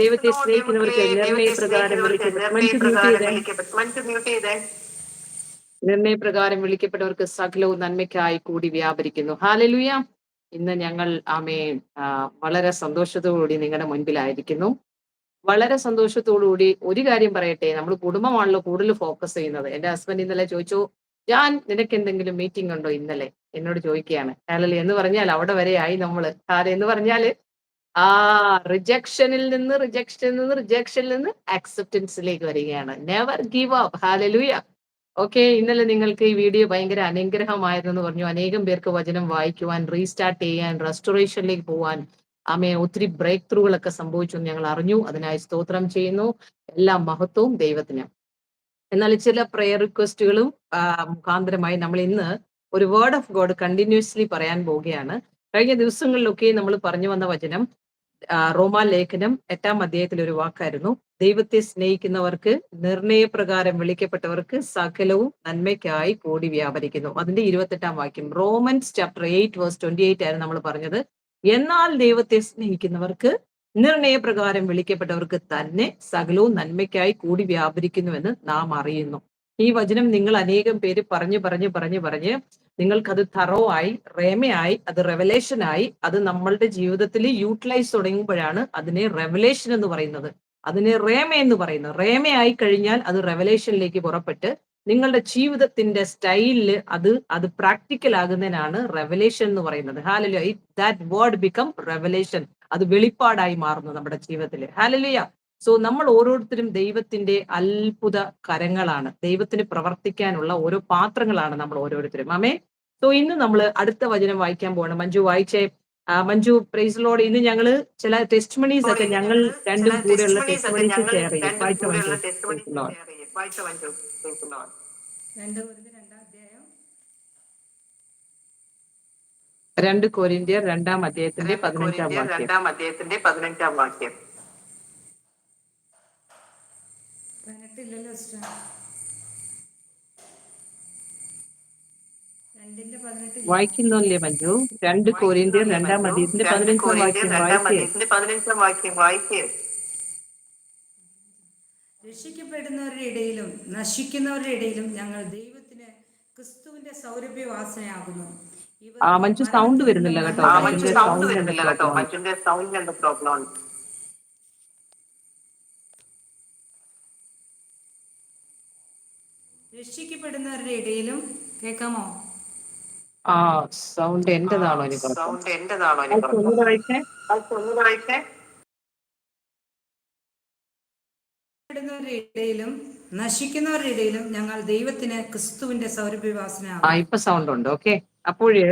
ദൈവത്തെ സ്നേഹിക്കുന്നവർക്ക് നിർണയപ്രകാരം നിർണയപ്രകാരം വിളിക്കപ്പെട്ടവർക്ക് സകലവും നന്മയ്ക്കായി കൂടി വ്യാപരിക്കുന്നു. ഹാലലുയ. ഇന്ന് ഞങ്ങൾ വളരെ സന്തോഷത്തോടുകൂടി നിങ്ങളുടെ മുൻപിലായിരിക്കുന്നു. വളരെ സന്തോഷത്തോടുകൂടി ഒരു കാര്യം പറയട്ടെ, നമ്മൾ കുടുംബമാണല്ലോ കൂടുതൽ ഫോക്കസ് ചെയ്യുന്നത്. എന്റെ ഹസ്ബൻഡ് ഇന്നലെ ചോദിച്ചു, നിനക്ക് എന്തെങ്കിലും മീറ്റിംഗ് ഉണ്ടോ ഇന്നലെ എന്നോട് ചോദിക്കുകയാണ്. ഹാലലി എന്ന് പറഞ്ഞാൽ അവിടെ വരെ ആയി നമ്മള്. എന്ന് പറഞ്ഞാല് റിജക്ഷനിൽ നിന്ന് ആക്സെപ്റ്റൻസിലേക്ക് വരികയാണ്. Never give up. Hallelujah. Okay, ഇന്നലെ നിങ്ങൾക്ക് ഈ വീഡിയോ ഭയങ്കര അനുഗ്രഹമായിരുന്നു പറഞ്ഞു. അനേകം പേർക്ക് വചനം വായിക്കുവാൻ, റീസ്റ്റാർട്ട് ചെയ്യാൻ, റെസ്റ്റോറേഷനിലേക്ക് പോവാൻ ഒത്തിരി ബ്രേക്ക് ത്രൂകളൊക്കെ സംഭവിച്ചു ഞങ്ങൾ അറിഞ്ഞു. അതിനായി സ്തോത്രം ചെയ്യുന്നു. എല്ലാ മഹത്വവും ദൈവത്തിന്. എന്നാൽ ചില പ്രെയർ റിക്വസ്റ്റുകളും മുഖാന്തരമായി നമ്മൾ ഇന്ന് ഒരു വേർഡ് ഓഫ് ഗോഡ് കണ്ടിന്യൂസ്ലി പറയാൻ പോവുകയാണ്. കഴിഞ്ഞ ദിവസങ്ങളിലൊക്കെ നമ്മൾ പറഞ്ഞു വന്ന വചനം റോമാലേഖനം 8-ാം അധ്യായത്തിൽ ഒരു വാക്കായിരുന്നു, ദൈവത്തെ സ്നേഹിക്കുന്നവർക്ക് നിർണയപ്രകാരം വിളിക്കപ്പെട്ടവർക്ക് സകലവും നന്മയ്ക്കായി കൂടി വ്യാപരിക്കുന്നു. അതിന്റെ 28-ാം വാക്യം, റോമൻസ് ചാപ്റ്റർ 8 വേഴ്സ് 28 ആയിരുന്നു നമ്മൾ പറഞ്ഞത്. എന്നാൽ ദൈവത്തെ സ്നേഹിക്കുന്നവർക്ക് നിർണയപ്രകാരം വിളിക്കപ്പെട്ടവർക്ക് തന്നെ സകലവും നന്മയ്ക്കായി കൂടി വ്യാപരിക്കുന്നുവെന്ന് നാം അറിയുന്നു. ഈ വചനം നിങ്ങൾ അനേകം പേര് പറഞ്ഞ് നിങ്ങൾക്കത് തറോ ആയി, റേമയായി, അത് റെവലേഷനായി, അത് നമ്മളുടെ ജീവിതത്തിൽ യൂട്ടിലൈസ് തുടങ്ങുമ്പോഴാണ് അതിനെ റെവലേഷൻ എന്ന് പറയുന്നത്, അതിനെ റേമ എന്ന് പറയുന്നത്. റേമയായി കഴിഞ്ഞാൽ അത് റെവലേഷനിലേക്ക് പുറപ്പെട്ട് നിങ്ങളുടെ ജീവിതത്തിന്റെ സ്റ്റൈലില് അത് പ്രാക്ടിക്കൽ ആകുന്നതിനാണ് റെവലേഷൻ എന്ന് പറയുന്നത്. ഹാലലുയ. That word become revelation. അത് വെളിപ്പാടായി മാറുന്നു നമ്മുടെ ജീവിതത്തിൽ. ഹാലലുയ. സോ നമ്മൾ ഓരോരുത്തരും ദൈവത്തിന്റെ അത്ഭുത കരങ്ങളാണ്, ദൈവത്തിന് പ്രവർത്തിക്കാനുള്ള ഓരോ പാത്രങ്ങളാണ് നമ്മൾ ഓരോരുത്തരും. ആമേൻ. സോ ഇന്ന് നമ്മൾ അടുത്ത വചനം വായിക്കാൻ പോകണം. മഞ്ജു വായിച്ചേ. Manju, praise Lord. ഇന്ന് ഞങ്ങള് ചില ടെസ്റ്റ് മണീസ് ഒക്കെ ഞങ്ങൾ രണ്ടും കൂടെയുള്ള ടെസ്റ്റ് മണീസ് ഷെയർ ചെയ്യും. വായിച്ച മഞ്ജു. 2 കൊരിന്ത്യർ 2-ാം അധ്യായത്തിന്റെ 15-ാം വാക്യം. വായിക്കുന്നില്ലേ മഞ്ജു? 2 കൊരിന്ത്യർ 2-ാം അധ്യായത്തിന്റെ 15-ാം വാക്യം വായിക്കേ. രക്ഷിക്കപ്പെടുന്നവരുടെ ഇടയിലും നശിക്കുന്നവരുടെ ഇടയിലും ഞങ്ങൾ ദൈവത്തിന് ക്രിസ്തുവിന്റെ സൗരഭ്യവാസനയാകുന്നു. മഞ്ജു സൗണ്ട് വരുന്നില്ല കേട്ടോ. രക്ഷിക്കപ്പെടുന്നവരുടെ ഇടയിലും കേൾക്കാമോ? സൗണ്ട് എന്റേതാണോ? ഇടയിലും നശിക്കുന്നവരുടെ ഇടയിലും ഞങ്ങൾ ദൈവത്തിന് ക്രിസ്തുവിന്റെ സൗരഭ്യവാസന. ഇപ്പൊ സൗണ്ട് ഉണ്ട്. ഓക്കെ. അപ്പോഴ്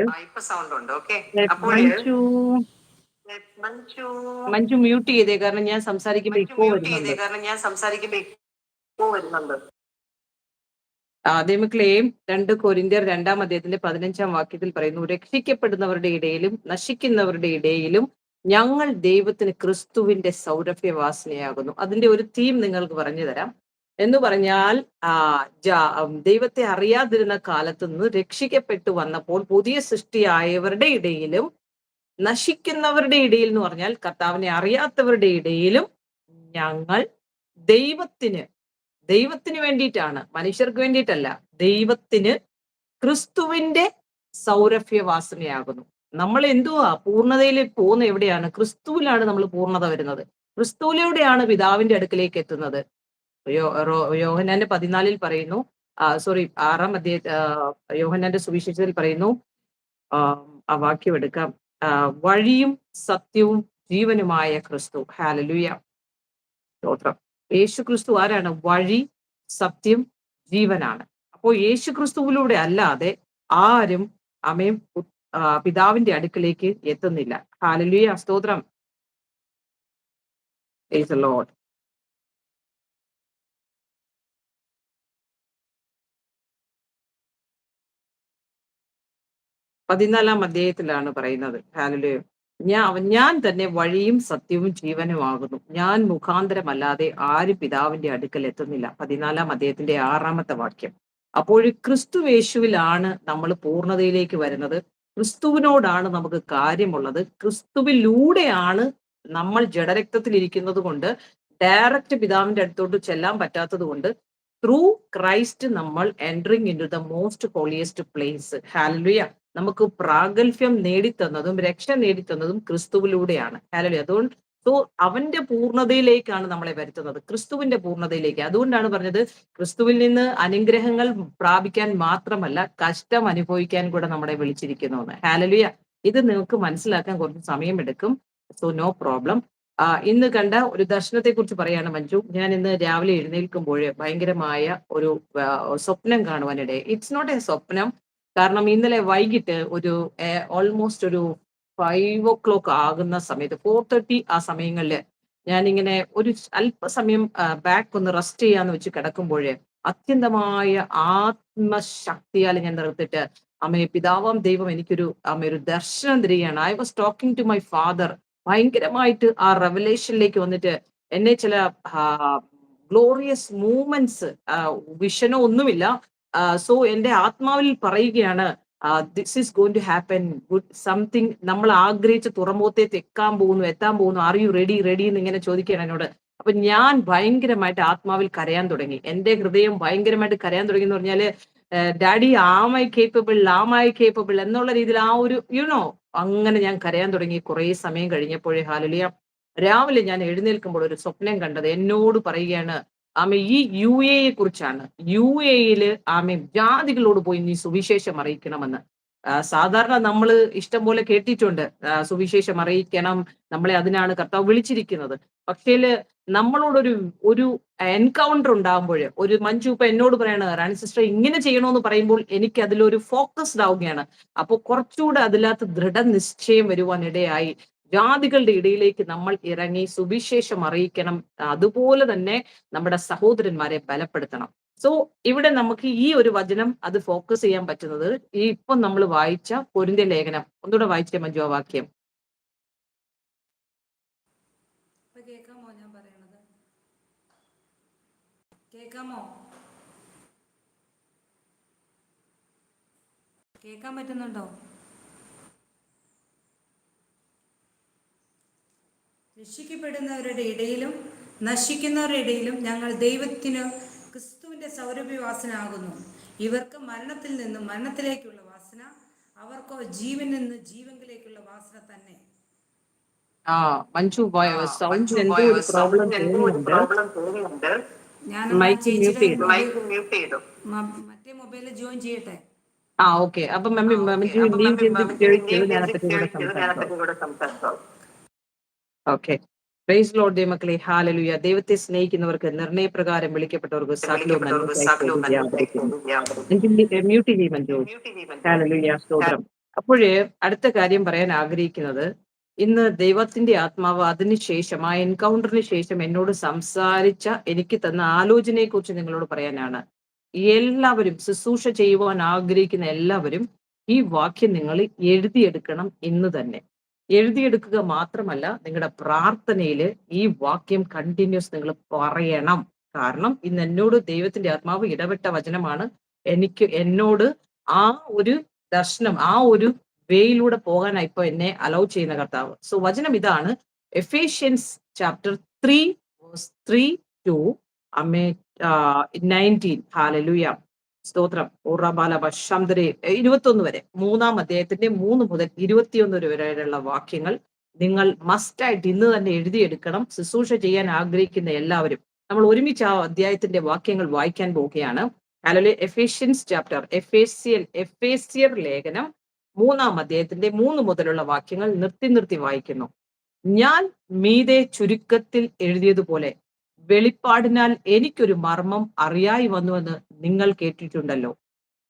മഞ്ജു മ്യൂട്ട് ചെയ്തേ, കാരണം ഞാൻ സംസാരിക്കുമ്പോ ഇപ്പോ വരുന്നുണ്ട്. ആദ്യമക്കളെയും 2 കൊരിന്ത്യർ 2-ാം അധ്യായത്തിന്റെ 15-ാം വാക്യത്തിൽ പറയുന്നു, രക്ഷിക്കപ്പെടുന്നവരുടെ ഇടയിലും നശിക്കുന്നവരുടെ ഇടയിലും ഞങ്ങൾ ദൈവത്തിന് ക്രിസ്തുവിന്റെ സൗരഭ്യവാസനയാകുന്നു. അതിന്റെ ഒരു തീം നിങ്ങൾക്ക് പറഞ്ഞു തരാം. എന്ന് പറഞ്ഞാൽ ദൈവത്തെ അറിയാതിരുന്ന കാലത്ത് നിന്ന് രക്ഷിക്കപ്പെട്ടു വന്നപ്പോൾ പുതിയ സൃഷ്ടിയായവരുടെ ഇടയിലും നശിക്കുന്നവരുടെ ഇടയിൽ എന്ന് പറഞ്ഞാൽ കർത്താവിനെ അറിയാത്തവരുടെ ഇടയിലും ഞങ്ങൾ ദൈവത്തിന് വേണ്ടിയിട്ടാണ്, മനുഷ്യർക്ക് വേണ്ടിയിട്ടല്ല, ദൈവത്തിന് ക്രിസ്തുവിന്റെ സൗരഭ്യവാസനയാകുന്നു. നമ്മൾ എന്തുവാ പൂർണ്ണതയിൽ പോകുന്ന എവിടെയാണ്? ക്രിസ്തുവിലാണ് നമ്മൾ പൂർണ്ണത വരുന്നത്. ക്രിസ്തുവിലൂടെയാണ് പിതാവിന്റെ അടുക്കിലേക്ക് എത്തുന്നത്. യോഹന്നാന്റെ 14 പറയുന്നു, 6-ാം അധ്യായ യോഹന്നാന്റെ സുവിശേഷത്തിൽ പറയുന്നു, ആ വാക്യം എടുക്കാം, വഴിയും സത്യവും ജീവനുമായ ക്രിസ്തു. ഹല്ലേലൂയ. സ്തോത്രം. യേശു ക്രിസ്തു ആരാണ്? വഴി, സത്യം, ജീവനാണ്. അപ്പോൾ യേശു ക്രിസ്തുവിലൂടെ അല്ലാതെ ആരും പിതാവിന്റെ അടുക്കിലേക്ക് എത്തുന്നില്ല. ഹല്ലേലൂയ. സ്തോത്രം. Price the Lord. പതിനാലാം അധ്യായത്തിലാണ് പറയുന്നത്. ഹല്ലേലൂയ. ഞാൻ തന്നെ വഴിയും സത്യവും ജീവനുമാകുന്നു, ഞാൻ മുഖാന്തരമല്ലാതെ ആരും പിതാവിന്റെ അടുക്കൽ എത്തുന്നില്ല. 14-ാം അധ്യായത്തിന്റെ 6-ാമത്തെ വാക്യം. അപ്പോൾ ക്രിസ്തുവേശുവിലാണ് നമ്മൾ പൂർണ്ണതയിലേക്ക് വരുന്നത്. ക്രിസ്തുവിനോടാണ് നമുക്ക് കാര്യമുള്ളത്. ക്രിസ്തുവിലൂടെയാണ് നമ്മൾ ജഡരക്തത്തിൽ ഇരിക്കുന്നത് കൊണ്ട് ഡയറക്റ്റ് പിതാവിന്റെ അടുത്തോട്ട് ചെല്ലാൻ പറ്റാത്തത് കൊണ്ട് ത്രൂ ക്രൈസ്റ്റ് നമ്മൾ entering into the most holiest place. ഹാലലുയ. നമുക്ക് പ്രാഗൽഭ്യം നേടിത്തന്നതും രക്ഷ നേടിത്തന്നതും ക്രിസ്തുവിലൂടെയാണ്. ഹാലലുയ. അതുകൊണ്ട് അവന്റെ പൂർണ്ണതയിലേക്കാണ് നമ്മളെ വരുത്തുന്നത്, ക്രിസ്തുവിന്റെ പൂർണ്ണതയിലേക്ക്. അതുകൊണ്ടാണ് പറഞ്ഞത് ക്രിസ്തുവിൽ നിന്ന് അനുഗ്രഹങ്ങൾ പ്രാപിക്കാൻ മാത്രമല്ല കഷ്ടം അനുഭവിക്കാൻ കൂടെ നമ്മളെ വിളിച്ചിരിക്കുന്നു എന്ന്. ഹാലലുയ. ഇത് നിങ്ങൾക്ക് മനസ്സിലാക്കാൻ കുറച്ച് സമയമെടുക്കും. So no problem. ഇന്ന് കണ്ട ഒരു ദർശനത്തെ കുറിച്ച് പറയാണ് മഞ്ജു. ഞാൻ ഇന്ന് രാവിലെ എഴുന്നേൽക്കുമ്പോൾ ഭയങ്കരമായ ഒരു സ്വപ്നം കാണുവാനിടെ. ഇറ്റ്സ് നോട്ട് എ സ്വപ്നം. കാരണം ഇന്നലെ വൈകിട്ട് ഒരു ഓൾമോസ്റ്റ് ഒരു 5 o'clock ആകുന്ന സമയത്ത് 4:30 ആ സമയങ്ങളിൽ ഞാനിങ്ങനെ ഒരു അല്പസമയം ബാക്ക് ഒന്ന് റെസ്റ്റ് ചെയ്യാന്ന് വെച്ച് കിടക്കുമ്പോഴേ അത്യന്തമായ ആത്മശക്തിയാൽ ഞാൻ നിർത്തിട്ട് പിതാവാം ദൈവം എനിക്കൊരു ഒരു ദർശനം തരികയാണ്. I was talking to my father. ഭയങ്കരമായിട്ട് ആ റെവലേഷനിലേക്ക് വന്നിട്ട് എന്നെ ചില ഗ്ലോറിയസ് മൂവ്മെന്റ്സ്, വിഷനോ ഒന്നുമില്ല. സോ എന്റെ ആത്മാവിൽ പറയുകയാണ്, this is going to happen, good something. നമ്മൾ ആഗ്രഹിച്ച തുറമുഖത്തേക്ക് എത്താൻ പോകുന്നു. ആർ യു റെഡി എന്ന് ഇങ്ങനെ ചോദിക്കുകയാണ് എന്നോട്. അപ്പൊ ഞാൻ ഭയങ്കരമായിട്ട് ആത്മാവിൽ കരയാൻ തുടങ്ങി. എന്റെ ഹൃദയം ഭയങ്കരമായിട്ട് കരയാൻ തുടങ്ങി എന്ന് പറഞ്ഞാല്, ഡാഡി ആം ഐ കേപ്പബിൾ എന്നുള്ള രീതിയിൽ ആ ഒരു അങ്ങനെ ഞാൻ കരയാൻ തുടങ്ങി. കുറെ സമയം കഴിഞ്ഞപ്പോഴേ ഹാലലിയ രാവിലെ ഞാൻ എഴുന്നേൽക്കുമ്പോൾ ഒരു സ്വപ്നം കണ്ടത് എന്നോട് പറയുകയാണ്, ഈ UAE കുറിച്ചാണ്. UAEയില് ജാതികളോട് പോയി നീ സുവിശേഷം അറിയിക്കണമെന്ന്. സാധാരണ നമ്മൾ ഇഷ്ടം പോലെ കേട്ടിട്ടുണ്ട്, സുവിശേഷം അറിയിക്കണം, നമ്മളെ അതിനാണ് കർത്താവ് വിളിച്ചിരിക്കുന്നത്. പക്ഷേല് നമ്മളോടൊരു ഒരു എൻകൗണ്ടർ ഉണ്ടാകുമ്പോൾ, ഒരു മഞ്ജു ഇപ്പൊ എന്നോട് പറയാണ്, റാണി സിസ്റ്റർ ഇങ്ങനെ ചെയ്യണമെന്ന് പറയുമ്പോൾ എനിക്ക് അതിലൊരു ഫോക്കസ്ഡ് ആവുകയാണ്. അപ്പൊ കുറച്ചുകൂടെ അതിനകത്ത് ദൃഢനിശ്ചയം വരുവാനിടയായി. ജാതികളുടെ ഇടയിലേക്ക് നമ്മൾ ഇറങ്ങി സുവിശേഷം അറിയിക്കണം, അതുപോലെ തന്നെ നമ്മുടെ സഹോദരന്മാരെ ബലപ്പെടുത്തണം. സോ ഇവിടെ നമുക്ക് ഈ ഒരു വചനം അത് ഫോക്കസ് ചെയ്യാൻ പറ്റുന്നത് ഈ ഇപ്പം നമ്മൾ വായിച്ച കൊരിന്ത്യർ ലേഖനം. ഒന്നുകൂടെ വായിച്ചേ മഞ്ജു ആ വാക്യം. കേൾക്കാമോ ഞാൻ പറയണത്? കേൾക്കാമോ? കേൾക്കാൻ പറ്റുന്നുണ്ടോ? രക്ഷിക്കപ്പെടുന്നവരുടെ ഇടയിലും നശിക്കുന്നവരുടെ ഇടയിലും ഞങ്ങൾ ദൈവത്തിന് ക്രിസ്തുവിന്റെ സൗരഭ്യവാസനാകുന്നു. ഇവർക്ക് മരണത്തിൽ നിന്നും മരണത്തിലേക്കുള്ള വാസന, അവർക്കോ ജീവനിൽ നിന്ന് ജീവങ്കിലേക്കുള്ള വാസന തന്നെ. മഞ്ജു സൗണ്ടിന് എന്തോ ഒരു പ്രോബ്ലം തോന്നുന്നുണ്ട്. ഞാൻ മറ്റേ മൊബൈലിൽ ജോയിൻ ചെയ്യട്ടെ? ഓക്കെ. അപ്പൊ മഞ്ജു ലീവ് ചെയ്ത് ഞാനപ്പറ്റി കൂടെ സംസാരിച്ചോളാം. ഓക്കെ. പ്രൈസ് ലോർഡ് മക്കളെ. ഹാലലുയ. ദൈവത്തെ സ്നേഹിക്കുന്നവർക്ക് നിർണയപ്രകാരം വിളിക്കപ്പെട്ടവർക്ക് സകലവും മ്യൂട്ട് ചെയ്യും മഞ്ജു. ഹാലലുയ. സ്തോത്രം. അപ്പോഴേ അടുത്ത കാര്യം പറയാൻ ആഗ്രഹിക്കുന്നത്, ഇന്ന് ദൈവത്തിന്റെ ആത്മാവ് അതിനുശേഷം ആ എൻകൗണ്ടറിന് ശേഷം എന്നോട് സംസാരിച്ച എനിക്ക് തന്ന ആലോചനയെ കുറിച്ച് നിങ്ങളോട് പറയാനാണ്. എല്ലാവരും ശുശ്രൂഷ ചെയ്യുവാൻ ആഗ്രഹിക്കുന്ന എല്ലാവരും ഈ വാക്യം നിങ്ങൾ എഴുതിയെടുക്കണം. ഇന്ന് തന്നെ എഴുതിയെടുക്കുക മാത്രമല്ല, നിങ്ങളുടെ പ്രാർത്ഥനയിൽ ഈ വാക്യം കണ്ടിന്യൂസ് നിങ്ങൾ പറയണം. കാരണം ഇന്ന് എന്നോട് ദൈവത്തിന്റെ ആത്മാവ് ഇടപെട്ട വചനമാണ്. എന്നോട് ആ ഒരു ദർശനം, ആ ഒരു വേയിലൂടെ പോകാനായി ഇപ്പൊ എന്നെ അലൗ ചെയ്യുന്ന കർത്താവ്. സോ വചനം ഇതാണ്, എഫേഷ്യൻസ് ചാപ്റ്റർ 3:3-19. ഹാലലുയ. സ്തോത്രം. 21 വരെ, 3-ാം അധ്യായത്തിന്റെ 3 മുതൽ 21 വരെയുള്ള വാക്യങ്ങൾ നിങ്ങൾ മസ്റ്റായിട്ട് ഇന്ന് തന്നെ എഴുതിയെടുക്കണം. ശുശ്രൂഷ ചെയ്യാൻ ആഗ്രഹിക്കുന്ന എല്ലാവരും നമ്മൾ ഒരുമിച്ച് ആ അധ്യായത്തിന്റെ വാക്യങ്ങൾ വായിക്കാൻ പോവുകയാണ്. അല്ലെങ്കിൽ എഫേഷ്യൻസ് ചാപ്റ്റർ, എഫേസ്യർ ലേഖനം 3-ാം അധ്യായത്തിന്റെ 3 മുതലുള്ള വാക്യങ്ങൾ നിർത്തി വായിക്കുന്നു. ഞാൻ മീതെ ചുരുക്കത്തിൽ എഴുതിയതുപോലെ വെളിപ്പാടിനാൽ എനിക്കൊരു മർമ്മം അറിയായി വന്നുവെന്ന് നിങ്ങൾ കേട്ടിട്ടുണ്ടല്ലോ.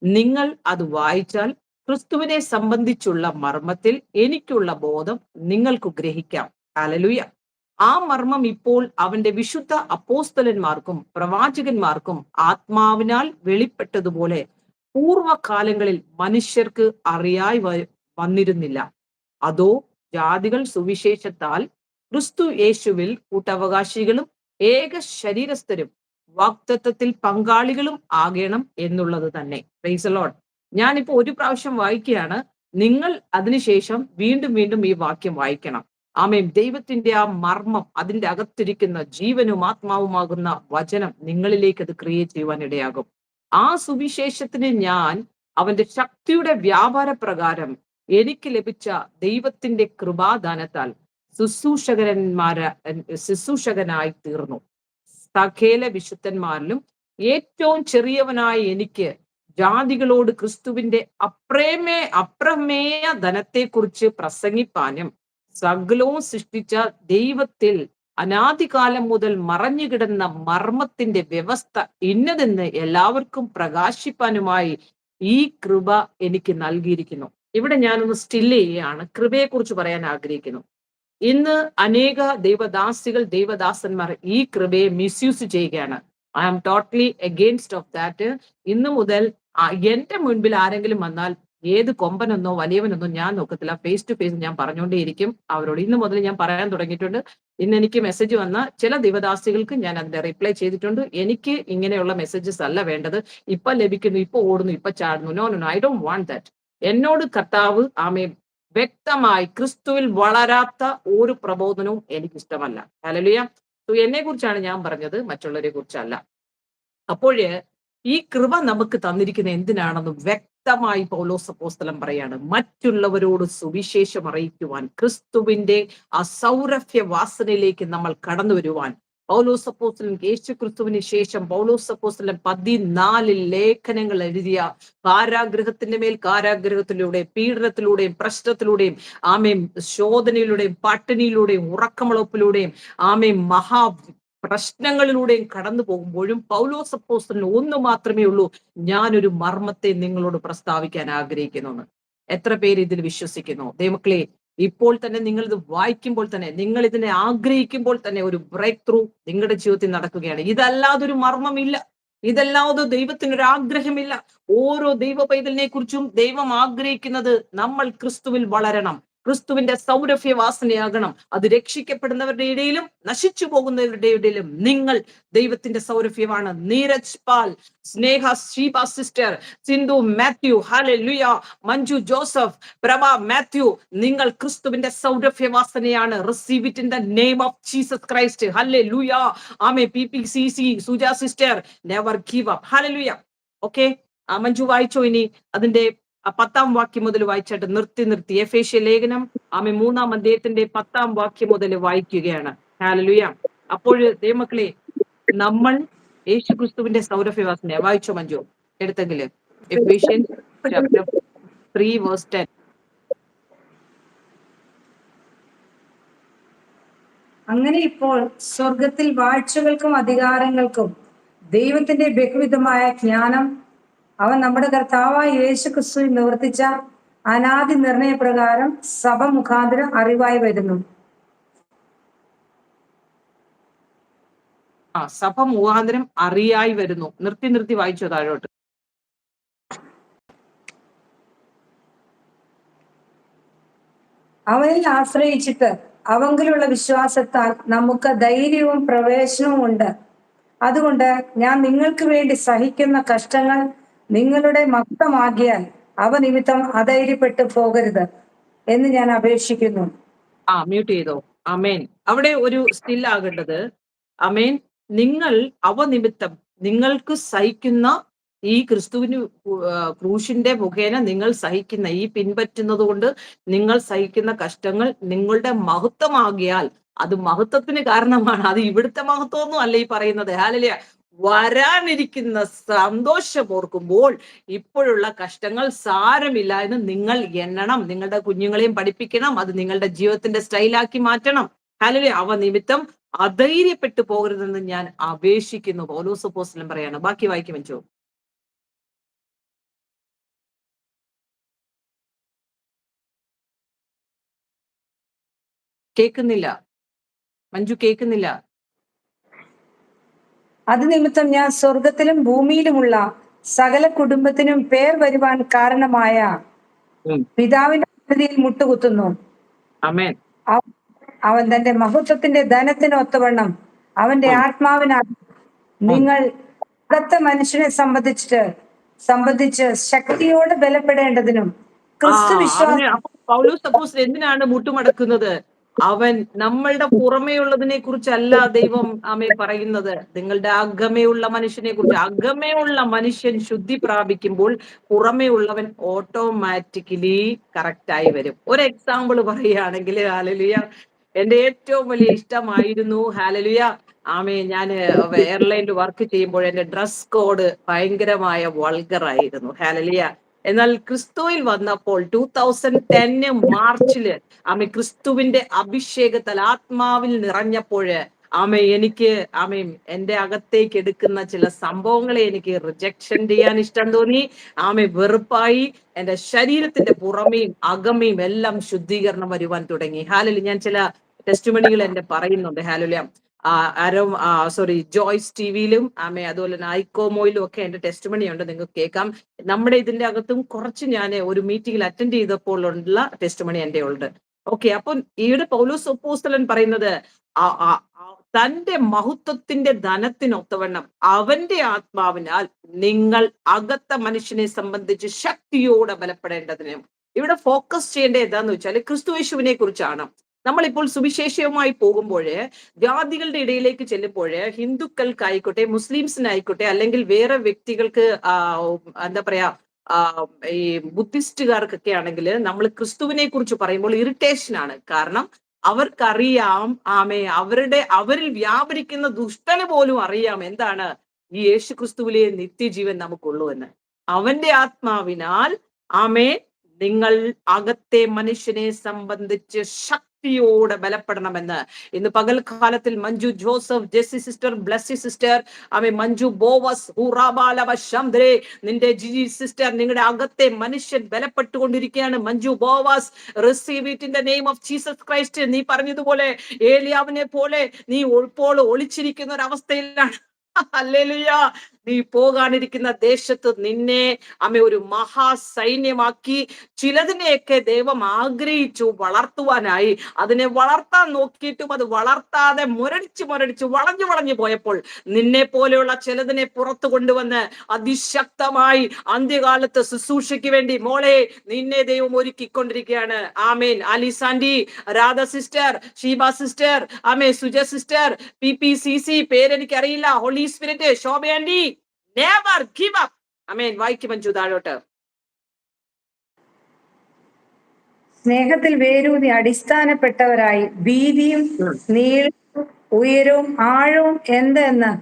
നിങ്ങൾ അത് വായിച്ചാൽ ക്രിസ്തുവിനെ സംബന്ധിച്ചുള്ള മർമ്മത്തിൽ എനിക്കുള്ള ബോധം നിങ്ങൾക്ക് ഗ്രഹിക്കാം. ഹല്ലേലൂയ. ആ മർമ്മം ഇപ്പോൾ അവന്റെ വിശുദ്ധ അപ്പോസ്തലന്മാർക്കും പ്രവാചകന്മാർക്കും ആത്മാവിനാൽ വെളിപ്പെട്ടതുപോലെ പൂർവകാലങ്ങളിൽ മനുഷ്യർക്ക് അറിയായി വന്നിരുന്നില്ല. അതോ ജാതികൾ സുവിശേഷത്താൽ ക്രിസ്തു യേശുവിൽ കൂട്ടവകാശികളും ഏക ശരീരസ്ഥരും വാഗ്ദത്തത്തിൽ പങ്കാളികളും ആകണം എന്നുള്ളത് തന്നെ. Price the Lord. ഞാനിപ്പോ ഒരു പ്രാവശ്യം വായിക്കുകയാണ്. നിങ്ങൾ അതിനുശേഷം വീണ്ടും ഈ വാക്യം വായിക്കണം. ആമേൻ, ദൈവത്തിന്റെ ആ മർമ്മം, അതിന്റെ അകത്തിരിക്കുന്ന ജീവനും ആത്മാവുമാകുന്ന വചനം നിങ്ങളിലേക്ക് അത് ക്രിയേറ്റ് ചെയ്യുവാൻ ഇടയാകും. ആ സുവിശേഷത്തിന് ഞാൻ അവന്റെ ശക്തിയുടെ വ്യാപാര പ്രകാരം എനിക്ക് ലഭിച്ച ദൈവത്തിന്റെ കൃപാദാനത്താൽ ശുശ്രൂഷകനായി തീർന്നു. സകല വിശുദ്ധന്മാരിലും ഏറ്റവും ചെറിയവനായ എനിക്ക് ജാതികളോട് ക്രിസ്തുവിന്റെ അപ്രമേയ ധനത്തെക്കുറിച്ച് പ്രസംഗിപ്പാനും സകലവും സൃഷ്ടിച്ച ദൈവത്തിൽ അനാദികാലം മുതൽ മറഞ്ഞുകിടന്ന മർമ്മത്തിന്റെ വ്യവസ്ഥ ഇന്നതെന്ന് എല്ലാവർക്കും പ്രകാശിപ്പാനുമായി ഈ കൃപ എനിക്ക് നൽകിയിരിക്കുന്നു. ഇവിടെ ഞാനൊന്ന് സ്റ്റില്ല് ചെയ്യുകയാണ്, കൃപയെക്കുറിച്ച് പറയാൻ ആഗ്രഹിക്കുന്നു. ഇന്ന് അനേക ദൈവദാസന്മാർ ഈ കൃപയെ മിസ്യൂസ് ചെയ്യുകയാണ്. I am totally against of that. ഇന്നു മുതൽ എന്റെ മുൻപിൽ ആരെങ്കിലും വന്നാൽ ഏത് കൊമ്പനെന്നോ വലിയവനെന്നോ ഞാൻ നോക്കത്തില്ല. ഫേസ് ടു ഫേസ് ഞാൻ പറഞ്ഞുകൊണ്ടേയിരിക്കും അവരോട്. ഇന്ന് മുതൽ ഞാൻ പറയാൻ തുടങ്ങിയിട്ടുണ്ട്. ഇന്ന് എനിക്ക് മെസ്സേജ് വന്ന ചില ദൈവദാസികൾക്ക് ഞാൻ അതിന്റെ റിപ്ലൈ ചെയ്തിട്ടുണ്ട്. എനിക്ക് ഇങ്ങനെയുള്ള മെസ്സേജസ് അല്ല വേണ്ടത്. ഇപ്പൊ ലഭിക്കുന്നു, ഇപ്പൊ ഓടുന്നു, ഇപ്പൊ ചാടുന്നു. No no, I don't want that. എന്നോട് കർത്താവ് വ്യക്തമായി ക്രിസ്തുവിൽ വളരാത്ത ഒരു പ്രബോധനവും എനിക്ക് ഇഷ്ടമല്ല. ഹല്ലേലൂയ. എന്നെ കുറിച്ചാണ് ഞാൻ പറഞ്ഞത്, മറ്റുള്ളവരെ കുറിച്ചല്ല. അപ്പോഴ് ഈ കൃപ നമുക്ക് തന്നിരിക്കുന്ന എന്തിനാണെന്ന് വ്യക്തമായി പൗലോസ് അപ്പോസ്തലൻ പറയാണ്. മറ്റുള്ളവരോട് സുവിശേഷം അറിയിക്കുവാൻ, ക്രിസ്തുവിന്റെ ആ സൗരഭ്യ വാസനയിലേക്ക് നമ്മൾ കടന്നു വരുവാൻ പൗലോസ് അപ്പോസ്തലൻ യേശു ക്രിസ്തുവിന് ശേഷം പൗലോസ് അപ്പോസ്തലൻ 14 ലേഖനങ്ങൾ എഴുതിയ, കാരാഗ്രഹത്തിന്റെ മേൽ കാരാഗ്രഹത്തിലൂടെയും പീഡനത്തിലൂടെയും പ്രശ്നത്തിലൂടെയും ആമേൻ ശോധനയിലൂടെയും പട്ടിണിയിലൂടെയും ഉറക്കമുളപ്പിലൂടെയും ആമേൻ പ്രശ്നങ്ങളിലൂടെയും കടന്നു പോകുമ്പോഴും പൗലോസ് അപ്പോസ്തലന് ഒന്ന് മാത്രമേ ഉള്ളൂ: ഞാനൊരു മർമ്മത്തെ നിങ്ങളോട് പ്രസ്താവിക്കാൻ ആഗ്രഹിക്കുന്നു. എത്ര പേര് ഇതിൽ വിശ്വസിക്കുന്നു? ദൈവമക്കളെ, ഇപ്പോൾ തന്നെ നിങ്ങൾ ഇത് വായിക്കുമ്പോൾ തന്നെ, നിങ്ങൾ ഇതിനെ ആഗ്രഹിക്കുമ്പോൾ തന്നെ ഒരു ബ്രേക്ക് ത്രൂ നിങ്ങളുടെ ജീവിതത്തിൽ നടക്കുകയാണ്. ഇതല്ലാതൊരു മർമ്മമില്ല, ഇതല്ലാതെ ദൈവത്തിനൊരു ആഗ്രഹമില്ല. ഓരോ ദൈവ പൈതലിനെ കുറിച്ചും ദൈവം ആഗ്രഹിക്കുന്നത് നമ്മൾ ക്രിസ്തുവിൽ വളരണം, ക്രിസ്തുവിന്റെ സൗരഭ്യ വാസനയാകണം. അത് രക്ഷിക്കപ്പെടുന്നവരുടെ ഇടയിലും നശിച്ചു പോകുന്നവരുടെ ഇടയിലും നിങ്ങൾ ദൈവത്തിന്റെ സൗരഭ്യമാണ്. നീരജ് പാൽ, സ്നേഹ ഷീബ സിസ്റ്റർ, സിന്ധു മാത്യു, ഹല്ലേലൂയ, മഞ്ജു ജോസഫ്, പ്രഭ മാത്യു, നിങ്ങൾ ക്രിസ്തുവിന്റെ സൗരഭ്യ വാസനയാണ്. Receive it in the name of Jesus Christ. ഹല്ലേലൂയ. ആമേൻ. PPCC Suja sister, never give up. ഹല്ലേലൂയ. ഓക്കെ, മഞ്ജു വായിച്ചോ? ഇനി അതിന്റെ 10-ാം വാക്യം മുതൽ വായിച്ചിട്ട് നിർത്തി. എഫേസ്യ ലേഖനം 3-ാം അധ്യായത്തിന്റെ 10-ാം വാക്യം മുതൽ വായിക്കുകയാണ്. ഹല്ലേലൂയ. അപ്പോൾ ദൈവമക്കളെ, നമ്മൾ യേശു ക്രിസ്തുവിന്റെ സൗരഭ്യവാസന വായിച്ചോ മഞ്ജു? എടുത്തെങ്കില് എഫേഷ്യൻസ് ചാപ്റ്റർ 3 വേഴ്സ് 10. അങ്ങനെ ഇപ്പോൾ സ്വർഗത്തിൽ വാഴ്ചകൾക്കും അധികാരങ്ങൾക്കും ദൈവത്തിന്റെ ബഹുവിധമായ ജ്ഞാനം അവൻ നമ്മുടെ കർത്താവായ യേശു ക്രിസ്തുവിൽ നിവർത്തിച്ച അനാദി നിർണയപ്രകാരം സഭ മുഖാന്തരം അറിവായി വരുന്നു. സഭ മുഖാന്തരം അറിയായി വരുന്നു. നിർത്തി വായിച്ചോ താഴോട്ട്. അവനിൽ ആശ്രയിച്ചിട്ട് അവങ്കിലുള്ള വിശ്വാസത്താൽ നമുക്ക് ധൈര്യവും പ്രവേശനവും ഉണ്ട്. അതുകൊണ്ട് ഞാൻ നിങ്ങൾക്ക് വേണ്ടി സഹിക്കുന്ന കഷ്ടങ്ങൾ നിങ്ങളുടെ മക്തമാകിയാൽ അവ നിമിത്തം അധൈര്യപ്പെട്ടു പോകരുത് എന്ന് ഞാൻ അപേക്ഷിക്കുന്നു. മ്യൂട്ട് ചെയ്തോ? അമേൻ. അവിടെ ഒരു സ്റ്റില്ലാകേണ്ടത്, അമേൻ, നിങ്ങൾ അവ നിമിത്തം നിങ്ങൾക്ക് സഹിക്കുന്ന ഈ ക്രിസ്തുവിന് ക്രൂശിന്റെ മുഖേന നിങ്ങൾ സഹിക്കുന്ന ഈ പിൻപറ്റുന്നത് കൊണ്ട് നിങ്ങൾ സഹിക്കുന്ന കഷ്ടങ്ങൾ നിങ്ങളുടെ മഹത്വമാകിയാൽ അത് മഹത്വത്തിന് കാരണമാണ്. അത് ഇവിടുത്തെ മഹത്വമൊന്നും അല്ല ഈ പറയുന്നത്. ഹല്ലേലൂയ. വരാനിരിക്കുന്ന സന്തോഷം ഓർക്കുമ്പോൾ ഇപ്പോഴുള്ള കഷ്ടങ്ങൾ സാരമില്ല എന്ന് നിങ്ങൾ എണ്ണണം. നിങ്ങളുടെ കുഞ്ഞുങ്ങളെയും പഠിപ്പിക്കണം. അത് നിങ്ങളുടെ ജീവിതത്തിന്റെ സ്റ്റൈലാക്കി മാറ്റണം. ഹല്ലേലൂയ. അവ നിമിത്തം അധൈര്യപ്പെട്ടു പോകരുതെന്ന് ഞാൻ അപേക്ഷിക്കുന്നു. പൗലോസ് അപ്പോസ്തലൻ പറയാണ്. ബാക്കി വായിക്കും വെച്ചോ. കേൾക്കുന്നില്ല മഞ്ജു, കേൾക്കുന്നില്ല. അത് നിമിത്തം ഞാൻ സ്വർഗത്തിലും ഭൂമിയിലുമുള്ള സകല കുടുംബത്തിനും പേർ വരുവാൻ കാരണമായ പിതാവിന്റെ സന്നിധിയിൽ മുട്ടുകുത്തുന്നു. ആമേൻ. അവൻ തന്റെ മഹത്വത്തിന്റെ ധനത്തിന് ഒത്തവണ്ണം അവന്റെ ആത്മാവിനാൽ നിങ്ങൾ അകത്ത മനുഷ്യനെ സംബന്ധിച്ച് ശക്തിയോട് ബലപ്പെടേണ്ടതിനും ക്രിസ്തു വിശ്വാസം. പൗലോസ് അപ്പോസ്തലൻ എന്തിനാണ് മുട്ടുമടക്കുന്നത്? അവൻ നമ്മളുടെ പുറമേയുള്ളതിനെ കുറിച്ചല്ല ദൈവം പറയുന്നത്, നിങ്ങളുടെ അകമേയുള്ള മനുഷ്യനെ കുറിച്ച്. അകമേയുള്ള മനുഷ്യൻ ശുദ്ധി പ്രാപിക്കുമ്പോൾ പുറമേ ഉള്ളവൻ ഓട്ടോമാറ്റിക്കലി കറക്റ്റായി വരും. ഒരു എക്സാമ്പിൾ പറയുകയാണെങ്കിൽ, ഹാലലുയ, എന്റെ ഏറ്റവും വലിയ ഇഷ്ടമായിരുന്നു, ഹാലലുയ, ഞാൻ എയർലൈനിൽ വർക്ക് ചെയ്യുമ്പോൾ എന്റെ ഡ്രസ് കോഡ് ഭയങ്കരമായ വൾഗർ ആയിരുന്നു, ഹാലലിയ. എന്നാൽ ക്രിസ്തുവിൽ വന്നപ്പോൾ 2010 മാർച്ചില് ക്രിസ്തുവിന്റെ അഭിഷേകത്താൽ ആത്മാവിൽ നിറഞ്ഞപ്പോഴ് എനിക്ക് എന്റെ അകത്തേക്ക് എടുക്കുന്ന ചില സംഭവങ്ങളെ എനിക്ക് റിജക്ഷൻ ചെയ്യാൻ ഇഷ്ടം തോന്നി. വെറുപ്പായി. എന്റെ ശരീരത്തിന്റെ പുറമേയും അകമേയും എല്ലാം ശുദ്ധീകരണം വരുവാൻ തുടങ്ങി. ഹാലലി, ഞാൻ ചില ടെസ്റ്റുമണികൾ എന്റെ പറയുന്നുണ്ട്, ഹാലലിയ. ജോയ്സ് ടിവിയിലും അതുപോലെ തന്നെ ഐക്കോമോയിലും ഒക്കെ എന്റെ ടെസ്റ്റുമണി ഉണ്ട്, നിങ്ങൾക്ക് കേൾക്കാം. നമ്മുടെ ഇതിന്റെ അകത്തും കുറച്ച് ഞാൻ ഒരു മീറ്റിംഗിൽ അറ്റൻഡ് ചെയ്തപ്പോൾ ഉള്ള ടെസ്റ്റുമണി എന്റെ ഉണ്ട്. ഓക്കെ, അപ്പൊ ഈയുടെ പൗലോസ് അപ്പോസ്തലൻ പറയുന്നത് തന്റെ മഹത്വത്തിന്റെ ധനത്തിനൊത്തവണ്ണം അവന്റെ ആത്മാവിനാൽ നിങ്ങൾ അകത്ത മനുഷ്യനെ സംബന്ധിച്ച് ശക്തിയോടെ ബലപ്പെടേണ്ടതിനും. ഇവിടെ ഫോക്കസ് ചെയ്യേണ്ടത് എന്താന്ന് വെച്ചാൽ ക്രിസ്തുയേശുവിനെ കുറിച്ചാണ്. നമ്മളിപ്പോൾ സുവിശേഷവുമായി പോകുമ്പോൾ ജാതികളുടെ ഇടയിലേക്ക് ചെല്ലുമ്പോൾ ഹിന്ദുക്കൾക്കായിക്കോട്ടെ, മുസ്ലിംസിനായിക്കോട്ടെ, അല്ലെങ്കിൽ വേറെ വ്യക്തികൾക്ക് എന്താ പറയാ ഈ ബുദ്ധിസ്റ്റുകാർക്കൊക്കെ ആണെങ്കിൽ നമ്മൾ ക്രിസ്തുവിനെ കുറിച്ച് പറയുമ്പോൾ ഇറിറ്റേഷൻ ആണ്. കാരണം അവർക്കറിയാം, അവരിൽ വ്യാപരിക്കുന്ന ദുഷ്ടന് പോലും അറിയാം എന്താണ് ഈ യേശു ക്രിസ്തുവിലെ നിത്യജീവൻ നമുക്കുള്ളൂ എന്ന്. അവന്റെ ആത്മാവിനാൽ നിങ്ങൾ അകത്തെ മനുഷ്യനെ സംബന്ധിച്ച് ശക്തിയോടെ ബലപ്പെടണമെന്ന് ഇന്ന് പകൽക്കാലത്തിൽ Manju Joseph, Jessy sister, Blessy sister, Manju Boaz, ഹുറാബാലവശംദ്രേ, നിന്റെ ജിജി സിസ്റ്റർ, നിങ്ങളുടെ അകത്തെ മനുഷ്യൻ ബലപ്പെട്ടുകൊണ്ടിരിക്കുകയാണ്. Manju Boaz, receive it in the name of Jesus Christ. നീ പറഞ്ഞതുപോലെ ഏലിയാവിനെ പോലെ നീ ഇപ്പോൾ ഒളിച്ചിരിക്കുന്ന ഒരു അവസ്ഥയിലാണ്. ഹല്ലേലൂയ. നീ പോകാനിരിക്കുന്ന ദേശത്ത് നിന്നെ ഒരു മഹാസൈന്യമാക്കി ചിലതിനെയൊക്കെ ദൈവം ആഗ്രഹിച്ചു വളർത്തുവാനായി. അതിനെ വളർത്താൻ നോക്കിയിട്ടും അത് വളർത്താതെ മുരടിച്ച് വളഞ്ഞു പോയപ്പോൾ നിന്നെ പോലെയുള്ള ചിലതിനെ പുറത്തു കൊണ്ടുവന്ന് അതിശക്തമായി അന്ത്യകാലത്ത് ശുശ്രൂഷയ്ക്ക് വേണ്ടി മോളെ നിന്നെ ദൈവം ഒരുക്കിക്കൊണ്ടിരിക്കുകയാണ്. ആമേൻ. Alice aunty, Radha sister, Sheeba sister, Suja sister, PPCC, പേരെനിക്കറിയില്ല, ഹോളി സ്പിരിറ്റ്, ശോഭയാൻഡി, നെവർ ഗിവ് അപ്പ്. വായിക്കും മഞ്ജു താഴോട്ട്. സ്നേഹത്തിൽ വേരൂന്നി അടിസ്ഥാനപ്പെട്ടവരായി വീതിയും നീളവും ഉയരവും ആഴവും എന്തെന്ന്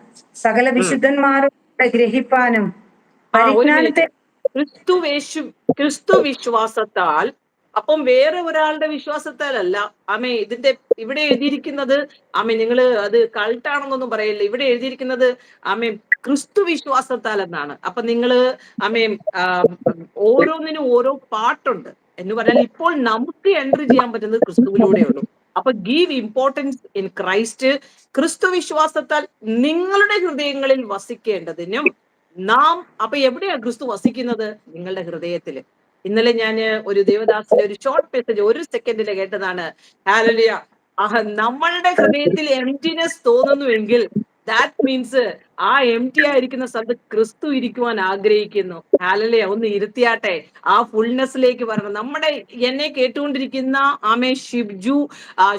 സകല വിശുദ്ധന്മാരുടെ ഗ്രഹിപ്പാനും പരിജ്ഞാനത്തെ ക്രിസ്തു വിശ്വാസത്താൽ, അപ്പം വേറെ ഒരാളുടെ വിശ്വാസത്താലല്ല. ഇതിന്റെ ഇവിടെ എഴുതിയിരിക്കുന്നത് നിങ്ങൾ അത് കൾട്ടാണെന്നൊന്നും പറയില്ല. ഇവിടെ എഴുതിയിരിക്കുന്നത് ക്രിസ്തു വിശ്വാസത്താൽ എന്നാണ്. അപ്പൊ നിങ്ങള് ഓരോന്നിനും ഓരോ പാട്ടുണ്ട് എന്ന് പറഞ്ഞാൽ ഇപ്പോൾ നമുക്ക് എൻട്രി ചെയ്യാൻ പറ്റുന്നത് ക്രിസ്തുവിലൂടെ ഉള്ളൂ. അപ്പൊ ഗീവ് ഇമ്പോർട്ടൻസ് ഇൻ ക്രൈസ്റ്റ്. ക്രിസ്തു വിശ്വാസത്താൽ നിങ്ങളുടെ ഹൃദയങ്ങളിൽ വസിക്കേണ്ടതിനും നാം എവിടെയാ ക്രിസ്തു വസിക്കുന്നത്? നിങ്ങളുടെ ഹൃദയത്തില്. ഇന്നലെ ഞാൻ ഒരു ദേവദാസിന്റെ ഒരു ഷോർട്ട് മെസ്സേജ് 1 സെക്കൻഡില് കേട്ടതാണ്. ഹാലലിയ. നമ്മളുടെ ഹൃദയത്തിൽ എംറ്റിനെസ് തോന്നുന്നുവെങ്കിൽ ദാറ്റ് മീൻസ് ആ എംറ്റി ആയിരിക്കുന്ന സ്ഥലത്ത് ക്രിസ്തു ഇരിക്കുവാൻ ആഗ്രഹിക്കുന്നു. ഹാലലിയ. ഒന്ന് ഇരുത്തിയാട്ടെ, ആ ഫുൾനെസ്സിലേക്ക് വരണം. എന്നെ കേട്ടുകൊണ്ടിരിക്കുന്ന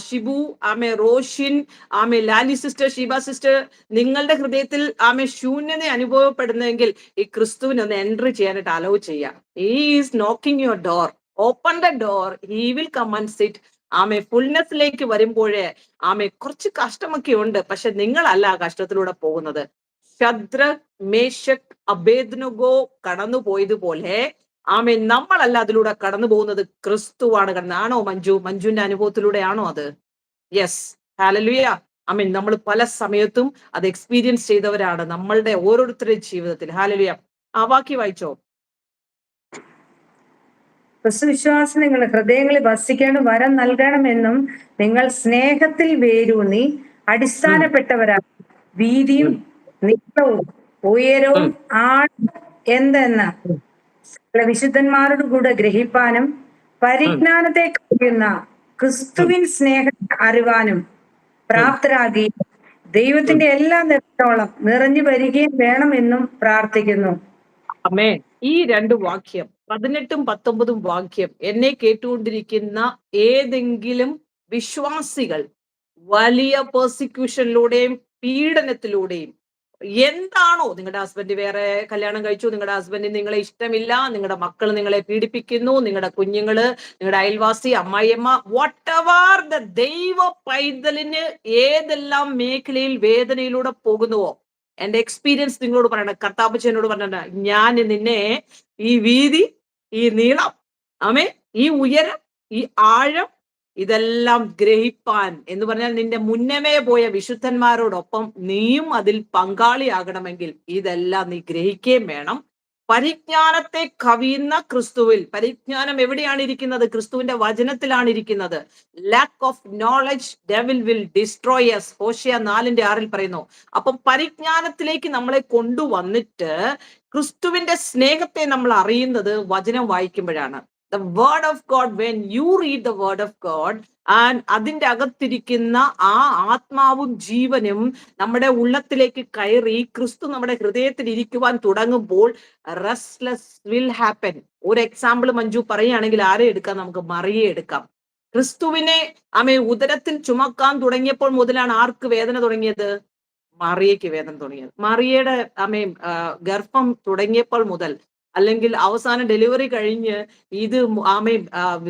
ഷിബു, റോഷിൻ, ലാലി സിസ്റ്റർ, ഷീബ സിസ്റ്റർ, നിങ്ങളുടെ ഹൃദയത്തിൽ ശൂന്യത അനുഭവപ്പെടുന്നെങ്കിൽ ഈ ക്രിസ്തുവിനെ ഒന്ന് എൻട്രി ചെയ്യാനായിട്ട് അലോ ചെയ്യാം. He is knocking your door. Open the door, he will come and sit. ഫുൾനെസ്സിലേക്ക് വരുമ്പോഴേ കുറച്ച് കഷ്ടമൊക്കെ ഉണ്ട്, പക്ഷെ നിങ്ങളല്ല ആ കഷ്ടത്തിലൂടെ പോകുന്നത്. ശദ്രക്, മേശക്, അബേദ്നഗോ കടന്നു പോയതുപോലെ നമ്മളല്ല അതിലൂടെ കടന്നു പോകുന്നത്, ക്രിസ്തുവാണ് ആണോ മഞ്ജുവിന്റെ അനുഭവത്തിലൂടെ ആണോ അത്? യെസ്. ഹല്ലേലൂയ. നമ്മൾ പല സമയത്തും അത് എക്സ്പീരിയൻസ് ചെയ്തവരാണ് നമ്മളുടെ ഓരോരുത്തരുടെയും ജീവിതത്തിൽ. ഹല്ലേലൂയ. ബാക്കി വായിച്ചോ. ക്രിസ്തുവിശ്വാസം നിങ്ങളുടെ ഹൃദയങ്ങളിൽ വസിക്കേണ്ട വരം നൽകണമെന്നും നിങ്ങൾ സ്നേഹത്തിൽ വേരൂന്നി അടിസ്ഥാനപ്പെട്ടവരാണ് വീതിയും നീളവും ഉയരവും ആഴവും എന്തെന്ന് വിശുദ്ധന്മാരോട് കൂടെ ഗ്രഹിപ്പാനും പരിജ്ഞാനത്തെ കഴിയുന്ന ക്രിസ്തുവിൻ സ്നേഹത്തെ അറിവാനും പ്രാപ്തരാകുകയും ദൈവത്തിന്റെ എല്ലാ നിറത്തോളം നിറഞ്ഞു വരികയും വേണമെന്നും പ്രാർത്ഥിക്കുന്നു. ഈ 2 വാക്യം 18ഉം 19ഉം വാക്യം എന്നെ കേട്ടുകൊണ്ടിരിക്കുന്ന ഏതെങ്കിലും വിശ്വാസികൾ വലിയ പെർസിക്യൂഷനിലൂടെയും പീഡനത്തിലൂടെയും, എന്താണോ നിങ്ങളുടെ ഹസ്ബൻഡ് വേറെ കല്യാണം കഴിച്ചു, നിങ്ങളുടെ ഹസ്ബൻഡിന് നിങ്ങളെ ഇഷ്ടമില്ല, നിങ്ങളുടെ മക്കൾ നിങ്ങളെ പീഡിപ്പിക്കുന്നു, നിങ്ങളുടെ കുഞ്ഞുങ്ങള്, നിങ്ങളുടെ അയൽവാസി, അമ്മായിയമ്മ, വാട്ട് എവർ ദ ദൈവ പൈതലിന് ഏതെല്ലാം മേഖലയിൽ വേദനയിലൂടെ പോകുന്നുവോ, എന്റെ എക്സ്പീരിയൻസ് നിങ്ങളോട് പറയണം. കർത്താപ്പച്ചനോട് പറഞ്ഞ, ഞാൻ നിന്നെ ഈ വീതി, ഈ നീളം, ആമേ, ഈ ഉയരം, ഈ ആഴം, ഇതെല്ലാം ഗ്രഹിപ്പാൻ എന്ന് പറഞ്ഞാൽ നിന്റെ മുന്നമേ പോയ വിശുദ്ധന്മാരോടൊപ്പം നീയും അതിൽ പങ്കാളിയാകണമെങ്കിൽ ഇതെല്ലാം നീ ഗ്രഹിക്കുകയും വേണം. പരിജ്ഞാനത്തെ കവിയുന്ന ക്രിസ്തുവിൽ, പരിജ്ഞാനം എവിടെയാണ് ഇരിക്കുന്നത്? ക്രിസ്തുവിന്റെ വചനത്തിലാണ് ഇരിക്കുന്നത്. Lack of knowledge devil will destroy us, Hosea 4:6 പറയുന്നു. അപ്പം പരിജ്ഞാനത്തിലേക്ക് നമ്മളെ കൊണ്ടുവന്നിട്ട് ക്രിസ്തുവിന്റെ സ്നേഹത്തെ നമ്മൾ അറിയുന്നത് വചനം വായിക്കുമ്പോഴാണ്. The word of God, when you read the word of God, and അതിന്റെ അകത്തിരിക്കുന്ന ആ ആത്മാവും ജീവനും നമ്മുടെ ഉള്ളത്തിലേക്ക് കയറി ക്രിസ്തു നമ്മുടെ ഹൃദയത്തിൽ ഇരിക്കുവാൻ തുടങ്ങുമ്പോൾ റെസ്റ്റ്ലെസ് വിൽ ഹാപ്പൻ. ഒരു എക്സാമ്പിൾ മഞ്ജു പറയുകയാണെങ്കിൽ ആരെ എടുക്കാം? നമുക്ക് മറിയെ എടുക്കാം. ക്രിസ്തുവിനെ ഉദരത്തിൽ ചുമക്കാൻ തുടങ്ങിയപ്പോൾ മുതലാണ് ആർക്ക് വേദന തുടങ്ങിയത്? മറിയയ്ക്ക് വേദന തുടങ്ങിയത്. മറിയയുടെ ഗർഭം തുടങ്ങിയപ്പോൾ മുതൽ, അല്ലെങ്കിൽ അവസാനം ഡെലിവറി കഴിഞ്ഞ് ഇത്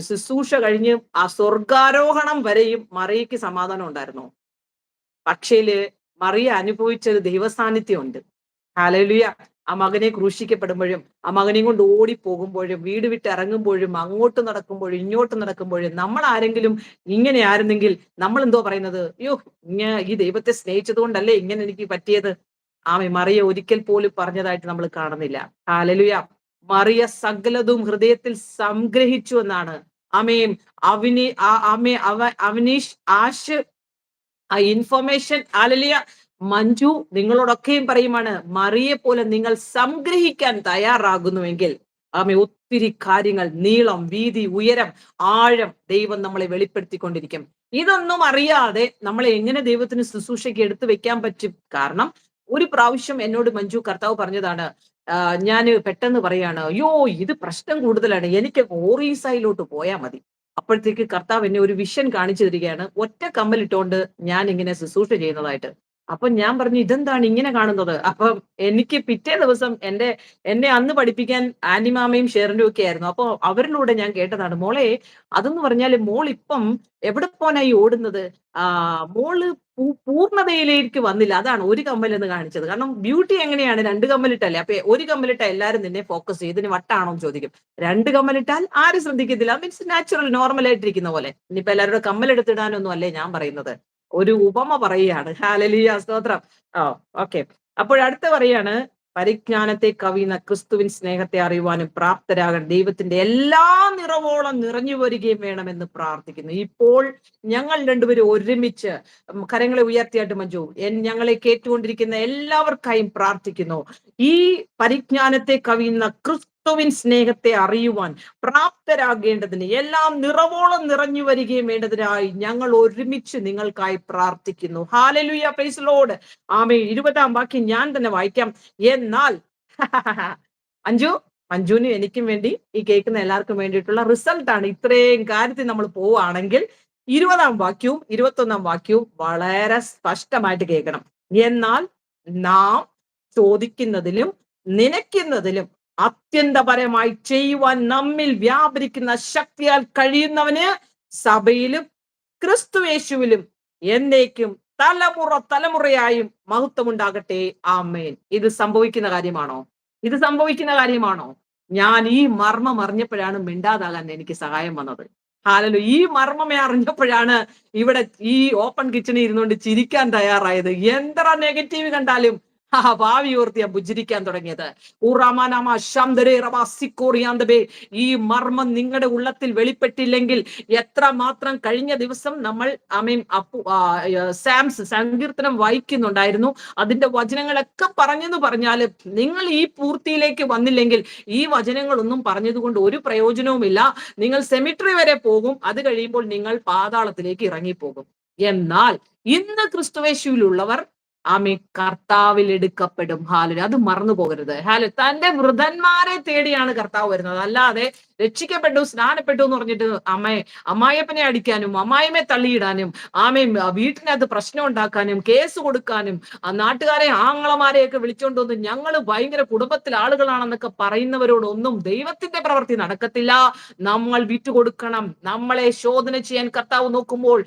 ശുശ്രൂഷ കഴിഞ്ഞ് ആ സ്വർഗാരോഹണം വരെയും മറിയയ്ക്ക് സമാധാനം ഉണ്ടായിരുന്നു. പക്ഷേല് മറിയ അനുഭവിച്ചൊരു ദൈവസാന്നിധ്യം ഉണ്ട്. ഹല്ലേലൂയ. ആ മകനെ ക്രൂശിക്കപ്പെടുമ്പോഴും, ആ മകനെയും കൊണ്ട് ഓടിപ്പോകുമ്പോഴും, വീട് വിട്ട് ഇറങ്ങുമ്പോഴും, അങ്ങോട്ട് നടക്കുമ്പോഴും ഇങ്ങോട്ട് നടക്കുമ്പോഴും, നമ്മൾ ആരെങ്കിലും ഇങ്ങനെ ആയിരുന്നെങ്കിൽ നമ്മൾ എന്തോ പറയുന്നത്? അയ്യോ, ഈ ദൈവത്തെ സ്നേഹിച്ചത് കൊണ്ടല്ലേ ഇങ്ങനെ എനിക്ക് പറ്റിയത്. മറിയ ഒരിക്കൽ പോലും പറഞ്ഞതായിട്ട് നമ്മൾ കാണുന്നില്ല. ഹല്ലേലൂയ. മറിയ സകലതും ഹൃദയത്തിൽ സംഗ്രഹിച്ചു എന്നാണ്. അവനീഷ് ആശ് ആ ഇൻഫർമേഷൻ, ഹല്ലേലൂയ. മഞ്ജു നിങ്ങളോടൊക്കെയും പറയുമാണ്, മറിയെ പോലെ നിങ്ങൾ സംഗ്രഹിക്കാൻ തയ്യാറാകുന്നുവെങ്കിൽ ഒത്തിരി കാര്യങ്ങൾ, നീളം, വീതി, ഉയരം, ആഴം ദൈവം നമ്മളെ വെളിപ്പെടുത്തിക്കൊണ്ടിരിക്കും. ഇതൊന്നും അറിയാതെ നമ്മളെ എങ്ങനെ ദൈവത്തിന് ശുശ്രൂഷയ്ക്ക് എടുത്തു വെക്കാൻ പറ്റും? കാരണം ഒരു പ്രാവശ്യം എന്നോട് മഞ്ജു കർത്താവ് പറഞ്ഞതാണ്, ഞാൻ പെട്ടെന്ന് പറയാണ്, അയ്യോ ഇത് പ്രശ്നം കൂടുതലാണ്, എനിക്ക് ഓറീസയിലോട്ട് പോയാൽ മതി. അപ്പോഴത്തേക്ക് കർത്താവ് എന്നെ ഒരു വിഷൻ കാണിച്ചു തരികയാണ്, ഒറ്റ കമ്മലിട്ടുകൊണ്ട് ഞാൻ ഇങ്ങനെ ശുശ്രൂഷ ചെയ്യുന്നതായിട്ട്. അപ്പൊ ഞാൻ പറഞ്ഞു, ഇതെന്താണ് ഇങ്ങനെ കാണുന്നത്? അപ്പം എനിക്ക് പിറ്റേ ദിവസം എന്നെ അന്ന് പഠിപ്പിക്കാൻ ആനിമാമയും ഷെറിനും ഒക്കെ ആയിരുന്നു. അപ്പൊ അവരിലൂടെ ഞാൻ കേട്ടതാണ്, മോളെ അതെന്ന് പറഞ്ഞാല് മോൾ ഇപ്പം എവിടെ പോനായി ഓടുന്നത്? മോള് പൂർണ്ണതയിലേക്ക് വന്നില്ല, അതാണ് ഒരു കമ്മൽ എന്ന് കാണിച്ചത്. കാരണം ബ്യൂട്ടി എങ്ങനെയാണ്? 2 കമ്മലിട്ടല്ലേ. അപ്പൊ ഒരു കമ്മലിട്ട എല്ലാരും നിന്നെ ഫോക്കസ് ചെയ്ത് ഇതിന് വട്ടാണോ എന്ന് ചോദിക്കും. 2 കമ്മലിട്ടാൽ ആരും ശ്രദ്ധിക്കത്തില്ല. മീൻസ് നാച്ചുറൽ, നോർമൽ ആയിട്ടിരിക്കുന്ന പോലെ. ഇനിയിപ്പോ എല്ലാവരുടെ കമ്മലെടുത്തിടാനൊന്നും അല്ലേ ഞാൻ പറയുന്നത്, ഒരു ഉപമ പറയുകയാണ്. ഹല്ലേലൂയ, സ്തോത്രം. ഓക്കെ. അപ്പോൾ അടുത്ത പറയാണ്, പരിജ്ഞാനത്തെ കവിയുന്ന ക്രിസ്തുവിൻ സ്നേഹത്തെ അറിയുവാനും പ്രാപ്തരാകാൻ ദൈവത്തിന്റെ എല്ലാ നിറവോളം നിറഞ്ഞു വരികയും വേണമെന്ന് പ്രാർത്ഥിക്കുന്നു. ഇപ്പോൾ ഞങ്ങൾ രണ്ടുപേരും ഒരുമിച്ച് കരങ്ങളെ ഉയർത്തിയായിട്ട് മഞ്ജു, ഞങ്ങളെ കേട്ടുകൊണ്ടിരിക്കുന്ന എല്ലാവർക്കായും പ്രാർത്ഥിക്കുന്നു. ഈ പരിജ്ഞാനത്തെ കവിയുന്ന ക്രിസ്തുവിൻ സ്നേഹത്തെ അറിയുവാൻ പ്രാപ്തരാകേണ്ടതിന്, എല്ലാം നിറവോളം നിറഞ്ഞു വരികയും വേണ്ടതിനായി ഞങ്ങൾ ഒരുമിച്ച് നിങ്ങൾക്കായി പ്രാർത്ഥിക്കുന്നു. Hallelujah, praise the Lord. 20-ാം വാക്യം ഞാൻ തന്നെ വായിക്കാം. എന്നാൽ മഞ്ജുവിനും എനിക്കും വേണ്ടി, ഈ കേൾക്കുന്ന എല്ലാവർക്കും വേണ്ടിയിട്ടുള്ള റിസൾട്ട് ആണ്. ഇത്രയും കാര്യത്തിൽ നമ്മൾ പോവുകയാണെങ്കിൽ 20-ാം വാക്യവും 21-ാം വാക്യവും വളരെ സ്പഷ്ടമായിട്ട് കേൾക്കണം. എന്നാൽ നാം ചോദിക്കുന്നതിലും നനയ്ക്കുന്നതിലും അത്യന്തപരമായി ചെയ്യുവാൻ നമ്മിൽ വ്യാപരിക്കുന്ന ശക്തിയാൽ കഴിയുന്നവന് സഭയിലും ക്രിസ്തുയേശുവിലും എന്നേക്കും തലമുറയായും മഹത്വം ഉണ്ടാകട്ടെ. ആമേൻ. ഇത് സംഭവിക്കുന്ന കാര്യമാണോ? ഇത് സംഭവിക്കുന്ന കാര്യമാണോ? ഞാൻ ഈ മർമ്മം അറിഞ്ഞപ്പോഴാണ് മിണ്ടാതാകാൻ എനിക്ക് സഹായം വന്നത്. ഹല്ലേലൂയ. ഈ മർമ്മമേ അറിഞ്ഞപ്പോഴാണ് ഇവിടെ ഈ ഓപ്പൺ കിച്ചണിൽ ഇരുന്നുകൊണ്ട് ചിരിക്കാൻ തയ്യാറായത്. എത്ര നെഗറ്റീവ് കണ്ടാലും ഭാവി ഓർത്ത് ഞാൻ പുഞ്ചിരിക്കാൻ തുടങ്ങിയത്. ഈ മർമ്മം നിങ്ങളുടെ ഉള്ളത്തിൽ വെളിപ്പെട്ടില്ലെങ്കിൽ എത്ര മാത്രം കഴിഞ്ഞ ദിവസം നമ്മൾ സങ്കീർത്തനം വായിക്കുന്നുണ്ടായിരുന്നു. അതിന്റെ വചനങ്ങളൊക്കെ പറഞ്ഞെന്ന് പറഞ്ഞാല് നിങ്ങൾ ഈ പൂർത്തിയിലേക്ക് വന്നില്ലെങ്കിൽ ഈ വചനങ്ങളൊന്നും പറഞ്ഞതുകൊണ്ട് ഒരു പ്രയോജനവുമില്ല. നിങ്ങൾ സെമിട്രി വരെ പോകും, അത് കഴിയുമ്പോൾ നിങ്ങൾ പാതാളത്തിലേക്ക് ഇറങ്ങിപ്പോകും. എന്നാൽ ഇന്ന് ക്രിസ്തുയേശുവിലുള്ളവർ ആമേ കർത്താവിൽ എടുക്കപ്പെടും. ഹാലലൂയ. അത് മറന്നു പോകരുത്. തന്റെ വൃതന്മാരെ തേടിയാണ് കർത്താവ് വരുന്നത്. അല്ലാതെ രക്ഷിക്കപ്പെട്ടു, സ്നാനപ്പെട്ടു എന്ന് പറഞ്ഞിട്ട് അമ്മായപ്പനെ അടിക്കാനും അമ്മായിമ്മയെ തള്ളിയിടാനും വീട്ടിനകത്ത് പ്രശ്നം ഉണ്ടാക്കാനും കേസ് കൊടുക്കാനും ആ നാട്ടുകാരെ ആങ്ങളമാരെയൊക്കെ വിളിച്ചോണ്ട് വന്ന് ഞങ്ങള് ഭയങ്കര കുടുംബത്തിൽ ആളുകളാണെന്നൊക്കെ പറയുന്നവരോടൊന്നും ദൈവത്തിന്റെ പ്രവൃത്തി നടക്കത്തില്ല. നമ്മൾ വിറ്റുകൊടുക്കണം. നമ്മളെ ശോധന ചെയ്യാൻ കർത്താവ് നോക്കുമ്പോൾ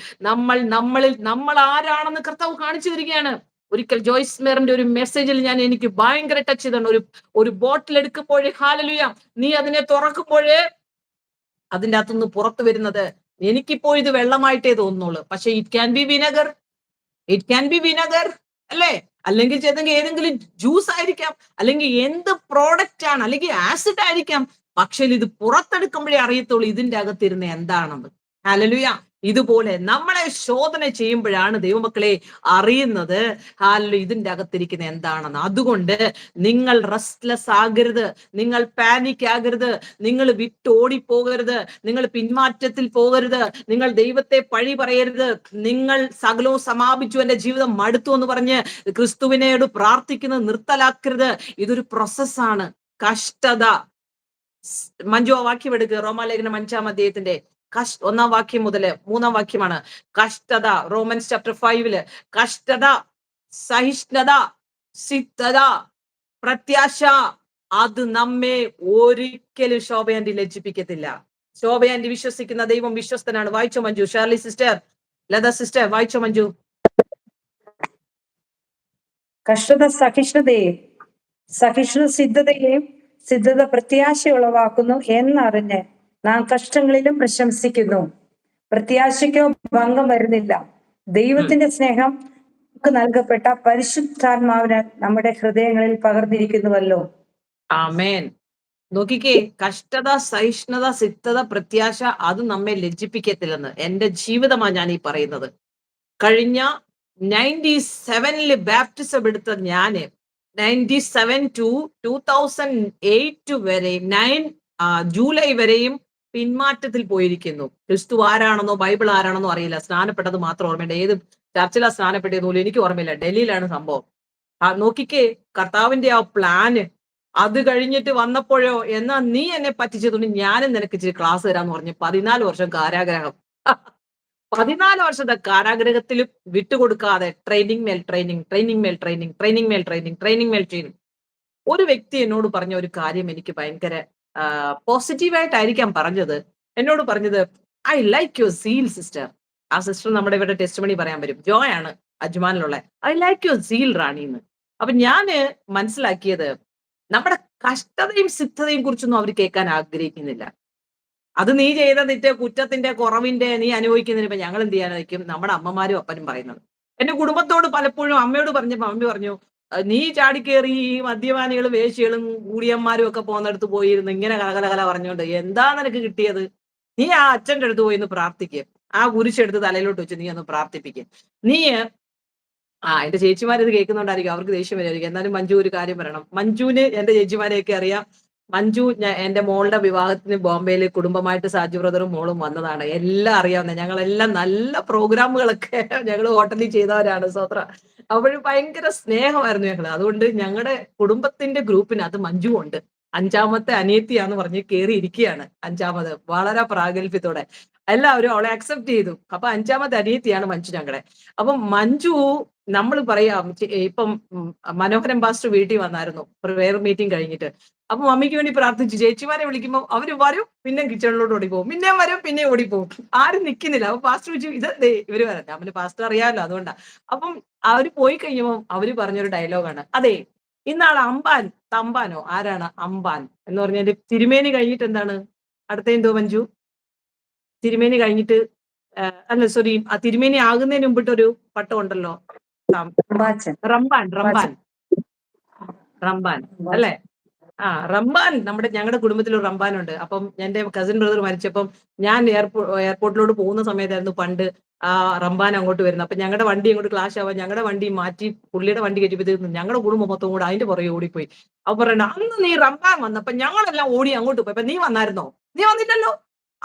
നമ്മൾ ആരാണെന്ന് കർത്താവ് കാണിച്ചു തരികയാണ്. ഒരിക്കൽ ജോയ്സ് മേറിന്റെ ഒരു മെസ്സേജിൽ എനിക്ക് ഭയങ്കര ടച്ച് ചെയ്താണ്. ഒരു ബോട്ടിൽ എടുക്കുമ്പോഴേ ഹാലലുയ, നീ അതിനെ തുറക്കുമ്പോഴേ അതിൻ്റെ അകത്തുനിന്ന് പുറത്തു വരുന്നത് എനിക്കിപ്പോ ഇത് വെള്ളമായിട്ടേ തോന്നുള്ളൂ, പക്ഷെ ഇറ്റ് ക്യാൻ ബി വിനഗർ അല്ലേ, അല്ലെങ്കിൽ ഏതെങ്കിലും ജ്യൂസ് ആയിരിക്കാം, അല്ലെങ്കിൽ എന്ത് പ്രോഡക്റ്റ് ആണ്, അല്ലെങ്കിൽ ആസിഡ് ആയിരിക്കാം. പക്ഷെ ഇത് പുറത്തെടുക്കുമ്പോഴേ അറിയത്തുള്ളൂ ഇതിന്റെ അകത്തിരുന്ന് എന്താണെന്ന്. ഹല്ലേലൂയ. ഇതുപോലെ നമ്മളെ ശോധന ചെയ്യുമ്പോഴാണ് ദൈവമക്കളെ അറിയുന്നത് ഇതിന്റെ അകത്തിരിക്കുന്ന എന്താണെന്ന്. അതുകൊണ്ട് നിങ്ങൾ റെസ്റ്റ്ലെസ് ആകരുത്, നിങ്ങൾ പാനിക് ആകരുത്, നിങ്ങൾ വിട്ടോടിപ്പോകരുത്, നിങ്ങൾ പിന്മാറ്റത്തിൽ പോകരുത്, നിങ്ങൾ ദൈവത്തെ പഴി പറയരുത്. നിങ്ങൾ സകലവും സമാപിച്ചു, എന്റെ ജീവിതം മടുത്തു എന്ന് പറഞ്ഞ് ക്രിസ്തുവിനോട് പ്രാർത്ഥിക്കുന്നത് നിർത്തലാക്കരുത്. ഇതൊരു പ്രോസസ്സാണ്. കഷ്ടത. മഞ്ജു ആ വാക്യം എടുക്കുക, റോമാലേഖനം 5-ാം അധ്യായത്തിന്റെ 1-ാം വാക്യം മുതൽ 3-ാം വാക്യമാണ്. കഷ്ടത, റോമൻസ് ചാപ്റ്റർ 5 കഷ്ടത, സഹിഷ്ണുത, സിദ്ധത, പ്രത്യാശ, അത് നമ്മെ ഒരിക്കലും ശോഭയാന്റി ലജ്ജിപ്പിക്കത്തില്ല. ശോഭയാന്റി വിശ്വസിക്കുന്ന ദൈവം വിശ്വസ്തനാണ്. വായിച്ചോ മഞ്ജു. ഷാർലി സിസ്റ്റർ, ലത സിസ്റ്റർ, വായിച്ചോ മഞ്ജു. കഷ്ടത സഹിഷ്ണുതയും സഹിഷ്ണു സിദ്ധതയെയും സിദ്ധത പ്രത്യാശ ഉളവാക്കുന്നു എന്നറിഞ്ഞ് നാം കഷ്ടങ്ങളിലും പ്രശംസിക്കുന്നു. പ്രത്യാശയ്ക്കോ ഭംഗം വരുന്നില്ല. ദൈവത്തിന്റെ സ്നേഹം നമുക്ക് നൽകപ്പെട്ട പരിശുദ്ധാത്മാവിന് നമ്മുടെ ഹൃദയങ്ങളിൽ പകർന്നിരിക്കുന്നുവല്ലോ. ആമേൻ. നോക്കിക്കേ, കഷ്ടത, സഹിഷ്ണുത, സിദ്ധത, പ്രത്യാശ, അത് നമ്മെ ലജ്ജിപ്പിക്കത്തില്ലെന്ന്. എന്റെ ജീവിതമാണ് ഞാൻ ഈ പറയുന്നത്. കഴിഞ്ഞ 97 ബാപ്റ്റിസം എടുത്ത ഞാന് 97 to 2008 വരെ 9 ജൂലൈ വരെയും പിന്മാറ്റത്തിൽ പോയിരിക്കുന്നു. ക്രിസ്തു ആരാണെന്നോ ബൈബിൾ ആരാണെന്നോ അറിയില്ല. സ്നാനപ്പെട്ടത് മാത്രം ഓർമ്മയുണ്ട്. ഏത് ചർച്ചിലാണ് സ്നാനപ്പെട്ടതെന്ന് എനിക്ക് ഓർമ്മയില്ല. ഡൽഹിയിലാണ് സംഭവം. നോക്കിക്കേ, കർത്താവിന്റെ ആ പ്ലാന്. അത് കഴിഞ്ഞിട്ട് വന്നപ്പോഴോ, എന്നാ നീ എന്നെ പറ്റിച്ചതുകൊണ്ട് ഞാനും നിനക്ക് ഇച്ചിരി ക്ലാസ് തരാന്ന് പറഞ്ഞ് 14 വർഷം കാരാഗ്രഹം. 14 വർഷത്തെ കാരാഗ്രഹത്തിലും വിട്ടുകൊടുക്കാതെ ട്രെയിനിങ് മേൽ ട്രെയിനിങ്, ട്രെയിനിങ് മേൽ ട്രെയിനിങ്, ട്രെയിനിങ് മേൽ ട്രെയിനിങ്, ട്രെയിനിങ് മേൽ ട്രെയിനിങ്. ഒരു വ്യക്തി എന്നോട് പറഞ്ഞ ഒരു കാര്യം എനിക്ക് ഭയങ്കര പോസിറ്റീവായിട്ടായിരിക്കാം പറഞ്ഞത്. എന്നോട് പറഞ്ഞത്, I like your seal sister. ആ സിസ്റ്റർ നമ്മുടെ ഇവിടെ ടെസ്റ്റ് മണി പറയാൻ വരും. ജോയ് ആണ് അജ്മാനിലുള്ള. ഐ ലൈക്ക് യുവർ സീൽ റാണി എന്ന്. അപ്പൊ ഞാന് മനസ്സിലാക്കിയത്, നമ്മുടെ കഷ്ടതയും സിദ്ധതയും കുറിച്ചൊന്നും അവർ കേൾക്കാൻ ആഗ്രഹിക്കുന്നില്ല. അത് നീ ചെയ്ത കുറ്റത്തിന്റെ കുറവിന്റെ നീ അനുഭവിക്കുന്നതിന് ഇപ്പൊ ഞങ്ങൾ എന്ത് ചെയ്യാനായിരിക്കും നമ്മുടെ അമ്മമാരും അപ്പനും പറയുന്നത്. എന്റെ കുടുംബത്തോട് പലപ്പോഴും അമ്മയോട് പറഞ്ഞപ്പോ അമ്മ പറഞ്ഞു, നീ ചാടിക്കേറി ഈ മദ്യപാനികളും വേശ്യകളും കൂടിയന്മാരും ഒക്കെ പോകുന്നിടത്ത് പോയിരുന്നു ഇങ്ങനെ കലകല പറഞ്ഞുകൊണ്ട് എന്താ നിനക്ക് കിട്ടിയത്? നീ ആ അച്ഛന്റെ അടുത്ത് പോയി ഒന്ന് പ്രാർത്ഥിക്കുക, ആ കുരിശെടുത്ത് തലയിലോട്ട് വെച്ച് നീ ഒന്ന് പ്രാർത്ഥിപ്പിക്കുക. നീ എന്റെ ചേച്ചിമാർ ഇത് കേൾക്കുന്നുണ്ടായിരിക്കും, അവർക്ക് ദേഷ്യം വരുമായിരിക്കും. എന്നാലും മഞ്ജു ഒരു കാര്യം പറയണം. മഞ്ജുവിന് എന്റെ ചേച്ചിമാരെയൊക്കെ അറിയാം. മഞ്ജു എന്റെ മോളുടെ വിവാഹത്തിന് ബോംബെയിൽ കുടുംബമായിട്ട് സാജു ബ്രദറും മോളും വന്നതാണ്. എല്ലാം അറിയാവുന്ന ഞങ്ങളെല്ലാം നല്ല പ്രോഗ്രാമുകളൊക്കെ ഞങ്ങൾ ഹോട്ടലിൽ ചെയ്തവരാണ്. സ്വത്ര അപ്പോഴും ഭയങ്കര സ്നേഹമായിരുന്നു ഞങ്ങൾ. അതുകൊണ്ട് ഞങ്ങളുടെ കുടുംബത്തിന്റെ ഗ്രൂപ്പിനകത്ത് മഞ്ജു ഉണ്ട്. 5ാമത്തെ അനിയത്തിയാന്ന് പറഞ്ഞ് കയറി ഇരിക്കുകയാണ്. 5ാമത് വളരെ പ്രാഗൽഭ്യത്തോടെ എല്ലാവരും അവളെ അക്സെപ്റ്റ് ചെയ്തു. അപ്പൊ 5ാമത്തെ അനിയത്തിയാണ് മഞ്ജു ഞങ്ങളുടെ. അപ്പൊ മഞ്ജു, നമ്മൾ പറയാം, ഇപ്പം മനോഹരൻ പാസ്റ്റർ വീട്ടിൽ വന്നായിരുന്നു പ്രേയർ മീറ്റിംഗ് കഴിഞ്ഞിട്ട്. അപ്പൊ മമ്മിക്ക് വേണ്ടി പ്രാർത്ഥിച്ചു. ചേച്ചിമാരെ വിളിക്കുമ്പോൾ അവര് വരും, പിന്നെ കിച്ചണിലോട്ട് ഓടിപ്പോകും, പിന്നെ വരും, പിന്നെ ഓടിപ്പോകും, ആരും നിൽക്കുന്നില്ല. അപ്പൊ പാസ്റ്റർ വിളിച്ചു, ഇതേ ഇവര് വരാം. ഞാൻ പാസ്റ്റർ അറിയാമല്ലോ, അതുകൊണ്ടാ. അപ്പം അവര് പോയി കഴിയുമ്പോൾ അവര് പറഞ്ഞൊരു ഡയലോഗാണ്, അതെ ഇന്നാൾ തമ്പാനോ ആരാണ് അമ്പാൻ എന്ന് പറഞ്ഞാല് തിരുമേനി കഴിഞ്ഞിട്ട് എന്താണ് അടുത്ത എന്തോ മഞ്ജു? തിരുമേനി കഴിഞ്ഞിട്ട് അല്ല സോറി, ആ തിരുമേനി ആകുന്നതിന് മുമ്പിട്ടൊരു പട്ടം ഉണ്ടല്ലോ, റംബാൻ അല്ലേ? റംബാൻ. ഞങ്ങളുടെ കുടുംബത്തിൽ ഒരു റംബാനുണ്ട്. അപ്പം എന്റെ കസിൻ ബ്രദർ മരിച്ചപ്പം ഞാൻ എയർപോർട്ടിലോട്ട് പോകുന്ന സമയത്തായിരുന്നു പണ്ട് ആ റംബാൻ അങ്ങോട്ട് വരുന്നത്. അപ്പൊ ഞങ്ങളുടെ വണ്ടി അങ്ങോട്ട് ക്ലാഷ് ആവാൻ ഞങ്ങളുടെ വണ്ടി മാറ്റി പുള്ളിയുടെ വണ്ടി കയറ്റിയപ്പോഴത്തേക്കും ഞങ്ങളുടെ കുടുംബം മൊത്തം കൂടെ അതിന്റെ പുറകെ ഓടിപ്പോയി. അപ്പൊ പറയണ്ട, അന്ന് നീ റംബാൻ വന്നപ്പോ ഞങ്ങളെല്ലാം ഓടി അങ്ങോട്ട് പോയി. അപ്പൊ നീ വന്നായിരുന്നോ? നീ വന്നില്ലല്ലോ.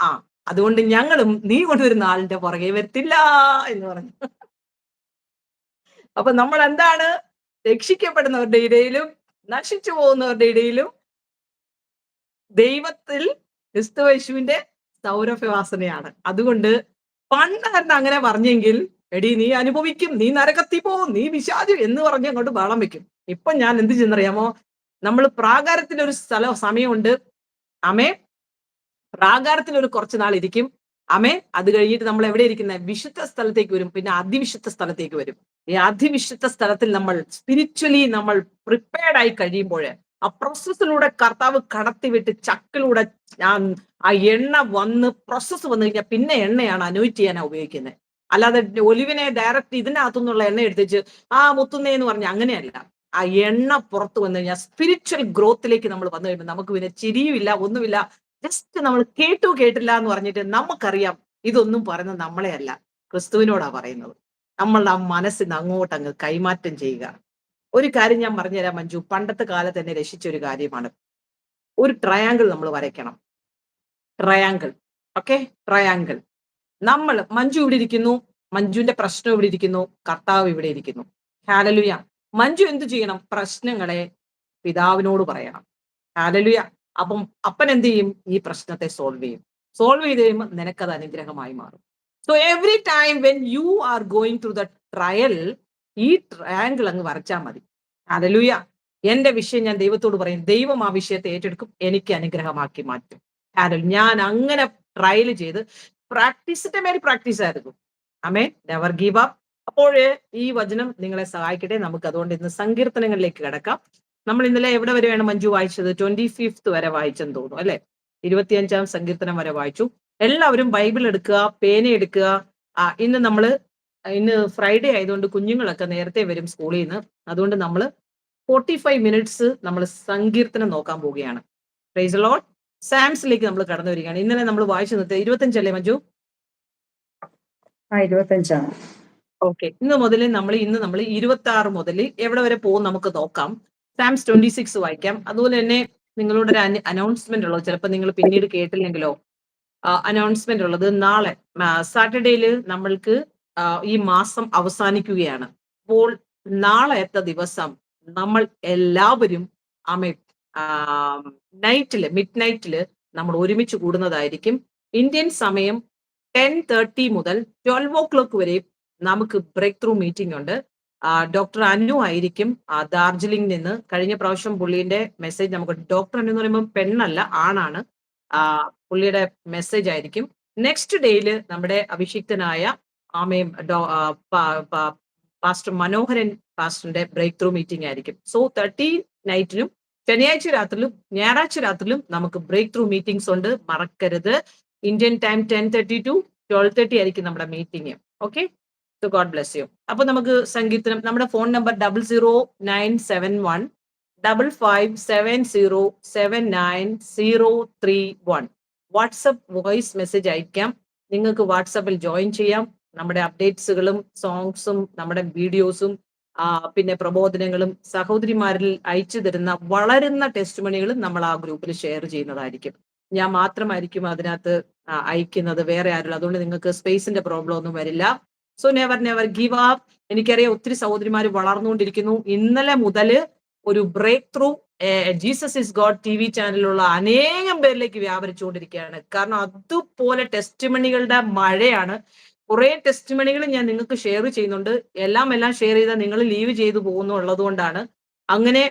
അതുകൊണ്ട് ഞങ്ങളും നീ കൊണ്ടുവരുന്ന ആളിന്റെ പുറകെ വരത്തില്ല എന്ന് പറഞ്ഞു. അപ്പൊ നമ്മൾ എന്താണ്? രക്ഷിക്കപ്പെടുന്നവരുടെ ഇടയിലും നശിച്ചു പോകുന്നവരുടെ ഇടയിലും ദൈവത്തിൽ ക്രിസ്തുയേശുവിന്റെ സൗരഭ്യവാസനയാണ്. അതുകൊണ്ട് പണ്ടായിരുന്നു അങ്ങനെ പറഞ്ഞെങ്കിൽ, എടി നീ അനുഭവിക്കും, നീ നരകത്തിൽ പോവും, നീ വിഷാദി എന്ന് പറഞ്ഞ് അങ്ങോട്ട് ബഹളം വെക്കും. ഇപ്പൊ ഞാൻ എന്ത് ചെയ്യുന്നറിയാമോ? നമ്മൾ പ്രാകാരത്തിൽ ഒരു സമയമുണ്ട്. ആമേ. പ്രാകാരത്തിൽ ഒരു കുറച്ച് നാൾ ഇരിക്കും. ആമേ. അത് കഴിഞ്ഞിട്ട് നമ്മൾ എവിടെ ഇരിക്കുന്നത്? വിശുദ്ധ സ്ഥലത്തേക്ക് വരും. പിന്നെ അതിവിശുദ്ധ സ്ഥലത്തേക്ക് വരും. ഈ അതിവിശുദ്ധ സ്ഥലത്തിൽ നമ്മൾ സ്പിരിച്വലി നമ്മൾ പ്രിപ്പയർഡ് ആയി കഴിയുമ്പോൾ ആ പ്രോസസ്സിലൂടെ കർത്താവ് കടത്തിവിട്ട് ചക്കിലൂടെ ആ എണ്ണ വന്ന് പ്രോസസ്സ് വന്നു കഴിഞ്ഞാൽ പിന്നെ എണ്ണയാണ് അനോയിറ്റ് ചെയ്യാനാ ഉപയോഗിക്കുന്നത്. അല്ലാതെ ഒലിവിനെ ഡയറക്റ്റ് ഇതിനകത്തുനിന്നുള്ള എണ്ണ എടുത്തിച്ച് മുത്തുന്നേ എന്ന് പറഞ്ഞ അങ്ങനെയല്ല. ആ എണ്ണ പുറത്തു വന്നു കഴിഞ്ഞാൽ സ്പിരിച്വൽ ഗ്രോത്തിലേക്ക് നമ്മൾ വന്നു കഴിയുമ്പോൾ നമുക്ക് പിന്നെ ചിരിയുമില്ല, ഒന്നുമില്ല. ജസ്റ്റ് നമ്മൾ കേട്ടില്ല എന്ന് പറഞ്ഞിട്ട് നമുക്കറിയാം ഇതൊന്നും പറയുന്നത് നമ്മളെ അല്ല, ക്രിസ്തുവിനോടാ പറയുന്നത്. നമ്മളുടെ ആ മനസ്സിന് അങ്ങോട്ട് അങ്ങ് കൈമാറ്റം ചെയ്യുക. ഒരു കാര്യം ഞാൻ പറഞ്ഞുതരാം മഞ്ജു, പണ്ടത്തെ കാലത്ത് എന്നെ രക്ഷിച്ച ഒരു കാര്യമാണ്. ഒരു ട്രയാങ്കിൾ നമ്മൾ വരയ്ക്കണം. ട്രയാങ്കിൾ. Okay, triangle. മഞ്ജു ഇവിടെ ഇരിക്കുന്നു, മഞ്ജുവിന്റെ പ്രശ്നം ഇവിടെ ഇരിക്കുന്നു, കർത്താവ് ഇവിടെ ഇരിക്കുന്നു. ഹല്ലേലൂയ. മഞ്ജു എന്ത് ചെയ്യണം? പ്രശ്നങ്ങളെ പിതാവിനോട് പറയണം. ഹല്ലേലൂയ. അപ്പം അപ്പൻ എന്ത് ചെയ്യും? ഈ പ്രശ്നത്തെ സോൾവ് ചെയ്യും. സോൾവ് ചെയ്ത് കഴിയുമ്പോൾ നിനക്കത് അനുഗ്രഹമായി മാറും. So every time when you are going through the trial, ഈ ട്രയാങ്കിൾ അങ്ങ് വരച്ചാൽ മതി. ഹല്ലേലൂയ. എന്റെ വിഷയം ഞാൻ ദൈവത്തോട് പറയും, ദൈവം ആ വിഷയത്തെ ഏറ്റെടുക്കും, എനിക്ക് അനുഗ്രഹമാക്കി മാറ്റും. ഞാൻ അങ്ങനെ ട്രയൽ ചെയ്ത് പ്രാക്ടീസിന്റെ മേൽ പ്രാക്ടീസ് ആയിരുന്നു. ആമേൻ. Never give up. അപ്പോൾ ഈ വചനം നിങ്ങളെ സഹായിക്കട്ടെ. നമുക്ക് അതുകൊണ്ട് ഇന്ന് സങ്കീർത്തനങ്ങളിലേക്ക് കിടക്കാം. നമ്മൾ ഇന്നലെ എവിടെ വരെയാണ് മഞ്ജു വായിച്ചത്? 25th വരെ വായിച്ചെന്ന് തോന്നുന്നു അല്ലെ? 25ാം സങ്കീർത്തനം വരെ വായിച്ചു. എല്ലാവരും ബൈബിൾ എടുക്കുക, പേന എടുക്കുക. ഇന്ന് ഫ്രൈഡേ ആയതുകൊണ്ട് കുഞ്ഞുങ്ങളൊക്കെ നേരത്തെ വരും സ്കൂളിൽ നിന്ന്. അതുകൊണ്ട് നമ്മൾ 45 മിനിറ്റ്സ് നമ്മൾ സങ്കീർത്തനം നോക്കാൻ പോവുകയാണ്. Price the Lord. സാംസിലേക്ക് നമ്മൾ കടന്നു വരികയാണ്. ഇന്നലെ നമ്മൾ വായിച്ചു നിർത്തിയത് 25 അല്ലേ മഞ്ജു? 25. ഓക്കെ. ഇന്ന് നമ്മൾ 26 മുതൽ എവിടെ വരെ പോകും നമുക്ക് നോക്കാം. സാംസ് 26 വായിക്കാം. അതുപോലെ തന്നെ നിങ്ങളോട് ഒരു അനൗൺസ്മെന്റ് ഉള്ളത്, ചിലപ്പോൾ നിങ്ങൾ പിന്നീട് കേട്ടില്ലെങ്കിലോ, അനൗൺസ്മെന്റ് ഉള്ളത്, നാളെ സാറ്റർഡേയിൽ നമ്മൾക്ക് ഈ മാസം അവസാനിക്കുകയാണ്. അപ്പോൾ നാളത്തെ ദിവസം നമ്മൾ എല്ലാവരും മിഡ് നൈറ്റില് നമ്മൾ ഒരുമിച്ച് കൂടുന്നതായിരിക്കും. ഇന്ത്യൻ സമയം 10:30 മുതൽ 12 o'clock വരെ നമുക്ക് ബ്രേക്ക് ത്രൂ മീറ്റിംഗ് ഉണ്ട്. ഡോക്ടർ അനു ആയിരിക്കും ഡാർജിലിംഗിൽ നിന്ന്. കഴിഞ്ഞ പ്രാവശ്യം പുള്ളിയുടെ മെസ്സേജ് നമുക്ക്, ഡോക്ടർ അനു എന്ന് പറയുമ്പോൾ പെണ്ണല്ല, ആണാണ്. പുള്ളിയുടെ മെസ്സേജ് ആയിരിക്കും. നെക്സ്റ്റ് ഡേയില് നമ്മുടെ അഭിഷിക്തനായ പാസ്റ്റർ മനോഹരൻ പാസ്റ്ററിന്റെ ബ്രേക്ക് ത്രൂ മീറ്റിംഗ് ആയിരിക്കും. സോ 30 നൈറ്റിലും ശനിയാഴ്ച രാത്രിയിലും ഞായറാഴ്ച രാത്രിയിലും നമുക്ക് ബ്രേക്ക് ത്രൂ മീറ്റിംഗ്സ് ഉണ്ട്, മറക്കരുത്. ഇന്ത്യൻ ടൈം 10:30 to 12:30 ആയിരിക്കും നമ്മുടെ meeting. Okay, so God bless U. അപ്പൊ നമുക്ക് സങ്കീർത്തനം, നമ്മുടെ phone number 00971 557079 WhatsApp voice message അയക്കാം. നിങ്ങൾക്ക് വാട്സപ്പിൽ ജോയിൻ ചെയ്യാം. നമ്മുടെ അപ്ഡേറ്റ്സുകളും സോങ്സും നമ്മുടെ വീഡിയോസും പിന്നെ പ്രബോധനങ്ങളും സഹോദരിമാരിൽ അയച്ചു തരുന്ന വളരുന്ന ടെസ്റ്റിമണികളും നമ്മൾ ആ ഗ്രൂപ്പിൽ ഷെയർ ചെയ്യുന്നതായിരിക്കും. ഞാൻ മാത്രമായിരിക്കും അതിനകത്ത് അയക്കുന്നത്, വേറെ ആരുള്ള. അതുകൊണ്ട് നിങ്ങൾക്ക് സ്പേസിന്റെ പ്രോബ്ലം ഒന്നും വരില്ല. So never give up. എനിക്കറിയാം ഒത്തിരി സഹോദരിമാർ വളർന്നുകൊണ്ടിരിക്കുന്നു. ഇന്നലെ മുതൽ ഒരു breakthrough Jesus is God TV ചാനലിലുള്ള അനേകം പേരിലേക്ക് വ്യാപരിച്ചുകൊണ്ടിരിക്കുകയാണ്. കാരണം അതുപോലെ ടെസ്റ്റിമണികളുടെ മഴയാണ്. കുറെ ടെസ്റ്റിമണികൾ ഞാൻ നിങ്ങൾക്ക് ഷെയർ ചെയ്യുന്നുണ്ട്. എല്ലാം ഷെയർ ചെയ്താൽ നിങ്ങൾ ലീവ് ചെയ്തു പോകുന്നുള്ളത് കൊണ്ടാണ്. അങ്ങനെ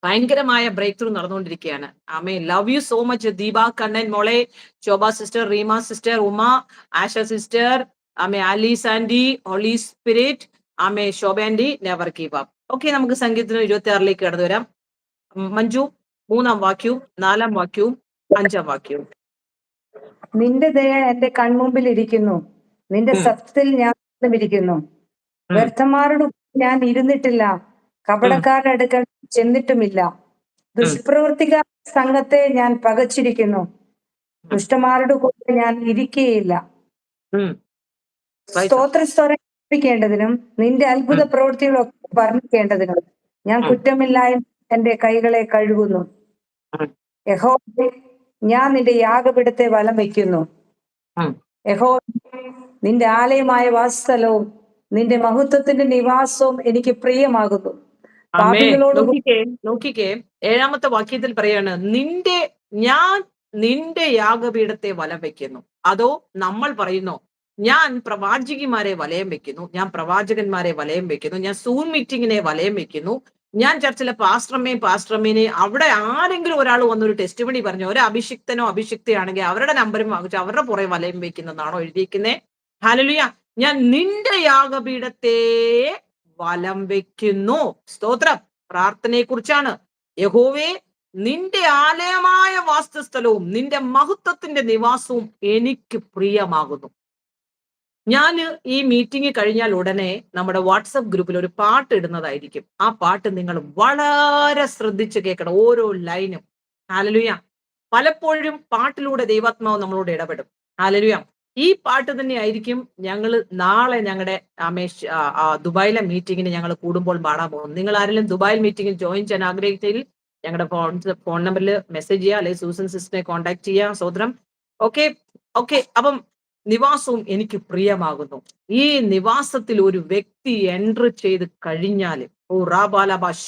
ഭയങ്കരമായ ബ്രേക്ക് ത്രൂ നടന്നുകൊണ്ടിരിക്കുകയാണ്. ആമേൻ. Love you so much Deepa Kannan മോളെ, Shobha sister, Reema sister, Uma, Asha sister, ആമേ ആലീസ് ആൻഡി, ഹോളി സ്പിരിറ്റ്, ആമേ Shobha aunty, never give up. Okay, നമുക്ക് സങ്കീർത്തനം 26ലേക്ക് കടന്നു വരാം. മഞ്ജു 3-ാം വാക്യവും 4-ാം വാക്യവും 5-ാം വാക്യവും. നിന്റെ ദയ എന്റെ കൺമുമ്പിൽ ഇരിക്കുന്നു, നിന്റെ സത്യത്തിൽ ഞാൻ ഇരിക്കുന്നു. വ്യർത്ഥന്മാരുടെ ഞാൻ ഇരുന്നിട്ടില്ല, കപടക്കാരുടെ അടുക്കൽ ചെന്നിട്ടുമില്ല. ദുഷ്പ്രവൃത്തിക്കാർ സംഘത്തെ ഞാൻ പകച്ചിരിക്കുന്നു, ദുഷ്ടന്മാരുടെ കൂടെ ഞാൻ ഇരിക്കുകയില്ല. സ്തോത്രസ്വരം കേൾപ്പിക്കേണ്ടതിനും നിന്റെ അത്ഭുത പ്രവൃത്തികളൊക്കെ വർണ്ണിക്കേണ്ടതിനും ഞാൻ കുറ്റമില്ലായ്മ എന്റെ കൈകളെ കഴുകുന്നു. യഹോവേ, ഞാൻ നിന്റെ യാഗപീഠത്തെ വലം വയ്ക്കുന്നു. യഹോവേ, നിന്റെ ആലയമായ വാസസ്ഥലവും നിന്റെ മഹത്വത്തിന്റെ നിവാസവും എനിക്ക് പ്രിയമാകുന്നു. ആമേ. പാപികളോട് നോക്കിക്കേ 7ാമത്തെ വാക്യത്തിൽ പറയാണ്, ഞാൻ നിന്റെ യാഗപീഠത്തെ വലം വെക്കുന്നു. അതോ നമ്മൾ പറയുന്നു, ഞാൻ പ്രവാചകിമാരെ വലയം വെക്കുന്നു, ഞാൻ പ്രവാചകന്മാരെ വലയം വെക്കുന്നു, ഞാൻ സൂം മീറ്റിങ്ങിനെ വലയം വെക്കുന്നു, ഞാൻ ചർച്ചിലെ പാസ്റ്ററമ്മേനെ അവിടെ ആരെങ്കിലും ഒരാൾ വന്നൊരു ടെസ്റ്റ് മണി പറഞ്ഞു, ഒരു അഭിഷിക്തനോ അഭിഷിക്തയാണെങ്കിൽ അവരുടെ നമ്പരും വാങ്ങിച്ച് അവരുടെ പുറകെ വലയം വെക്കുന്നതാണോ എഴുതിയിരിക്കുന്നേ? ഹല്ലേലൂയ. ഞാൻ നിന്റെ യാഗപീഠത്തെ വലം വെക്കുന്നു. സ്തോത്രം. പ്രാർത്ഥനയെ കുറിച്ചാണ്. യഹോവേ, നിന്റെ ആലയമായ വാസസ്ഥലവും നിന്റെ മഹത്വത്തിന്റെ നിവാസവും എനിക്ക് പ്രിയമാകുന്നു. ഞാൻ ഈ മീറ്റിംഗ് കഴിഞ്ഞാൽ ഉടനെ നമ്മുടെ വാട്സപ്പ് ഗ്രൂപ്പിൽ ഒരു പാട്ട് ഇടുന്നതായിരിക്കും. ആ പാട്ട് നിങ്ങൾ വളരെ ശ്രദ്ധിച്ച് കേൾക്കണം, ഓരോ ലൈനും. ഹല്ലേലൂയ. പലപ്പോഴും പാട്ടിലൂടെ ദൈവാത്മാവ് നമ്മളോട് ഇടപെടും. ഹല്ലേലൂയ. ഈ പാട്ട് തന്നെ ആയിരിക്കും ഞങ്ങൾ നാളെ ഞങ്ങളുടെ ദുബായിലെ മീറ്റിങ്ങിന് ഞങ്ങൾ കൂടുമ്പോൾ പാടാൻ പോകും. നിങ്ങൾ ആരെങ്കിലും ദുബായിൽ മീറ്റിംഗിൽ ജോയിൻ ചെയ്യാൻ ആഗ്രഹിച്ചെങ്കിൽ ഞങ്ങളുടെ ഫോൺ നമ്പറിൽ മെസ്സേജ് ചെയ്യുക, അല്ലെങ്കിൽ സൂസൻ സിസ്റ്ററിനെ കോൺടാക്ട് ചെയ്യുക. സോദരം. Okay okay. അപ്പം നിവാസവും എനിക്ക് പ്രിയമാകുന്നു. ഈ നിവാസത്തിൽ ഒരു വ്യക്തി എൻട്ർ ചെയ്ത് കഴിഞ്ഞാൽ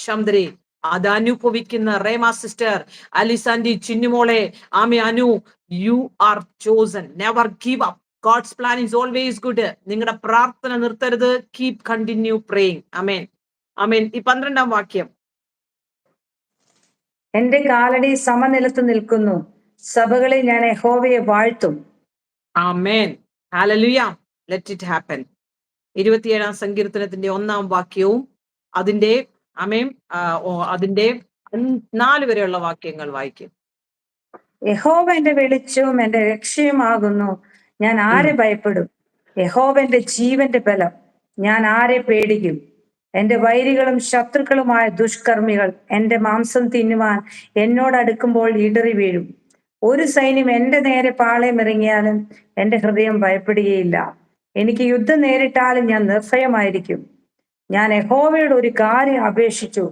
ശംദ്രേ അതനുഭവിക്കുന്ന റേമ സിസ്റ്റർ, അലിസാൻഡി, ചിന്നുമോളെ, Ami, Anu, you are chosen. Never give up. God's plan is always good. നിങ്ങളുടെ പ്രാർത്ഥന നിർത്തരുത്. Keep continue praying. ആമേൻ ആമേൻ. ഈ 12ാം വാക്യം. എന്റെ കാലടി സമനിലത്ത് നിൽക്കുന്നു, സഭകളിൽ ഞാൻ യഹോവയെ വാഴ്ത്തും. ആമേൻ. ഹല്ലേലൂയ. Let it happen. 27ാം സങ്കീർത്തനത്തിന്റെ 1ാം വാക്യവും അതിന്റെ അതിന്റെ 4 വരെയുള്ള വാക്യങ്ങൾ വായിക്കും. യഹോവ എന്റെ വെളിച്ചവും എന്റെ രക്ഷയുമാകുന്നു, ഞാൻ ആരെ ഭയപ്പെടും? യഹോവ എന്റെ ജീവന്റെ ബലം, ഞാൻ ആരെ പേടിക്കും? എന്റെ വൈരികളും ശത്രുക്കളുമായ ദുഷ്കർമ്മികൾ എന്റെ മാംസം തിന്നുവാൻ എന്നോടടുക്കുമ്പോൾ ഇടറി വീഴും. ഒരു സൈന്യം എന്റെ നേരെ പാളയമിറങ്ങിയാലും എന്റെ ഹൃദയം ഭയപ്പെടുകയില്ല. എനിക്ക് യുദ്ധം നേരിട്ടാലും ഞാൻ നിർഭയമായിരിക്കും. ഞാൻ യഹോവയോട് ഒരു കാര്യം അപേക്ഷിച്ചു,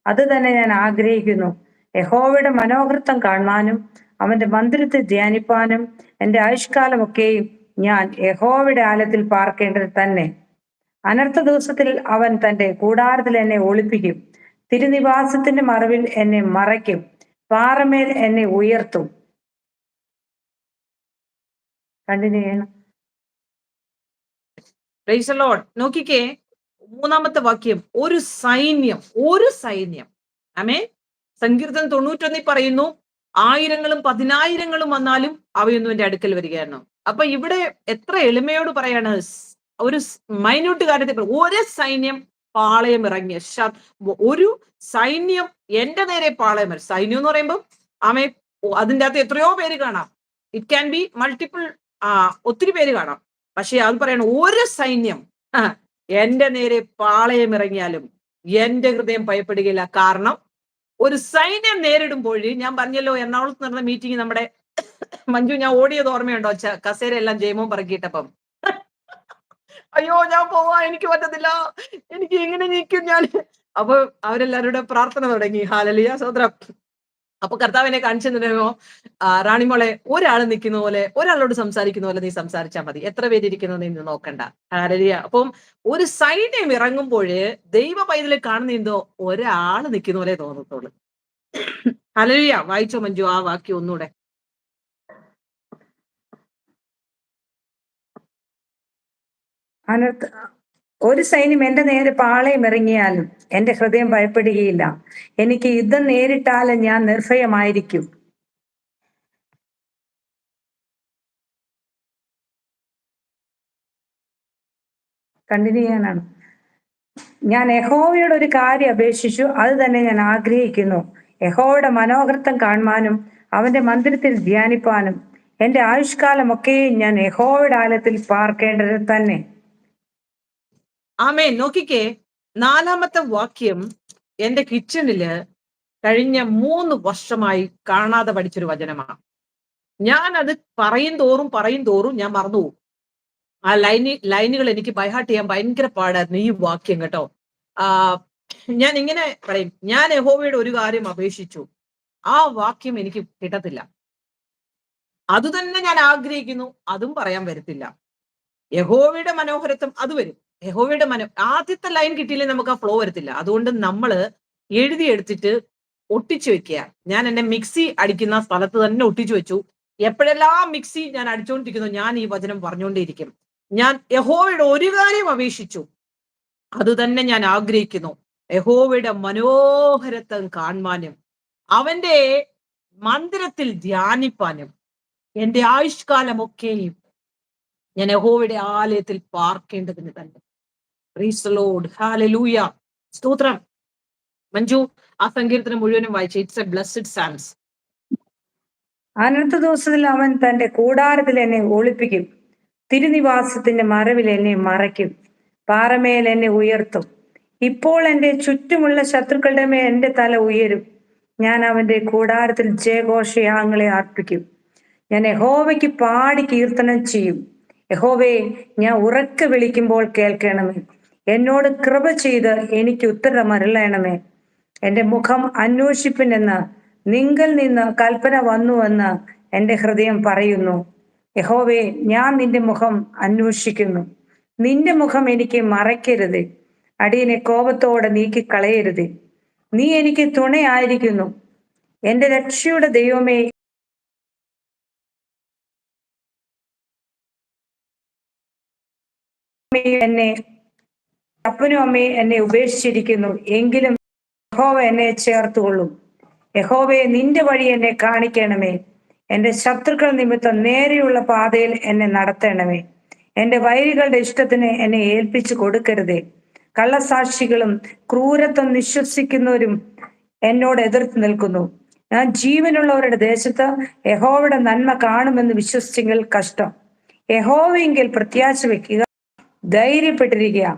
അത് തന്നെ ഞാൻ ആഗ്രഹിക്കുന്നു, യഹോവയുടെ മനോഹരത്വം കാണുവാനും അവന്റെ മന്ദിരത്തിൽ ധ്യാനിപ്പാനും എന്റെ ആയുഷ്കാലമൊക്കെയും ഞാൻ യഹോവയുടെ ആലയത്തിൽ പാർക്കേണ്ടത് തന്നെ. അനർത്ഥ ദിവസത്തിൽ അവൻ തന്റെ കൂടാരത്തിൽ എന്നെ ഒളിപ്പിക്കും, തിരുനിവാസത്തിന്റെ മറവിൽ എന്നെ മറയ്ക്കും, പാറമേൽ എന്നെ ഉയർത്തും. കണ്ടിന്യൂ ചെയ്യണം. Price the Lord. നോക്കിക്കേ 3ാമത്തെ വാക്യം. ഒരു സൈന്യം. ആമേൻ. സങ്കീർത്തനം 91 പറയുന്നു, 1000ങ്ങളും 10,000ങ്ങളും വന്നാലും അവയൊന്നും എന്റെ അടുക്കൽ വരികയാണ്. അപ്പൊ ഇവിടെ എത്ര എളിമയോട് പറയാണ്, ഒരു മൈന്യൂട്ട് കാര്യത്തിൽ ഒരു സൈന്യം പാളയം ഇറങ്ങിയ ഒരു സൈന്യം എന്റെ നേരെ പാളയം. സൈന്യം എന്ന് പറയുമ്പോൾ അതിൻ്റെ അകത്ത് എത്രയോ പേര് കാണാം. ഇറ്റ് ക്യാൻ ബി മൾട്ടിപ്പിൾ, ഒത്തിരി പേര് കാണാം. പക്ഷെ അത് പറയണം, ഒരു സൈന്യം എന്റെ നേരെ പാളയം ഇറങ്ങിയാലും എന്റെ ഹൃദയം ഭയപ്പെടുകയില്ല. കാരണം ഒരു സൈന്യം നേരിടുമ്പോൾ, ഞാൻ പറഞ്ഞല്ലോ എറണാകുളത്ത് നടന്ന മീറ്റിംഗ് നമ്മുടെ മഞ്ജു, ഞാൻ ഓടിയത് ഓർമ്മയുണ്ടോ? കസേര എല്ലാം ജയമോൻ പറക്കിയിട്ടപ്പം അയ്യോ ഞാൻ പോവാ, എനിക്ക് പറ്റത്തില്ല, എനിക്ക് എങ്ങനെ നിൽക്കും ഞാൻ. അപ്പൊ അവരെല്ലാവരുടെ പ്രാർത്ഥന തുടങ്ങി. ഹല്ലേലൂയ, സ്തോത്രം. അപ്പൊ കർത്താവിനെ കാണിച്ചു തരുമോ, റാണിമോളെ, ഒരാൾ നിൽക്കുന്ന പോലെ, ഒരാളോട് സംസാരിക്കുന്ന പോലെ നീ സംസാരിച്ചാൽ മതി, എത്ര പേരിയ്ക്കുന്നു നീ നോക്കണ്ട. ഹല്ലേലൂയ. അപ്പം ഒരു സൈന്യം ഇറങ്ങുമ്പോൾ ദൈവ പൈതലെ കാണുന്ന എന്തോ ഒരാൾ നിൽക്കുന്ന പോലെ തോന്നത്തുള്ളൂ. ഹല്ലേലൂയ. വായിച്ചോ മഞ്ജു ആ വാക്യം ഒന്നുകൂടെ. ഒരു സൈന്യം എന്റെ നേരെ പാളയം ഇറങ്ങിയാലും എന്റെ ഹൃദയം ഭയപ്പെടുകയില്ല. എനിക്ക് യുദ്ധം നേരിട്ടാലും ഞാൻ നിർഭയമായിരിക്കും. കണ്ടിന്യൂ ചെയ്യാനാണ്. ഞാൻ യഹോവയോട് ഒരു കാര്യം അപേക്ഷിച്ചു, അത് തന്നെ ഞാൻ ആഗ്രഹിക്കുന്നു, യഹോവയുടെ മനോഹരത്വം കാണുവാനും അവന്റെ മന്ദിരത്തിൽ ധ്യാനിപ്പാനും എന്റെ ആയുഷ്കാലമൊക്കെയും ഞാൻ യഹോവയുടെ ആലയത്തിൽ പാർക്കേണ്ടത് തന്നെ. ആമേൻ. നോക്കിക്കേ 4ാമത്തെ വാക്യം എന്റെ കിച്ചണില് കഴിഞ്ഞ 3 വർഷമായി കാണാതെ പഠിച്ചൊരു വചനമാണ്. ഞാൻ അത് പറയും തോറും ഞാൻ മറന്നുപോകും. ആ ലൈനുകൾ എനിക്ക് ബൈഹാർട്ട് ചെയ്യാൻ ഭയങ്കര പാടായിരുന്നു ഈ വാക്യം കേട്ടോ. ഞാൻ ഇങ്ങനെ പറയും, ഞാൻ യഹോവയുടെ ഒരു കാര്യം അപേക്ഷിച്ചു. ആ വാക്യം എനിക്ക് കിട്ടത്തില്ല. അത് തന്നെ ഞാൻ ആഗ്രഹിക്കുന്നു, അതും പറയാൻ വരത്തില്ല. യഹോവയുടെ മനോഹരത്വം അത് വരും. യഹോവയുടെ ആദ്യത്തെ ലൈൻ കിട്ടിയില്ലേ നമുക്ക് ആ ഫ്ലോ വരത്തില്ല. അതുകൊണ്ട് നമ്മള് എഴുതിയെടുത്തിട്ട് ഒട്ടിച്ചു വെക്കുക. ഞാൻ എന്റെ മിക്സി അടിക്കുന്ന സ്ഥലത്ത് തന്നെ ഒട്ടിച്ചു വെച്ചു. എപ്പോഴെല്ലാം മിക്സി ഞാൻ അടിച്ചുകൊണ്ടിരിക്കുന്നു, ഞാൻ ഈ വചനം പറഞ്ഞുകൊണ്ടേയിരിക്കും. ഞാൻ യഹോവയുടെ ഒരു കാര്യം അപേക്ഷിച്ചു, അത് തന്നെ ഞാൻ ആഗ്രഹിക്കുന്നു, യഹോവയുടെ മനോഹരത്വം കാണുവാനും അവന്റെ മന്ദിരത്തിൽ ധ്യാനിപ്പാനും എന്റെ ആയുഷ്കാലമൊക്കെയും ഞാൻ യഹോവയുടെ ആലയത്തിൽ പാർക്കേണ്ടതിന് തന്നെ. പ്രൈസ് ദി ലോർഡ്, ഹല്ലേലൂയ, സ്തോത്രം. മഞ്ജു ആ സങ്കീർത്തനം മുഴുവനും വായിച്ചു. ഇറ്റ്സ് എ ബ്ലെസ്ഡ് സാംസ്. അനർത്ഥ ദിവസത്തിൽ അവൻ തന്റെ കൂടാരത്തിൽ എന്നെ ഒളിപ്പിക്കും, തിരുനിവാസത്തിന്റെ മറവിൽ എന്നെ മറയ്ക്കും, പാറമേൽ എന്നെ ഉയർത്തും. ഇപ്പോൾ എന്റെ ചുറ്റുമുള്ള ശത്രുക്കളുടെ മേൽ എന്റെ തല ഉയരും. ഞാൻ അവന്റെ കൂടാരത്തിൽ ജയഘോഷയാഗങ്ങളെ അർപ്പിക്കും. ഞാൻ യഹോവയ്ക്ക് പാടി കീർത്തനം ചെയ്യും. യഹോവേ, ഞാൻ ഉറക്കെ വിളിക്കുമ്പോൾ കേൾക്കണമേ. എന്നോട് കൃപ ചെയ്ത് എനിക്ക് ഉത്തരം അരുളണമേ. എന്റെ മുഖം അന്വേഷിപ്പിനെന്ന് നിങ്കൽ നിന്ന് കൽപ്പന വന്നുവെന്ന് എന്റെ ഹൃദയം പറയുന്നു. യഹോവേ, ഞാൻ നിന്റെ മുഖം അന്വേഷിക്കുന്നു. നിന്റെ മുഖം എനിക്ക് മറയ്ക്കരുത്. അടിയനെ കോപത്തോടെ നീക്കിക്കളയരുത്. നീ എനിക്ക് തുണയായിരിക്കുന്നു. എന്റെ രക്ഷയുടെ ദൈവമേ, എന്നെ അപ്പനും അമ്മയും എന്നെ ഉപേക്ഷിച്ചിരിക്കുന്നു, എങ്കിലും യഹോവ എന്നെ ചേർത്തുകൊള്ളും. യഹോവേ, നിന്റെ വഴി എന്നെ കാണിക്കണമേ. എന്റെ ശത്രുക്കൾ നിമിത്തം നേരെയുള്ള പാതയിൽ എന്നെ നടത്തണമേ. എന്റെ വൈരികളുടെ ഇഷ്ടത്തിന് എന്നെ ഏൽപ്പിച്ചു കൊടുക്കരുതേ. കള്ളസാക്ഷികളും ക്രൂരത്വം വിശ്വസിക്കുന്നവരും എന്നോട് എതിർത്ത് നിൽക്കുന്നു. ഞാൻ ജീവനുള്ളവരുടെ ദേശത്ത് യഹോവയുടെ നന്മ കാണുമെന്ന് വിശ്വസിച്ചെങ്കിൽ കഷ്ടം. യഹോവയെങ്കിൽ പ്രത്യാശ വെക്കുക, ധൈര്യപ്പെട്ടിരിക്കുക.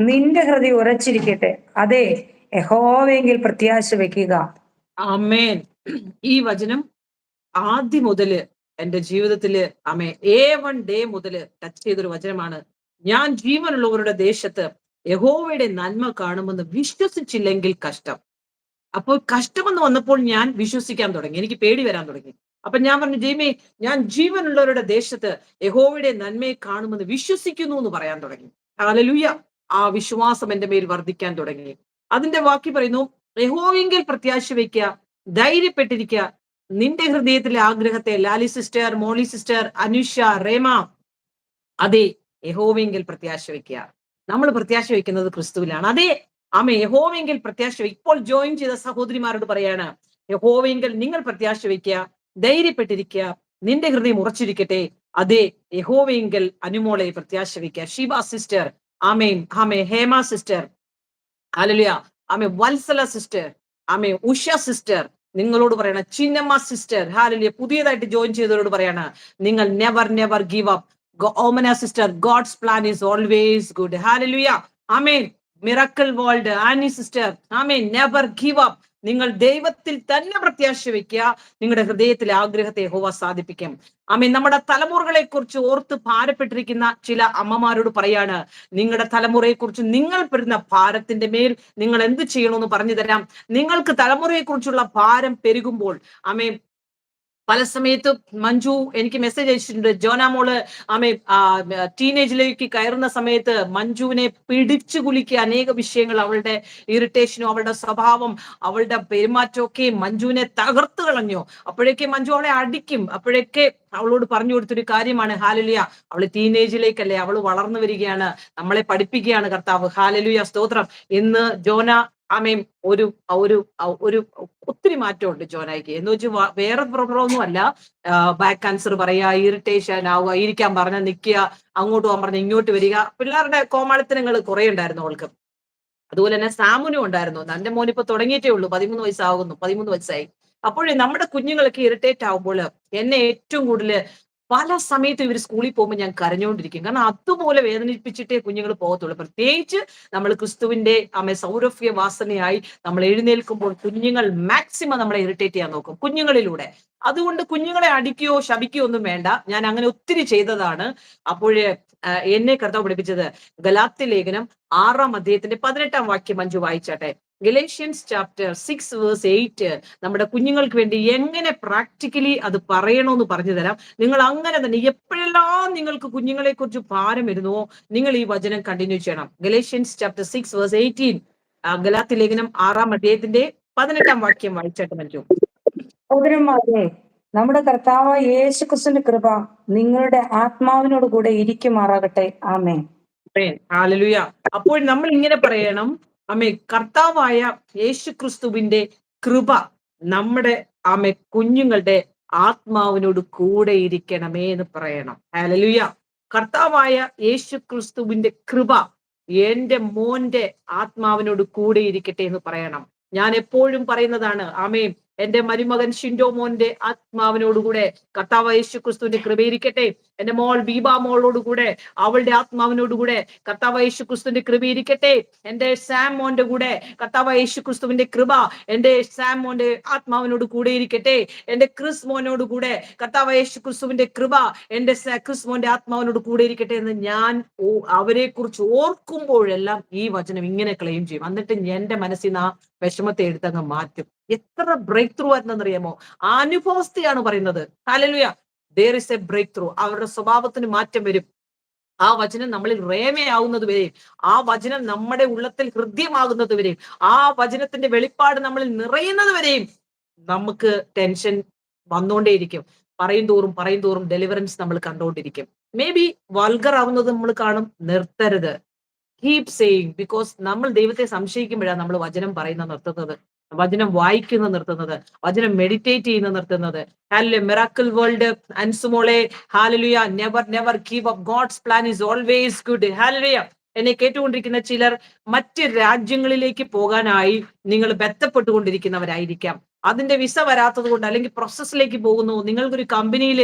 നിന്റെ ഹൃദയം ഉറച്ചിരിക്കട്ടെ. അതെ, യഹോവയെങ്കിൽ പ്രത്യാശ വെക്കുക. ആമേൻ. ഈ വചനം ആദ്യം മുതല് എന്റെ ജീവിതത്തില് A1 ഡേ മുതല് ടച്ച് ചെയ്തൊരു വചനമാണ്. ഞാൻ ജീവനുള്ളവരുടെ ദേശത്ത് യഹോവയുടെ നന്മ കാണുമെന്ന് വിശ്വസിച്ചില്ലെങ്കിൽ കഷ്ടം. അപ്പോൾ കഷ്ടമെന്ന് വന്നപ്പോൾ ഞാൻ വിശ്വസിക്കാൻ തുടങ്ങി. എനിക്ക് പേടി വരാൻ തുടങ്ങി. അപ്പൊ ഞാൻ പറഞ്ഞു, ദൈവമേ, ഞാൻ ജീവനുള്ളവരുടെ ദേശത്ത് യഹോവയുടെ നന്മയെ കാണുമെന്ന് വിശ്വസിക്കുന്നു എന്ന് പറയാൻ തുടങ്ങി. ഹല്ലേലൂയ. ആ വിശ്വാസം എന്റെ മേൽ വർദ്ധിക്കാൻ തുടങ്ങി. അതിന്റെ വാക്യം പറയുന്നു, യഹോവയെങ്കിൽ പ്രത്യാശ വയ്ക്കുക, ധൈര്യപ്പെട്ടിരിക്കുക. നിന്റെ ഹൃദയത്തിലെ ആഗ്രഹത്തെ, ലാലി സിസ്റ്റർ, മോളി സിസ്റ്റർ, അനുഷ, റേമ, അതെ, യഹോവയെങ്കിൽ പ്രത്യാശ വയ്ക്കുക. നമ്മൾ പ്രത്യാശ വയ്ക്കുന്നത് ക്രിസ്തുവിലാണ്. അതെ, യഹോവയെങ്കിൽ പ്രത്യാശ. ഇപ്പോൾ ജോയിൻ ചെയ്ത സഹോദരിമാരോട് പറയാണ്, യഹോവയെങ്കിൽ നിങ്ങൾ പ്രത്യാശ വയ്ക്കുക, ധൈര്യപ്പെട്ടിരിക്കുക, നിന്റെ ഹൃദയം ഉറച്ചിരിക്കട്ടെ. അതെ, യഹോവയെങ്കിൽ അനുമോളെ പ്രത്യാശ വയ്ക്കുക. Sheeba sister, Hema sister, hallelujah, Vatsala sister, Usha sister, നിങ്ങളോട് പറയണ ചിന്നമ്മ സിസ്റ്റർ, ഹല്ലേലൂയ, പുതിയതായിട്ട് ജോയിൻ ചെയ്തവരോട് പറയാണ്, നിങ്ങൾ never never give up. Omana sister, God's plan is always good. Hallelujah, amen. Miracle world, Annie sister, amen, never give up. നിങ്ങൾ ദൈവത്തിൽ തന്നെ പ്രത്യാശ വെക്കുക. നിങ്ങളുടെ ഹൃദയത്തിലെ ആഗ്രഹത്തെ യഹോവ സാധിപ്പിക്കും. നമ്മുടെ തലമുറകളെ കുറിച്ച് ഓർത്ത് ഭാരപ്പെട്ടിരിക്കുന്ന ചില അമ്മമാരോട് പറയാണ്, നിങ്ങളുടെ തലമുറയെ കുറിച്ച് നിങ്ങൾ പെടുന്ന ഭാരത്തിന്റെ മേൽ നിങ്ങൾ എന്ത് ചെയ്യണമെന്ന് പറഞ്ഞു തരാം. നിങ്ങൾക്ക് തലമുറയെ കുറിച്ചുള്ള ഭാരം പെരുകുമ്പോൾ, പല സമയത്തും മഞ്ജു എനിക്ക് മെസ്സേജ് അയച്ചിട്ടുണ്ട്. ജോനാമോള് ടീനേജിലേക്ക് കയറുന്ന സമയത്ത് മഞ്ജുവിനെ പിടിച്ചു കുലുക്കിയ അനേക വിഷയങ്ങൾ, അവളുടെ ഇറിറ്റേഷനും അവളുടെ സ്വഭാവം, അവളുടെ പെരുമാറ്റമൊക്കെ മഞ്ജുവിനെ തകർത്ത് കളഞ്ഞു. അപ്പോഴേക്ക് മഞ്ജു അവളെ അടിക്കും. അപ്പോഴൊക്കെ അവളോട് പറഞ്ഞു കൊടുത്തൊരു കാര്യമാണ്, ഹാലലുയ, അവള് ടീനേജിലേക്കല്ലേ, അവള് വളർന്നു വരികയാണ്, നമ്മളെ പഠിപ്പിക്കുകയാണ് കർത്താവ്. ഹാലലുയ, സ്തോത്രം. ഇന്ന് ജോന ഒരു ഒരു ഒരു ഒത്തിരി മാറ്റമുണ്ട് ജോനായിക്ക്. എന്ന് വെച്ചാൽ വേറെ പ്രോബ്ലം ഒന്നും അല്ല. ബാക്ക് ആൻസർ പറയാ, ഇറിറ്റേഷൻ ആവുക, ഇരിക്കാൻ പറഞ്ഞ നിൽക്കുക, അങ്ങോട്ട് പോകാൻ പറഞ്ഞ ഇങ്ങോട്ട് വരിക. പിള്ളേരുടെ കോമാളിത്തരങ്ങൾ കുറെ ഉണ്ടായിരുന്നു അവൾക്ക്. അതുപോലെ തന്നെ സാമുനും ഉണ്ടായിരുന്നു. എന്റെ മോനിപ്പോ തുടങ്ങിയിട്ടേ ഉള്ളൂ, 13 വയസ്സായി. അപ്പോഴേ നമ്മുടെ കുഞ്ഞുങ്ങളൊക്കെ ഇറിറ്റേറ്റ് ആവുമ്പോൾ എന്നെ ഏറ്റവും കൂടുതൽ പല സമയത്തും ഇവർ സ്കൂളിൽ പോകുമ്പോൾ ഞാൻ കരഞ്ഞുകൊണ്ടിരിക്കും. കാരണം അതുപോലെ വേദനിപ്പിച്ചിട്ടേ കുഞ്ഞുങ്ങൾ പോകത്തുള്ളൂ. പ്രത്യേകിച്ച് നമ്മൾ ക്രിസ്തുവിന്റെ സൗരഭ്യ വാസനയായി നമ്മൾ എഴുന്നേൽക്കുമ്പോൾ കുഞ്ഞുങ്ങൾ മാക്സിമം നമ്മളെ ഇറിറ്റേറ്റ് ചെയ്യാൻ നോക്കും കുഞ്ഞുങ്ങളിലൂടെ. അതുകൊണ്ട് കുഞ്ഞുങ്ങളെ അടിക്കുകയോ ശപിക്കുകയോ ഒന്നും വേണ്ട. ഞാൻ അങ്ങനെ ഒത്തിരി ചെയ്തതാണ്. അപ്പോഴേ എന്നെ കർത്താവ് പഠിപ്പിച്ചത് ഗലാത്യ ലേഖനം 6-ാം അധ്യായത്തിന്റെ 18-ാം വാക്യം മഞ്ജു വായിച്ചാട്ടെ. ഗലേഷ്യൻസ് ചാപ്റ്റർ 6:8 നമ്മുടെ കുഞ്ഞുങ്ങൾക്ക് വേണ്ടി എങ്ങനെ പ്രാക്ടിക്കലി അത് പറയണമെന്ന് പറഞ്ഞു തരാം. നിങ്ങൾ അങ്ങനെ തന്നെ എപ്പോഴെല്ലാം നിങ്ങൾക്ക് കുഞ്ഞുങ്ങളെ കുറിച്ച് ഭാരം വരുന്നുവോ നിങ്ങൾ ഈ വചനം കണ്ടിന്യൂ ചെയ്യണം. ഗലേഷ്യൻസ് ചാപ്റ്റർ 6:18, ഗലാത്യ ലേഖനം 6-ാം വാക്യം വായിച്ചായിട്ട് പറ്റും. സഹോദരന്മാരെ, നമ്മുടെ കർത്താവ് യേശു ക്രിസ്തുവിന്റെ കൃപ നിങ്ങളുടെ ആത്മാവിനോട് കൂടെ ഇരിക്കുമാറാകട്ടെ. ആമേൻ. ഹല്ലേലൂയ. അപ്പോൾ നമ്മൾ ഇങ്ങനെ പറയണം, ആമേ, കർത്താവായ യേശു ക്രിസ്തുവിന്റെ കൃപ നമ്മുടെ കുഞ്ഞുങ്ങളുടെ ആത്മാവിനോട് കൂടെ ഇരിക്കണമേ എന്ന് പറയണം. ഹല്ലേലൂയ. കർത്താവായ യേശു ക്രിസ്തുവിന്റെ കൃപ എന്റെ മോന്റെ ആത്മാവിനോട് കൂടെ ഇരിക്കട്ടെ എന്ന് പറയണം. ഞാൻ എപ്പോഴും പറയുന്നതാണ്, ആമേൻ, എന്റെ മരുമകൻ ഷിൻഡോ മോന്റെ ആത്മാവിനോടുകൂടെ കർത്താവ് യേശു ക്രിസ്തുവിന്റെ കൃപയിരിക്കട്ടെ. എന്റെ മോൾ ബീബ മോളോടുകൂടെ അവളുടെ ആത്മാവിനോടുകൂടെ കർത്താവ് യേശു ക്രിസ്തുവിന്റെ കൃപയിരിക്കട്ടെ. എന്റെ സാം മോന്റെ കൂടെ കർത്താവ് യേശു ക്രിസ്തുവിന്റെ കൃപ എന്റെ സാം മോന്റെ ആത്മാവിനോട് കൂടെ ഇരിക്കട്ടെ. എന്റെ ക്രിസ് മോനോട് കൂടെ കർത്താവ് യേശു ക്രിസ്തുവിന്റെ കൃപ എന്റെ ക്രിസ് മോന്റെ ആത്മാവിനോട് കൂടെ ഇരിക്കട്ടെ എന്ന് ഞാൻ അവരെ കുറിച്ച് ഓർക്കുമ്പോഴെല്ലാം ഈ വചനം ഇങ്ങനെ ക്ലെയിം ചെയ്യും. എന്നിട്ട് എന്റെ മനസ്സിൽ നിന്ന് ആ വിഷമത്തെ എടുത്തങ്ങ് മാറ്റും. എത്ര ബ്രേക്ക് ത്രൂ ആയിരുന്നെന്നറിയാമോ? അനുഭവസ്ഥയാണ് പറയുന്നത്. Hallelujah. there is a break through. അവരുടെ സ്വഭാവത്തിന് മാറ്റം വരും. ആ വചനം നമ്മളിൽ റേമയാവുന്നത് വരെയും, ആ വചനം നമ്മുടെ ഉള്ളത്തിൽ ഹൃദ്യമാകുന്നത് വരെയും, ആ വചനത്തിന്റെ വെളിപ്പാട് നമ്മളിൽ നിറയുന്നത് വരെയും നമുക്ക് ടെൻഷൻ വന്നുകൊണ്ടേയിരിക്കും. പറയും തോറും ഡെലിവറൻസ് നമ്മൾ കണ്ടുകൊണ്ടിരിക്കും. മേ ബി വൾഗർ ആവുന്നത് നമ്മൾ കാണും. നിർത്തരുത്. Keep saying. ബിക്കോസ് നമ്മൾ ദൈവത്തെ സംശയിക്കുമ്പോഴാണ് നമ്മൾ വചനം പറയുന്ന നിർത്തുന്നത്, വചനം വായിക്കുന്ന നിർത്തുന്നത്, വചനം മെഡിറ്റേറ്റ് ചെയ്യുന്ന നിർത്തുന്നത്. ഹല്ലേലൂയ. മിറാക്കിൾ വേൾഡ് അൻസുമോളെ, ഹല്ലേലൂയ. Never give up. God's plan is always good. ഹല്ലേലൂയ. എന്നെ കേട്ടുകൊണ്ടിരിക്കുന്ന ചിലർ മറ്റ് രാജ്യങ്ങളിലേക്ക് പോകാനായി നിങ്ങൾ ബന്ധപ്പെട്ടുകൊണ്ടിരിക്കുന്നവരായിരിക്കാം. അതിന്റെ വിസ വരാത്തത് കൊണ്ട്, അല്ലെങ്കിൽ പ്രോസസ്സിലേക്ക് പോകുന്നു, നിങ്ങൾക്കൊരു കമ്പനിയിൽ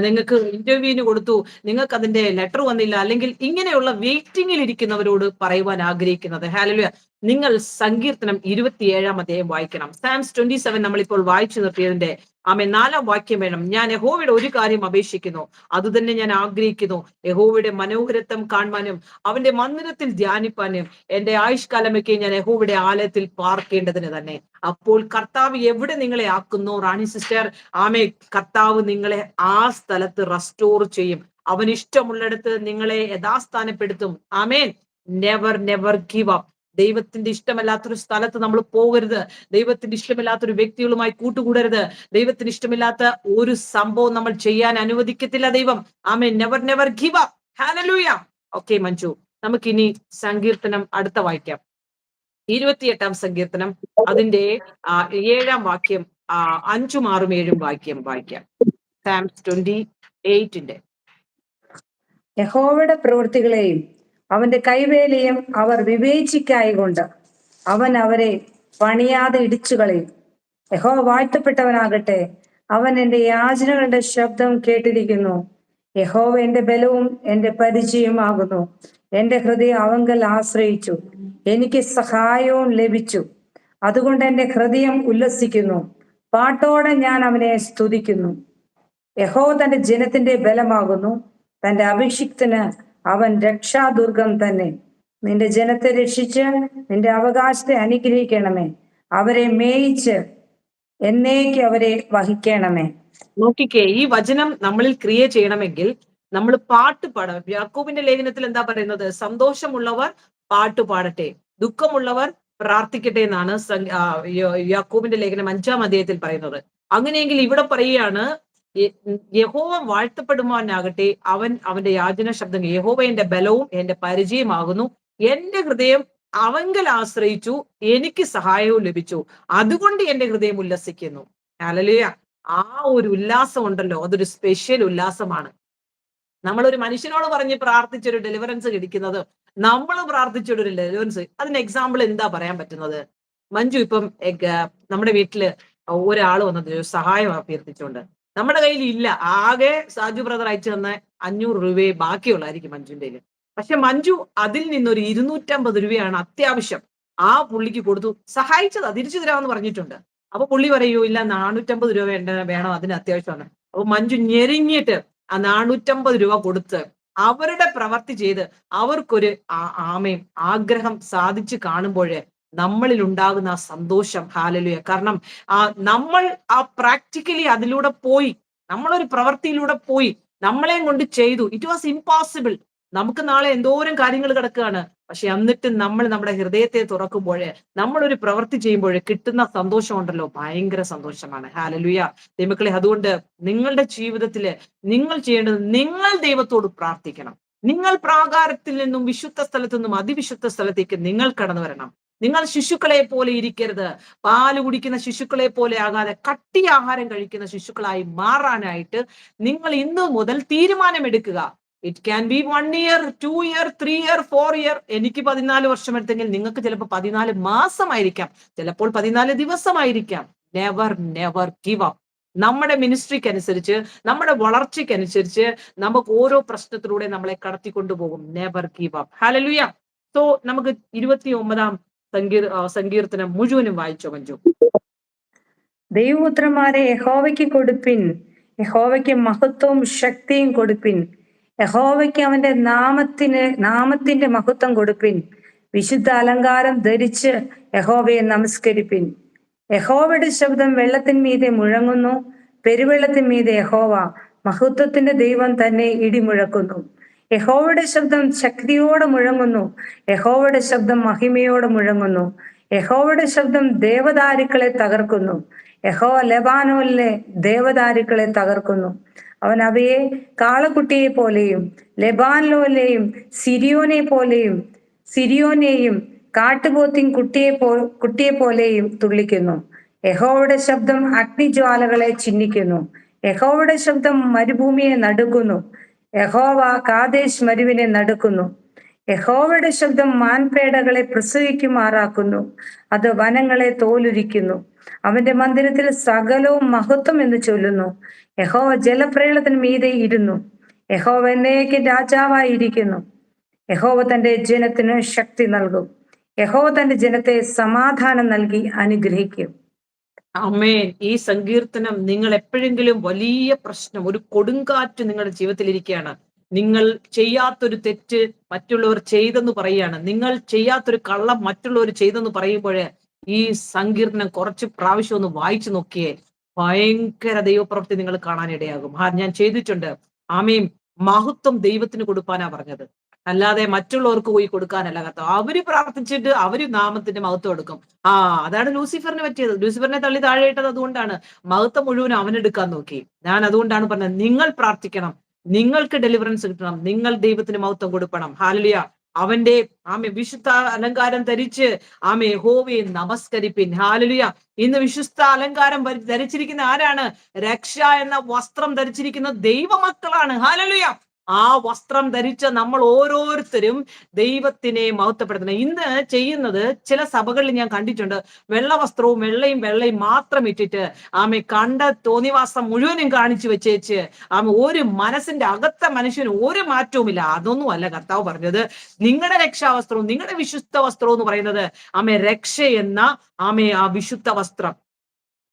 നിങ്ങൾക്ക് ഇന്റർവ്യൂവിന് കൊടുത്തു, നിങ്ങൾക്ക് അതിന്റെ ലെറ്റർ വന്നില്ല, അല്ലെങ്കിൽ ഇങ്ങനെയുള്ള വെയിറ്റിംഗിൽ ഇരിക്കുന്നവരോട് പറയുവാൻ ആഗ്രഹിക്കുന്നത്, ഹല്ലേലൂയ, നിങ്ങൾ സങ്കീർത്തനം 27-ാം വായിക്കണം. സാംസ് 27 നമ്മളിപ്പോൾ വായിച്ചു നിർത്തിയതിന്റെ 4-ാം വാക്യം വേണം. ഞാൻ യഹോവയുടെ ഒരു കാര്യം അപേക്ഷിക്കുന്നു, അത് തന്നെ ഞാൻ ആഗ്രഹിക്കുന്നു, യഹോവയുടെ മനോഹരത്വം കാണുവാനും അവന്റെ മന്ദിരത്തിൽ ധ്യാനിപ്പാനും എന്റെ ആയുഷ്കാലമൊക്കെ ഞാൻ യഹോവയുടെ ആലയത്തിൽ പാർക്കേണ്ടതിന് തന്നെ. അപ്പോൾ കർത്താവ് എവിടെ നിങ്ങളെ ആക്കുന്നു റാണി സിസ്റ്റർ? ആമേ, കർത്താവ് നിങ്ങളെ ആ സ്ഥലത്ത് റെസ്റ്റോർ ചെയ്യും. അവൻ ഇഷ്ടമുള്ളിടത്ത് നിങ്ങളെ യഥാസ്ഥാനപ്പെടുത്തും. ആമേൻ. Never give up. ദൈവത്തിന്റെ ഇഷ്ടമല്ലാത്തൊരു സ്ഥലത്ത് നമ്മൾ പോകരുത്. ദൈവത്തിന്റെ ഇഷ്ടമില്ലാത്തൊരു വ്യക്തികളുമായി കൂട്ടുകൂടരുത്. ദൈവത്തിന് ഇഷ്ടമില്ലാത്ത ഒരു സംഭവം നമ്മൾ ചെയ്യാൻ അനുവദിക്കത്തില്ല ദൈവം. ആമേൻ. Never give up. ഹല്ലേലൂയ. ഓക്കെ മഞ്ജു, നമുക്കിനി സങ്കീർത്തനം അടുത്ത വായിക്കാം. 28-ാം സങ്കീർത്തനം അതിന്റെ 7-ാം വാക്യം, 5ഉം 6ഉം 7ഉം വാക്യം വായിക്കാം. സാംസ് 28-ന്റെ. യഹോവയുടെ പ്രവൃത്തികളെയും അവന്റെ കൈവേലയും അവർ വിവേചിക്കായികൊണ്ട് അവൻ അവരെ പണിയാതെ ഇടിച്ചു കളയും. യഹോവ വാഴ്ത്തപ്പെട്ടവനാകട്ടെ, അവൻ എന്റെ യാചനകളുടെ ശബ്ദം കേട്ടിരിക്കുന്നു. യഹോവ എന്റെ ബലവും എന്റെ പരിചയമാകുന്നു. എന്റെ ഹൃദയം അവങ്കൽ ആശ്രയിച്ചു, എനിക്ക് സഹായവും ലഭിച്ചു. അതുകൊണ്ട് എന്റെ ഹൃദയം ഉല്ലസിക്കുന്നു, പാട്ടോടെ ഞാൻ അവനെ സ്തുതിക്കുന്നു. യഹോവ തന്റെ ജനത്തിന്റെ ബലമാകുന്നു, തന്റെ അഭിഷിക്തന് അവൻ രക്ഷാദുർഗം തന്നെ. നിന്റെ ജനത്തെ രക്ഷിച്ച് നിന്റെ അവകാശത്തെ അനുഗ്രഹിക്കണമേ. അവരെ മേയിച്ച് എന്നേക്ക് അവരെ വഹിക്കണമേ. നോക്കിക്കേ, ഈ വചനം നമ്മളിൽ ക്രിയ ചെയ്യണമെങ്കിൽ നമ്മൾ പാട്ട് പാടണം. യാക്കോബിന്റെ ലേഖനത്തിൽ എന്താ പറയുന്നത്? സന്തോഷമുള്ളവർ പാട്ട് പാടട്ടെ, ദുഃഖമുള്ളവർ പ്രാർത്ഥിക്കട്ടെ എന്നാണ് യാക്കോബിന്റെ ലേഖനം 5-ാം അധ്യായത്തിൽ പറയുന്നത്. അങ്ങനെയെങ്കിൽ ഇവിടെ പറയുകയാണ്, യഹോവ വാഴ്ത്തപ്പെടുവാനാകട്ടെ, അവൻ അവന്റെ യാചന ശബ്ദം, യഹോവ എന്റെ ബലവും എന്റെ പരിചയമാകുന്നു, എന്റെ ഹൃദയം അവങ്കൽ ആശ്രയിച്ചു, എനിക്ക് സഹായവും ലഭിച്ചു, അതുകൊണ്ട് എന്റെ ഹൃദയം ഉല്ലസിക്കുന്നു. ഹല്ലേലൂയ. ആ ഒരു ഉല്ലാസം ഉണ്ടല്ലോ, അതൊരു സ്പെഷ്യൽ ഉല്ലാസമാണ്. നമ്മളൊരു മനുഷ്യനോട് പറഞ്ഞ് പ്രാർത്ഥിച്ചൊരു ഡെലിവറൻസ് കിടിക്കുന്നത്, നമ്മൾ പ്രാർത്ഥിച്ചൊരു ഡെലിവറൻസ്, അതിന് എക്സാമ്പിൾ എന്താ പറയാൻ പറ്റുന്നത്? മഞ്ജു, ഇപ്പം നമ്മുടെ വീട്ടില് ഒരാൾ വന്നത് സഹായം അഭ്യർത്ഥിച്ചുകൊണ്ട് നമ്മുടെ കയ്യിൽ ഇല്ല, ആകെ സാജു ബ്രദർ അയച്ചു തന്ന 500 രൂപയെ ബാക്കിയുള്ളായിരിക്കും മഞ്ജുന്റെ. പക്ഷെ മഞ്ജു അതിൽ നിന്നൊരു 250 രൂപയാണ് അത്യാവശ്യം ആ പുള്ളിക്ക് കൊടുത്തു. സഹായിച്ചതാ, തിരിച്ചു തരാമെന്ന് പറഞ്ഞിട്ടുണ്ട്. അപ്പൊ പുള്ളി പറയൂ, ഇല്ല 450 രൂപ വേണം, അതിന് അത്യാവശ്യമാണ്. അപ്പൊ മഞ്ജു ഞെരിഞ്ഞിട്ട് ആ 450 രൂപ കൊടുത്ത് അവരുടെ പ്രവർത്തി ചെയ്ത് അവർക്കൊരു ആമേൻ ആഗ്രഹം സാധിച്ചു കാണുമ്പോൾ നമ്മളിൽ ഉണ്ടാകുന്ന ആ സന്തോഷം, ഹാലലുയ. കാരണം നമ്മൾ പ്രാക്ടിക്കലി അതിലൂടെ പോയി, നമ്മളൊരു പ്രവൃത്തിയിലൂടെ പോയി, നമ്മളെയും കൊണ്ട് ചെയ്തു. It was impossible. നമുക്ക് നാളെ എന്തോരം കാര്യങ്ങൾ കിടക്കുകയാണ്. പക്ഷെ എന്നിട്ട് നമ്മൾ നമ്മുടെ ഹൃദയത്തെ തുറക്കുമ്പോൾ, നമ്മളൊരു പ്രവൃത്തി ചെയ്യുമ്പോൾ കിട്ടുന്ന സന്തോഷം ഉണ്ടല്ലോ, ഭയങ്കര സന്തോഷമാണ്. ഹാലലുയ. ദൈവമക്കളെ, അതുകൊണ്ട് നിങ്ങളുടെ ജീവിതത്തില് നിങ്ങൾ ചെയ്യേണ്ടത്, നിങ്ങൾ ദൈവത്തോട് പ്രാർത്ഥിക്കണം. നിങ്ങൾ പ്രാകാരത്തിൽ നിന്നും വിശുദ്ധ സ്ഥലത്തു നിന്നും അതിവിശുദ്ധ സ്ഥലത്തേക്ക് നിങ്ങൾ കടന്നു വരണം. നിങ്ങൾ ശിശുക്കളെ പോലെ ഇരിക്കരുത്. പാല് കുടിക്കുന്ന ശിശുക്കളെ പോലെ ആകാതെ കട്ടി ആഹാരം കഴിക്കുന്ന ശിശുക്കളായി മാറാനായിട്ട് നിങ്ങൾ ഇന്നു മുതൽ തീരുമാനമെടുക്കുക. It can be 1 year, 2 year, 3 year, 4 year. എനിക്ക് 14 വർഷം എടുത്തെങ്കിൽ നിങ്ങൾക്ക് ചിലപ്പോൾ 14 മാസമായിരിക്കാം, ചിലപ്പോൾ 14 ദിവസമായിരിക്കാം. Never never give up. നമ്മുടെ മിനിസ്ട്രിക്ക് അനുസരിച്ച്, നമ്മുടെ വളർച്ചയ്ക്കനുസരിച്ച് നമുക്ക് ഓരോ പ്രശ്നത്തിലൂടെ നമ്മളെ കടത്തിക്കൊണ്ടുപോകും. Never give up. ഹല്ലേലൂയ. സോ നമുക്ക് 29 സങ്കീർത്തനം മുഴുവനും വായിച്ചോ മഞ്ജു. ദൈവപുത്രന്മാരെ യഹോവയ്ക്ക് കൊടുപ്പിൻ, യഹോവയ്ക്ക് മഹത്വവും ശക്തിയും കൊടുപ്പിൻ. യഹോവയ്ക്ക് അവന്റെ നാമത്തിന്റെ മഹത്വം കൊടുപ്പിൻ. വിശുദ്ധ അലങ്കാരം ധരിച്ച് യഹോവയെ നമസ്കരിപ്പിൻ. യഹോവയുടെ ശബ്ദം വെള്ളത്തിന്മീതെ മുഴങ്ങുന്നു, പെരുവെള്ളത്തിന്മീതെ യഹോവ മഹത്വത്തിന്റെ ദൈവം തന്നെ ഇടിമുഴക്കുന്നു. യഹോവയുടെ ശബ്ദം ശക്തിയോടെ മുഴങ്ങുന്നു, യഹോവയുടെ ശബ്ദം മഹിമയോടെ മുഴങ്ങുന്നു. യഹോവയുടെ ശബ്ദം ദേവദാരുക്കളെ തകർക്കുന്നു, യഹോവ ലെബാനോനിലെ ദേവദാരുക്കളെ തകർക്കുന്നു. അവൻ അവയെ കാളക്കുട്ടിയെ പോലെയും ലെബാനോനിലെയും സിരിയോനെയും കാട്ടുപോത്തിൻ കുട്ടിയെ പോലെയും തുള്ളിക്കുന്നു. യഹോവയുടെ ശബ്ദം അഗ്നിജ്വാലകളെ ചിഹ്നിക്കുന്നു. യഹോവയുടെ ശബ്ദം മരുഭൂമിയെ നടുക്കുന്നു, യഹോവ കാദേശ് മരുവിനെ നടുക്കുന്നു. യഹോവയുടെ ശബ്ദം മാൻപേടകളെ പ്രസവിക്കുമാറാക്കുന്നു, അത് വനങ്ങളെ തോലുരിക്കുന്നു. അവന്റെ മന്ദിരത്തിൽ സകലവും മഹത്വം എന്ന് ചൊല്ലുന്നു. യഹോവ ജലപ്രളയത്തിന് മീതെ ഇരുന്നു, യഹോവ എന്നേക്കും രാജാവായിരിക്കുന്നു. യഹോവ തന്റെ ജനത്തിന് ശക്തി നൽകും, യഹോവ തന്റെ ജനത്തെ സമാധാനം നൽകി അനുഗ്രഹിക്കും. ആമേൻ. ഈ സങ്കീർത്തനം നിങ്ങൾ എപ്പോഴെങ്കിലും വലിയ പ്രശ്നം, ഒരു കൊടുങ്കാറ്റ് നിങ്ങളുടെ ജീവിതത്തിൽ ഇരിക്കുകയാണ്, നിങ്ങൾ ചെയ്യാത്തൊരു തെറ്റ് മറ്റുള്ളവർ ചെയ്തെന്ന് പറയുകയാണ്, നിങ്ങൾ ചെയ്യാത്തൊരു കള്ളം മറ്റുള്ളവർ ചെയ്തെന്ന് പറയുമ്പോൾ ഈ സങ്കീർത്തനം കുറച്ച് പ്രാവശ്യം ഒന്ന് വായിച്ചു നോക്കിയേ, ഭയങ്കര ദൈവപ്രവൃത്തി നിങ്ങൾ കാണാനിടയാകും. ഞാൻ ചെയ്തിട്ടുണ്ട്. ആമേൻ. മഹത്വം ദൈവത്തിന് കൊടുക്കാനാ പറഞ്ഞത്, അല്ലാതെ മറ്റുള്ളവർക്ക് പോയി കൊടുക്കാനല്ല കർത്താവ്. അവര് പ്രാർത്ഥിച്ചിട്ട് അവര് നാമത്തിന്റെ മഹത്വം എടുക്കും. അതാണ് ലൂസിഫറിന് പറ്റിയത്. ലൂസിഫറിനെ തള്ളി താഴെ ഇട്ടത് അതുകൊണ്ടാണ്. മഹത്വം മുഴുവൻ അവനെടുക്കാൻ നോക്കി. ഞാൻ അതുകൊണ്ടാണ് പറഞ്ഞത്, നിങ്ങൾ പ്രാർത്ഥിക്കണം, നിങ്ങൾക്ക് ഡെലിവറൻസ് കിട്ടണം, നിങ്ങൾ ദൈവത്തിന് മഹത്വം കൊടുക്കണം. ഹല്ലേലൂയ. അവന്റെ വിശുദ്ധ അലങ്കാരം ധരിച്ച് യഹോവയെ നമസ്കരിപ്പിൻ. ഹല്ലേലൂയ. ഇന്ന് വിശുദ്ധ അലങ്കാരം ധരിച്ചിരിക്കുന്ന ആരാണ്? രക്ഷ എന്ന വസ്ത്രം ധരിച്ചിരിക്കുന്ന ദൈവമക്കളാണ്. ഹല്ലേലൂയ. ആ വസ്ത്രം ധരിച്ച നമ്മൾ ഓരോരുത്തരും ദൈവത്തിനെ മഹത്വപ്പെടുത്തണം. ഇന്ന് ചെയ്യുന്നത് ചില സഭകളിൽ ഞാൻ കണ്ടിട്ടുണ്ട്, വെള്ള വസ്ത്രവും വെള്ളയും മാത്രം ഇട്ടിട്ട് കണ്ട തോന്നിവാസം മുഴുവനും കാണിച്ചു വെച്ചേച്ച് ഒരു മനസ്സിന്റെ അകത്ത മനുഷ്യന് ഒരു മാറ്റവുമില്ല. അതൊന്നും അല്ല കർത്താവ് പറഞ്ഞത്. നിങ്ങളുടെ രക്ഷാവസ്ത്രവും നിങ്ങളുടെ വിശുദ്ധ വസ്ത്രവും എന്ന് പറയുന്നത് രക്ഷ എന്ന ആ വിശുദ്ധ വസ്ത്രം.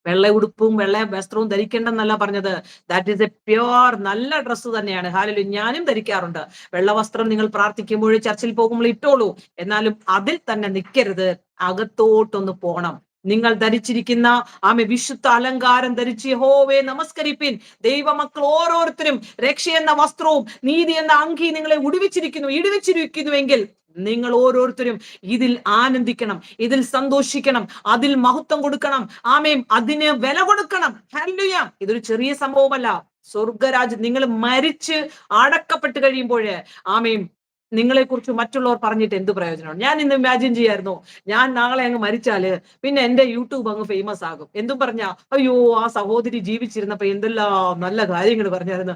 വെള്ള ഉടുപ്പും വെള്ള വസ്ത്രവും ധരിക്കേണ്ടെന്നല്ല പറഞ്ഞത്. ദാറ്റ് ഈസ് എ പ്യുവർ നല്ല ഡ്രസ്സ് തന്നെയാണ്. ഹല്ലേലൂയ. ഞാനും ധരിക്കാറുണ്ട് വെള്ള വസ്ത്രം. നിങ്ങൾ പ്രാർത്ഥിക്കുമ്പോൾ ചർച്ചിൽ പോകുമ്പോൾ ഇട്ടോളൂ, എന്നാലും അതിൽ തന്നെ നിൽക്കരുത്, അകത്തോട്ടൊന്ന് പോണം. നിങ്ങൾ ധരിച്ചിരിക്കുന്ന വിശുദ്ധ അലങ്കാരം ധരിച്ച് യഹോവയെ നമസ്കരിപ്പിൻ. ദൈവമക്കൾ ഓരോരുത്തരും രക്ഷ എന്ന വസ്ത്രവും നീതി എന്ന അങ്കി നിങ്ങളെ ഇടിവിച്ചിരിക്കുന്നുവെങ്കിൽ നിങ്ങൾ ഓരോരുത്തരും ഇതിൽ ആനന്ദിക്കണം, ഇതിൽ സന്തോഷിക്കണം, അതിൽ മഹത്വം കൊടുക്കണം. അതിന് വില കൊടുക്കണം. ഹല്ലേലൂയ. ഇതൊരു ചെറിയ സംഭവമല്ല. സ്വർഗരാജ്യം, നിങ്ങൾ മരിച്ച് അടക്കപ്പെട്ട് കഴിയുമ്പോൾ നിങ്ങളെ കുറിച്ച് മറ്റുള്ളവർ പറഞ്ഞിട്ട് എന്ത് പ്രയോജനമാണ്? ഞാൻ ഇന്ന് ഇമാജിൻ ചെയ്യായിരുന്നു, ഞാൻ നാളെ അങ്ങ് മരിച്ചാല് പിന്നെ എന്റെ യൂട്യൂബ് അങ്ങ് ഫേമസ് ആകും. എന്തും പറഞ്ഞാ, അയ്യോ ആ സഹോദരി ജീവിച്ചിരുന്നപ്പോ എന്തെല്ലാം നല്ല കാര്യങ്ങൾ പറഞ്ഞായിരുന്നു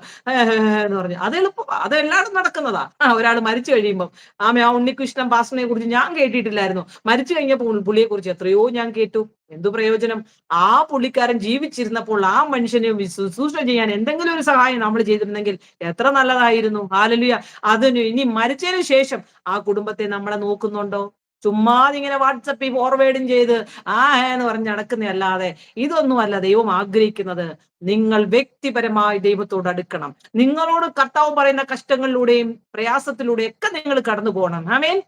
എന്ന് പറഞ്ഞു. അത് എളുപ്പം, അതെല്ലാവരും നടക്കുന്നതാ. ഒരാൾ മരിച്ചു കഴിയുമ്പോൾ ആ ഉണ്ണികൃഷ്ണൻ പാസ്റ്ററിനെ കുറിച്ച് ഞാൻ കേട്ടിട്ടില്ലായിരുന്നു, മരിച്ചു കഴിഞ്ഞപ്പോൾ പുള്ളിയെ കുറിച്ച് എത്രയോ ഞാൻ കേട്ടു. എന്തു പ്രയോജനം? ആ പുള്ളിക്കാരൻ ജീവിച്ചിരുന്നപ്പോൾ ആ മനുഷ്യനെ ശുശ്രൂഷ ചെയ്യാൻ എന്തെങ്കിലും ഒരു സഹായം നമ്മൾ ചെയ്തിരുന്നെങ്കിൽ എത്ര നല്ലതായിരുന്നു. ഹല്ലേലൂയ. അതിന് ഇനി മരിച്ചതിന് ശേഷം ആ കുടുംബത്തെ നമ്മളെ നോക്കുന്നുണ്ടോ? ചുമ്മാതിങ്ങനെ വാട്സപ്പിൽ ഫോർവേഡും ചെയ്ത് എന്ന് പറഞ്ഞ് നടക്കുന്നതല്ലാതെ ഇതൊന്നുമല്ല ദൈവം ആഗ്രഹിക്കുന്നത്. നിങ്ങൾ വ്യക്തിപരമായി ദൈവത്തോട് അടുക്കണം. നിങ്ങളോട് കർത്താവ് പറയുന്ന കഷ്ടങ്ങളിലൂടെയും പ്രയാസത്തിലൂടെയും ഒക്കെ നിങ്ങൾ കടന്നു പോകണം. ആമേൻ.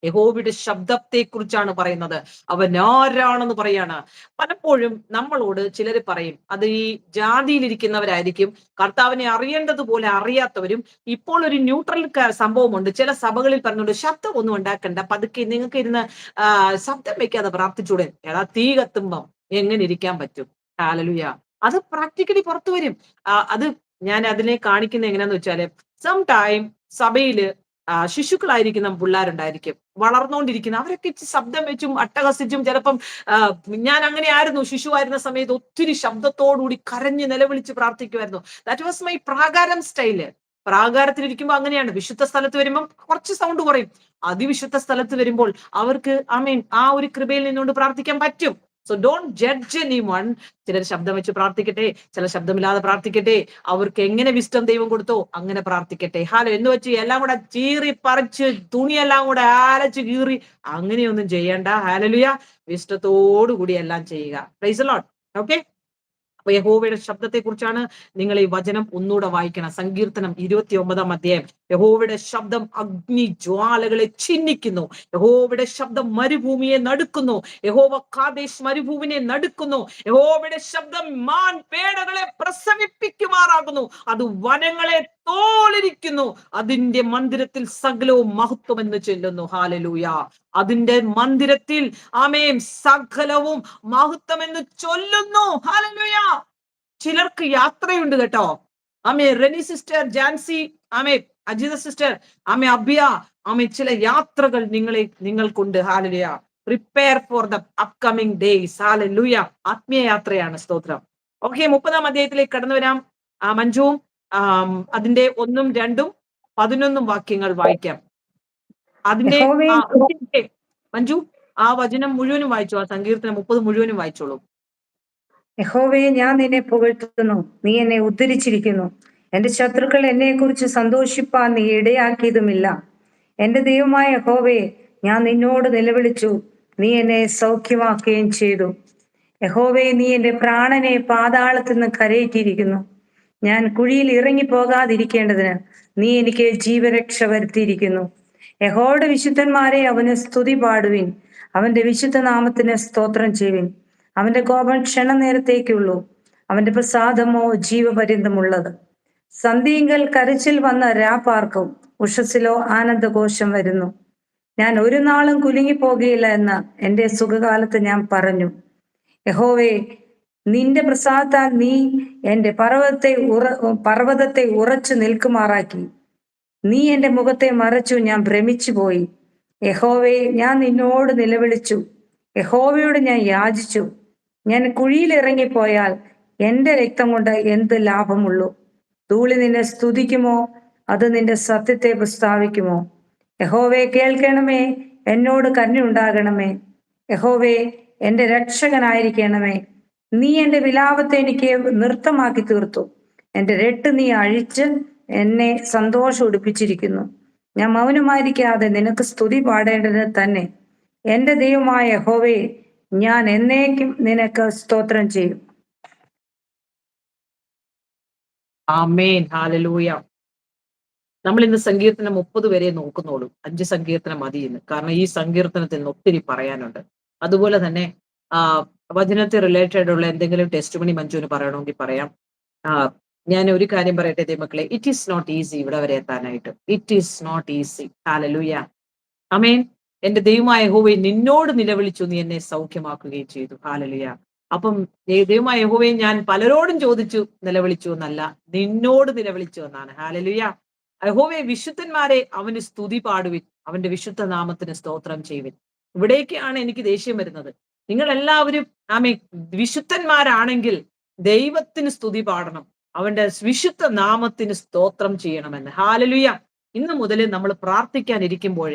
യഹോവയുടെ ശബ്ദത്തെ കുറിച്ചാണ് പറയുന്നത്. അവൻ ആരാണെന്ന് പറയാണ്. പലപ്പോഴും നമ്മളോട് ചിലർ പറയും, അത് ഈ ജാതിയിലിരിക്കുന്നവരായിരിക്കും, കർത്താവിനെ അറിയേണ്ടതുപോലെ അറിയാത്തവരും. ഇപ്പോൾ ഒരു ന്യൂട്രൽ സംഭവമുണ്ട്. ചില സഭകളിൽ പറഞ്ഞുകൊണ്ട് ശബ്ദം ഒന്നും ഉണ്ടാക്കണ്ട, പതുക്കെ നിങ്ങൾക്ക് ഇരുന്ന് ശബ്ദം വെക്കാതെ പ്രാർത്ഥിച്ചൂടെ. എടാ, തീ കത്തുമ്പം എങ്ങനെ ഇരിക്കാൻ പറ്റും? ഹല്ലേലൂയ. അത് പ്രാക്ടിക്കലി പുറത്തു വരും. അത് ഞാൻ അതിനെ കാണിക്കുന്നത് എങ്ങനെയാന്ന് വെച്ചാല്, സം ടൈം സഭയില് ശിശുക്കളായിരിക്കുന്ന പിള്ളേരുണ്ടായിരിക്കും, വളർന്നുകൊണ്ടിരിക്കുന്ന അവരൊക്കെ ശബ്ദം വെച്ചും അട്ടഹസിച്ചും ചിലപ്പം ഞാൻ അങ്ങനെ ആയിരുന്നു. ശിശുവായിരുന്ന സമയത്ത് ഒത്തിരി ശബ്ദത്തോടുകൂടി കരഞ്ഞ് നിലവിളിച്ച് പ്രാർത്ഥിക്കുമായിരുന്നു. ദാറ്റ് വാസ് മൈ പ്രാകാരം സ്റ്റൈല്. പ്രാകാരത്തിലിരിക്കുമ്പോ അങ്ങനെയാണ്. വിശുദ്ധ സ്ഥലത്ത് വരുമ്പോൾ കുറച്ച് സൗണ്ട് കുറയും. അതിവിശുദ്ധ സ്ഥലത്ത് വരുമ്പോൾ അവർക്ക് ആ ഒരു കൃപയിൽ നിന്നുകൊണ്ട് പ്രാർത്ഥിക്കാൻ പറ്റും. So don't judge any one. ചിലർ ശബ്ദം വെച്ച് പ്രാർത്ഥിക്കട്ടെ, ചില ശബ്ദമില്ലാതെ പ്രാർത്ഥിക്കട്ടെ. അവർക്ക് എങ്ങനെ വിസ്റ്റം ദൈവം കൊടുത്തോ അങ്ങനെ പ്രാർത്ഥിക്കട്ടെ. എന്ന് വെച്ച് എല്ലാം കൂടെ ചീറി പറിച്ച് തുണിയെല്ലാം കൂടെ ആലച്ച് കീറി അങ്ങനെയൊന്നും ചെയ്യണ്ട. ഹല്ലേലൂയ. വിഷ്ടത്തോടു കൂടി എല്ലാം ചെയ്യുക. Price the Lord. ഓക്കെ. അപ്പൊ യഹോവയുടെ ശബ്ദത്തെ കുറിച്ചാണ് നിങ്ങൾ ഈ വചനം ഒന്നുകൂടെ വായിക്കണം. സങ്കീർത്തനം 29 അധ്യായം. യഹോവയുടെ ശബ്ദം അഗ്നി ജ്വാലകളെ ചിന്നിക്കുന്നു. യഹോവയുടെ ശബ്ദം മരുഭൂമിയെ നടുക്കുന്നു. യഹോവ കാദേശ് മരുഭൂമിനെ നടുക്കുന്നു. യഹോവയുടെ ശബ്ദം മാൻ പേടകളെ പ്രസവിപ്പിക്കുമാറാകുന്നു. അത് വനങ്ങളെ തോലിരിക്കുന്നു. അതിന്റെ മന്ദിരത്തിൽ സകലവും മഹത്വം എന്ന് ചൊല്ലുന്നു. ഹല്ലേലൂയ. അതിന്റെ മന്ദിരത്തിൽ ആമേൻ സകലവും മഹത്വം എന്ന് ചൊല്ലുന്നു. ഹല്ലേലൂയ. ചിലർക്ക് യാത്രയുണ്ട് കേട്ടോ. ആമേ റെനി സിസ്റ്റർ, ജാൻസി, ആമേ അജിത സിസ്റ്റർ, ആമേ അബിയ, ആമേ ചില യാത്രകൾ നിങ്ങൾക്കുണ്ട്. Hallelujah. Prepare for the upcoming days. Hallelujah. ആത്മീയ യാത്രയാണ്. സ്തോത്രം. ഓക്കെ, 30 അധ്യായത്തിലേക്ക് കടന്നു വരാം. മഞ്ജുവും അതിന്റെ 1, 2, 11 വാക്യങ്ങൾ വായിക്കാം. അതിന്റെ യഹോവേ മഞ്ജു ആ വചനം മുഴുവനും വായിച്ചു. ആ സങ്കീർത്തനം 30 മുഴുവനും വായിച്ചോളൂ. യഹോവേ, ഞാൻ നിന്നെ പുകഴ്ത്തുന്നു, നീ എന്നെ ഉദ്ധരിച്ചിരിക്കുന്നു. എന്റെ ശത്രുക്കൾ എന്നെക്കുറിച്ച് സന്തോഷിപ്പാൻ നീ ഇടയാക്കിയതുമില്ല. എന്റെ ദൈവമായ യഹോവേ, ഞാൻ നിന്നോട് നിലവിളിച്ചു, നീ എന്നെ സൗഖ്യമാക്കുകയും ചെയ്തു. യഹോവേ, നീ എന്റെ പ്രാണനെ പാതാളത്തിൽ നിന്ന് കരയേറ്റിയിരിക്കുന്നു. ഞാൻ കുഴിയിൽ ഇറങ്ങിപ്പോകാതിരിക്കേണ്ടതിന് നീ എനിക്ക് ജീവരക്ഷ വരുത്തിയിരിക്കുന്നു. യഹോവയുടെ വിശുദ്ധന്മാരെ അവന് സ്തുതി പാടുവിൻ, അവന്റെ വിശുദ്ധ നാമത്തിന് സ്തോത്രം ചെയ്യുവിൻ. അവന്റെ കോപം ക്ഷണനേരത്തേക്കുള്ളൂ, അവന്റെ പ്രസാദമോ ജീവപര്യന്തമുള്ളത്. സന്ധ്യയിങ്കൽ കരച്ചിൽ വന്ന രാപ്പാർക്കും, ഉഷസ്സിലോ ആനന്ദഘോഷം വരുന്നു. ഞാൻ ഒരു നാളും കുലുങ്ങിപ്പോകുകയില്ല എന്ന് എന്റെ സുഖകാലത്ത് ഞാൻ പറഞ്ഞു. യഹോവേ, നിന്റെ പ്രസാദത്താൽ നീ എന്റെ പർവ്വതത്തെ ഉറച്ചു നിൽക്കുമാറാക്കി. നീ എന്റെ മുഖത്തെ മറച്ചു, ഞാൻ ഭ്രമിച്ചു പോയി. യഹോവേ, ഞാൻ നിന്നോട് നിലവിളിച്ചു, യഹോവയോട് ഞാൻ യാചിച്ചു. ഞാൻ കുഴിയിൽ ഇറങ്ങിപ്പോയാൽ എന്റെ രക്തം കൊണ്ട് എന്ത് ലാഭമുള്ളൂ? ധൂളി നിന്നെ സ്തുതിക്കുമോ? അത് നിന്റെ സത്യത്തെ പ്രസ്താവിക്കുമോ? യഹോവേ, കേൾക്കണമേ, എന്നോട് കരുണയുണ്ടാകണമേ. യഹോവേ, എന്റെ രക്ഷകനായിരിക്കണമേ. നീ എന്റെ വിലാപത്തെ എനിക്ക് നൃത്തമാക്കി തീർത്തു. എന്റെ രട്ട് നീ അഴിച്ച് എന്നെ സന്തോഷം ഉടുപ്പിച്ചിരിക്കുന്നു. ഞാൻ മൗനമായിരിക്കാതെ നിനക്ക് സ്തുതി പാടേണ്ടതിന് തന്നെ. എന്റെ ദൈവമായ യഹോവേ, ഞാൻ എന്നേക്കും നിനക്ക് സ്തോത്രം ചെയ്യും. ആമേൻ. ഹല്ലേലൂയ. നമ്മൾ ഇന്ന് സങ്കീർത്തനം 30 വരെ നോക്കുന്നുള്ളൂ. 5 സങ്കീർത്തനം മതി ഇന്ന്. കാരണം ഈ സങ്കീർത്തനത്തിൽ നിന്ന് ഒത്തിരി പറയാനുണ്ട്. അതുപോലെ തന്നെ വചനത്തെ റിലേറ്റഡ് ഉള്ള എന്തെങ്കിലും ടെസ്റ്റ് മണി മഞ്ജുവിന് പറയണമെങ്കിൽ പറയാം. ഞാൻ ഒരു കാര്യം പറയട്ടെ ദൈവമക്കളെ, ഇറ്റ് ഈസ് നോട്ട് ഈസി ഇവിടെ വരെ എത്താനായിട്ട്. It is not easy. ഹല്ലേലൂയ. ആമേൻ. എന്റെ ദൈവമായ യഹോവേ, നിന്നോട് നിലവിളിച്ചു, നീ എന്നെ സൗഖ്യമാക്കുകയും ചെയ്തു. ഹല്ലേലൂയ. അപ്പം ദൈവമായ യഹോവയെ ഞാൻ പലരോടും ചോദിച്ചു നിലവിളിച്ചു എന്നല്ല, നിന്നോട് നിലവിളിച്ചു എന്നാണ്. ഹല്ലേലൂയ. യഹോവയെ വിശുദ്ധന്മാരെ അവന് സ്തുതി പാടുവിൻ, അവന്റെ വിശുദ്ധ നാമത്തിന് സ്തോത്രം ചെയ്യുവിൻ. ഇവിടേക്കാണ് എനിക്ക് ദേഷ്യം വരുന്നത്. നിങ്ങൾ എല്ലാവരും വിശുദ്ധന്മാരാണെങ്കിൽ ദൈവത്തിന് സ്തുതി പാടണം, അവന്റെ വിശുദ്ധ നാമത്തിന് സ്തോത്രം ചെയ്യണമെന്ന്. ഹല്ലേലൂയ. ഇന്ന് മുതൽ നമ്മൾ പ്രാർത്ഥിക്കാൻ ഇരിക്കുമ്പോൾ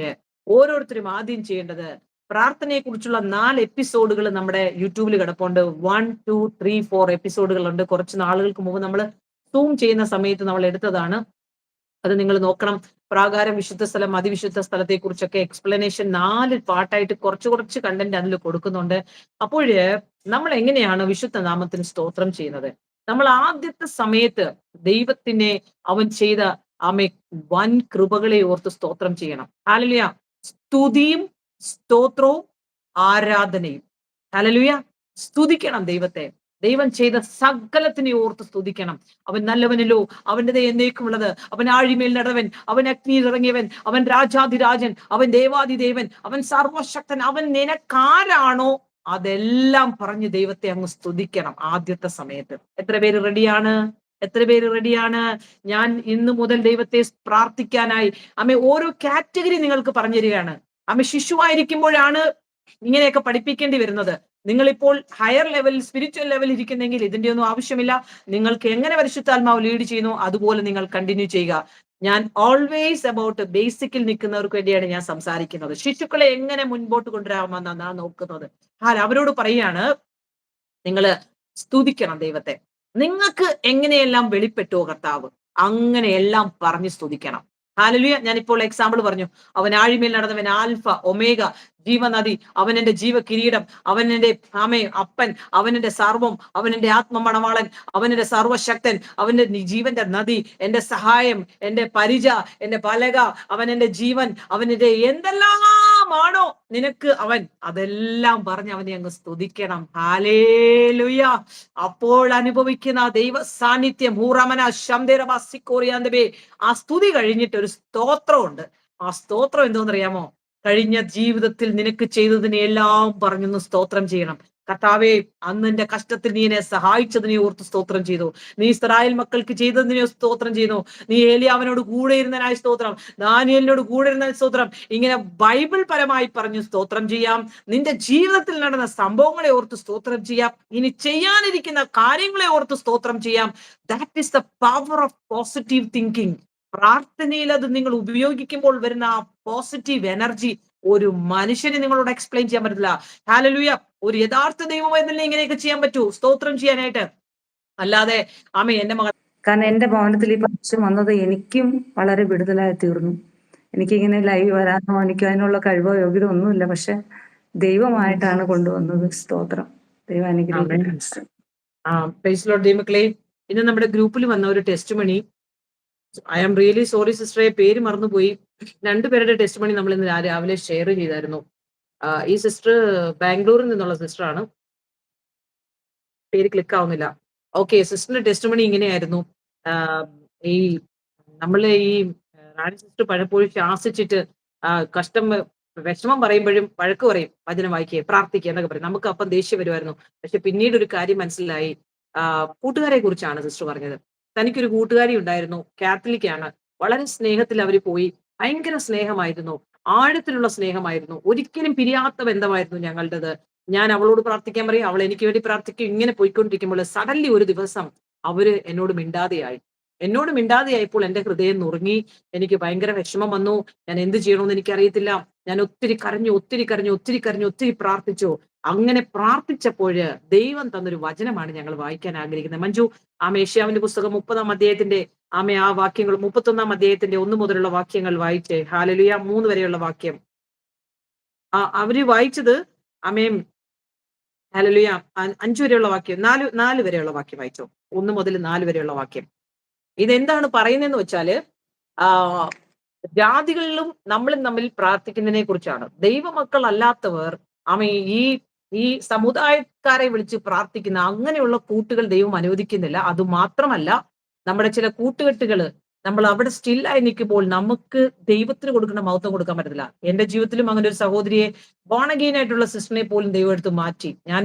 ഓരോരുത്തരും ആദ്യം ചെയ്യേണ്ടത്, പ്രാർത്ഥനയെ കുറിച്ചുള്ള 4 എപ്പിസോഡുകൾ നമ്മുടെ യൂട്യൂബിൽ കിടപ്പുണ്ട്. 1, 2, 3, 4 എപ്പിസോഡുകളുണ്ട്. കുറച്ച് നാളുകൾക്ക് മുമ്പ് നമ്മൾ സൂം ചെയ്യുന്ന സമയത്ത് നമ്മൾ എടുത്തതാണ്. അത് നിങ്ങൾ നോക്കണം. പ്രാകാരം, വിശുദ്ധ സ്ഥലം, അതിവിശുദ്ധ സ്ഥലത്തെ കുറിച്ചൊക്കെ എക്സ്പ്ലനേഷൻ 4 പാർട്ടായിട്ട് കുറച്ച് കണ്ടന്റ് അതിൽ കൊടുക്കുന്നുണ്ട്. അപ്പോഴ് നമ്മൾ എങ്ങനെയാണ് വിശുദ്ധ നാമത്തിന് സ്തോത്രം ചെയ്യുന്നത്? നമ്മൾ ആദ്യത്തെ സമയത്ത് ദൈവത്തിനെ അവൻ ചെയ്ത ആമേ വൻ കൃപകളെ ഓർത്ത് സ്തോത്രം ചെയ്യണം. ഹല്ലേലൂയ. സ്തുതിയും സ്തോത്രവും ആരാധനയും. ഹല്ലേലൂയ. സ്തുതിക്കണം ദൈവത്തെ. ദൈവം ചെയ്ത സകലത്തിനെ ഓർത്ത് സ്തുതിക്കണം. അവൻ നല്ലവനല്ലോ, അവന്റെ ദയ എന്നേക്കുമുള്ളത്, അവൻ ആഴിമേൽ നടവൻ, അവൻ അഗ്നിയിൽ ഇറങ്ങിയവൻ, അവൻ രാജാധിരാജൻ, അവൻ ദേവാദിദേവൻ, അവൻ സർവശക്തൻ, അവൻ നിനക്കാരാണോ അതെല്ലാം പറഞ്ഞ് ദൈവത്തെ അങ്ങ് സ്തുതിക്കണം ആദ്യത്തെ സമയത്ത്. എത്ര പേര് റെഡിയാണ്? എത്ര പേര് റെഡിയാണ്? ഞാൻ ഇന്നു മുതൽ ദൈവത്തെ പ്രാർത്ഥിക്കാനായി അമ്മ ഓരോ കാറ്റഗറി നിങ്ങൾക്ക് പറഞ്ഞു തരികയാണ്. അമ്മ ശിശുവായിരിക്കുമ്പോഴാണ് ഇങ്ങനെയൊക്കെ പഠിപ്പിക്കേണ്ടി വരുന്നത്. നിങ്ങളിപ്പോൾ ഹയർ ലെവലിൽ, സ്പിരിച്വൽ ലെവലിൽ ഇരിക്കുന്നെങ്കിൽ ഇതിന്റെ ഒന്നും ആവശ്യമില്ല. നിങ്ങൾക്ക് എങ്ങനെ പരിശുദ്ധാത്മാവ് ലീഡ് ചെയ്യുന്നു അതുപോലെ നിങ്ങൾ കണ്ടിന്യൂ ചെയ്യുക. ഞാൻ ഓൾവേസ് അബൌട്ട് ബേസിക്കിൽ നിൽക്കുന്നവർക്ക് വേണ്ടിയാണ് ഞാൻ സംസാരിക്കുന്നത്. ശിശുക്കളെ എങ്ങനെ മുൻപോട്ട് കൊണ്ടുവരാമെന്നാണ് ഞാൻ നോക്കുന്നത്. അവരോട് പറയാണ്, നിങ്ങൾ സ്തുതിക്കണം ദൈവത്തെ. നിങ്ങൾക്ക് എങ്ങനെയെല്ലാം വെളിപ്പെട്ടുവോ കർത്താവ്, അങ്ങനെയെല്ലാം പറഞ്ഞ് സ്തുതിക്കണം. ഹല്ലേലൂയ. ഞാനിപ്പോൾ എക്സാമ്പിൾ പറഞ്ഞു. അവൻ ആഴിമേൽ നടന്നവൻ, ആൽഫ ഒമേഗ, ജീവനദി, അവൻ എന്റെ ജീവ കിരീടം, അവൻ എന്റെ അപ്പൻ, അവൻ എന്റെ സർവം, അവൻ എന്റെ ആത്മമണവാളൻ, അവൻ എന്റെ സർവശക്തൻ, അവന്റെ ജീവന്റെ നദി, എന്റെ സഹായം, എന്റെ പരിച, എന്റെ പലക, അവൻ എന്റെ ജീവൻ, അവൻ എന്റെ എന്തെല്ലാമാണോ നിനക്ക് അവൻ, അതെല്ലാം പറഞ്ഞ് അവനെ അങ്ങ് സ്തുതിക്കണം. ഹാലേലുയ. അപ്പോൾ അനുഭവിക്കുന്ന ദൈവ സാന്നിധ്യം ഹൂറമന ശംദേരബ സിക്കോറിയാന്തബേ. ആ സ്തുതി കഴിഞ്ഞിട്ട് ഒരു സ്തോത്രമുണ്ട്. ആ സ്തോത്രം എന്തോന്നറിയാമോ? കഴിഞ്ഞ ജീവിതത്തിൽ നിനക്ക് ചെയ്തതിനെ എല്ലാം പറഞ്ഞൊന്ന് സ്തോത്രം ചെയ്യണം. കർത്താവേ, അന്ന് എന്റെ കഷ്ടത്തിൽ നീ എന്നെ സഹായിച്ചതിനെ ഓർത്ത് സ്തോത്രം ചെയ്തു. നീ ഇസ്രായേൽ മക്കൾക്ക് ചെയ്തതിനെ സ്തോത്രം ചെയ്തു. നീ ഏലിയാവിനോട് കൂടെ ഇരുന്നതിനായി സ്തോത്രം, ദാനിയേലിനോട് കൂടെ ഇരുന്ന സ്തോത്രം. ഇങ്ങനെ ബൈബിൾ പരമായി പറഞ്ഞു സ്തോത്രം ചെയ്യാം. നിന്റെ ജീവിതത്തിൽ നടന്ന സംഭവങ്ങളെ ഓർത്ത് സ്തോത്രം ചെയ്യാം. ഇനി ചെയ്യാനിരിക്കുന്ന കാര്യങ്ങളെ ഓർത്ത് സ്തോത്രം ചെയ്യാം. That is the power of positive thinking. പ്രാർത്ഥനയിൽ അത് നിങ്ങൾ ഉപയോഗിക്കുമ്പോൾ വരുന്ന ആ പോസിറ്റീവ് എനർജി ഒരു മനുഷ്യന് നിങ്ങളോട് എക്സ്പ്ലെയിൻ ചെയ്യാൻ പറ്റില്ല. ഹല്ലേലൂയ. ഒരു യഥാർത്ഥ ദൈവമായിരുന്നില്ല ഇങ്ങനെയൊക്കെ ചെയ്യാൻ പറ്റൂ, സ്തോത്രം ചെയ്യാനായിട്ട്. അല്ലാതെ എന്റെ മകൾ, കാരണം എന്റെ ഭവനത്തിൽ ഈ പ്രാവശ്യം വന്നത് എനിക്കും വളരെ വിടുതലായി തീർന്നു. എനിക്കിങ്ങനെ ലൈവ് വരാനോ എനിക്ക് അതിനുള്ള കഴിവോ യോഗ്യത ഒന്നുമില്ല. പക്ഷെ ദൈവമായിട്ടാണ് കൊണ്ടുവന്നത്. സ്തോത്രം. ദൈവം അനുഗ്രഹിക്കട്ടെ. പ്രൈസ് ലോർഡ് ദൈവമക്കളെ. ഇന്ന് നമ്മുടെ ഗ്രൂപ്പിൽ വന്ന ഒരു testimony, I am really sorry സിസ്റ്ററെ, പേര് മറന്നുപോയി. രണ്ടുപേരുടെ ടെസ്റ്റ് മണി നമ്മൾ ഇന്ന് രാവിലെ ഷെയർ ചെയ്തായിരുന്നു. ഈ സിസ്റ്റർ ബാംഗ്ലൂരിൽ നിന്നുള്ള സിസ്റ്റർ ആണ്, പേര് ക്ലിക്ക് ആവുന്നില്ല. ഓക്കെ, സിസ്റ്ററിന്റെ ടെസ്റ്റ് മണി ഇങ്ങനെയായിരുന്നു. ഈ നമ്മളെ ഈ റാണി സിസ്റ്റർ പലപ്പോഴും ശാസിച്ചിട്ട് കഷ്ടം വിഷമം പറയുമ്പോഴും വഴക്ക് പറയും, വചനം വായിക്കുക, പ്രാർത്ഥിക്കുക എന്നൊക്കെ പറയും. നമുക്ക് അപ്പം ദേഷ്യം വരുമായിരുന്നു. പക്ഷെ പിന്നീട് ഒരു കാര്യം മനസ്സിലായി. കൂട്ടുകാരെ കുറിച്ചാണ് സിസ്റ്റർ പറഞ്ഞത്. തനിക്കൊരു കൂട്ടുകാരി ഉണ്ടായിരുന്നു, കാത്തലിക് ആണ്. വളരെ സ്നേഹത്തിൽ അവർ പോയി. ഭയങ്കര സ്നേഹമായിരുന്നു, ആഴത്തിലുള്ള സ്നേഹമായിരുന്നു, ഒരിക്കലും പിരിയാത്ത ബന്ധമായിരുന്നു ഞങ്ങളുടേത്. ഞാൻ അവളോട് പ്രാർത്ഥിക്കാൻ പറയും, അവൾ എനിക്ക് വേണ്ടി പ്രാർത്ഥിക്കും. ഇങ്ങനെ പോയിക്കൊണ്ടിരിക്കുമ്പോൾ സഡൻലി ഒരു ദിവസം അവര് എന്നോട് മിണ്ടാതെയായപ്പോൾ എന്റെ ഹൃദയം നുറുങ്ങി. എനിക്ക് ഭയങ്കര വിഷമം വന്നു. ഞാൻ എന്ത് ചെയ്യണമെന്ന് എനിക്കറിയത്തില്ല. ഞാൻ ഒത്തിരി കരഞ്ഞു, ഒത്തിരി പ്രാർത്ഥിച്ചു. അങ്ങനെ പ്രാർത്ഥിച്ചപ്പോഴ് ദൈവം തന്നൊരു വചനമാണ് ഞങ്ങൾ വായിക്കാൻ ആഗ്രഹിക്കുന്നത്. മഞ്ജു, ഏഷ്യാവിന്റെ പുസ്തകം 30-ാം അധ്യായത്തിന്റെ ആ വാക്യങ്ങൾ, 31-ാം അധ്യായത്തിന്റെ 1 മുതലുള്ള വാക്യങ്ങൾ വായിച്ചേ. ഹല്ലേലൂയ. 3 വരെയുള്ള വാക്യം അവര് വായിച്ചത്. ആമേൻ. ഹല്ലേലൂയ. 5 വരെയുള്ള വാക്യം, 4 വരെയുള്ള വാക്യം വായിച്ചോ. 1 മുതൽ 4 വരെയുള്ള വാക്യം. ഇതെന്താണ് പറയുന്നതെന്ന് വെച്ചാല്, ജാതികളിലും നമ്മളും തമ്മിൽ പ്രാർത്ഥിക്കുന്നതിനെ കുറിച്ചാണ്. ദൈവമക്കൾ അല്ലാത്തവർ ഈ ഈ സമുദായക്കാരെ വിളിച്ച് പ്രാർത്ഥിക്കുന്ന അങ്ങനെയുള്ള കൂട്ടുകൾ ദൈവം അനുവദിക്കുന്നില്ല. അത് മാത്രമല്ല, നമ്മുടെ ചില കൂട്ടുകെട്ടുകള് നമ്മൾ അവിടെ സ്റ്റില്ലായി നിൽക്കുമ്പോൾ നമുക്ക് ദൈവത്തിന് കൊടുക്കുന്ന മഹത്വം കൊടുക്കാൻ പറ്റത്തില്ല. എന്റെ ജീവിതത്തിലും അങ്ങനെ ഒരു സഹോദരിയെ, ബോൺ അഗെയിൻ ആയിട്ടുള്ള സിസ്റ്ററിനെ പോലും ദൈവം എടുത്ത് മാറ്റി. ഞാൻ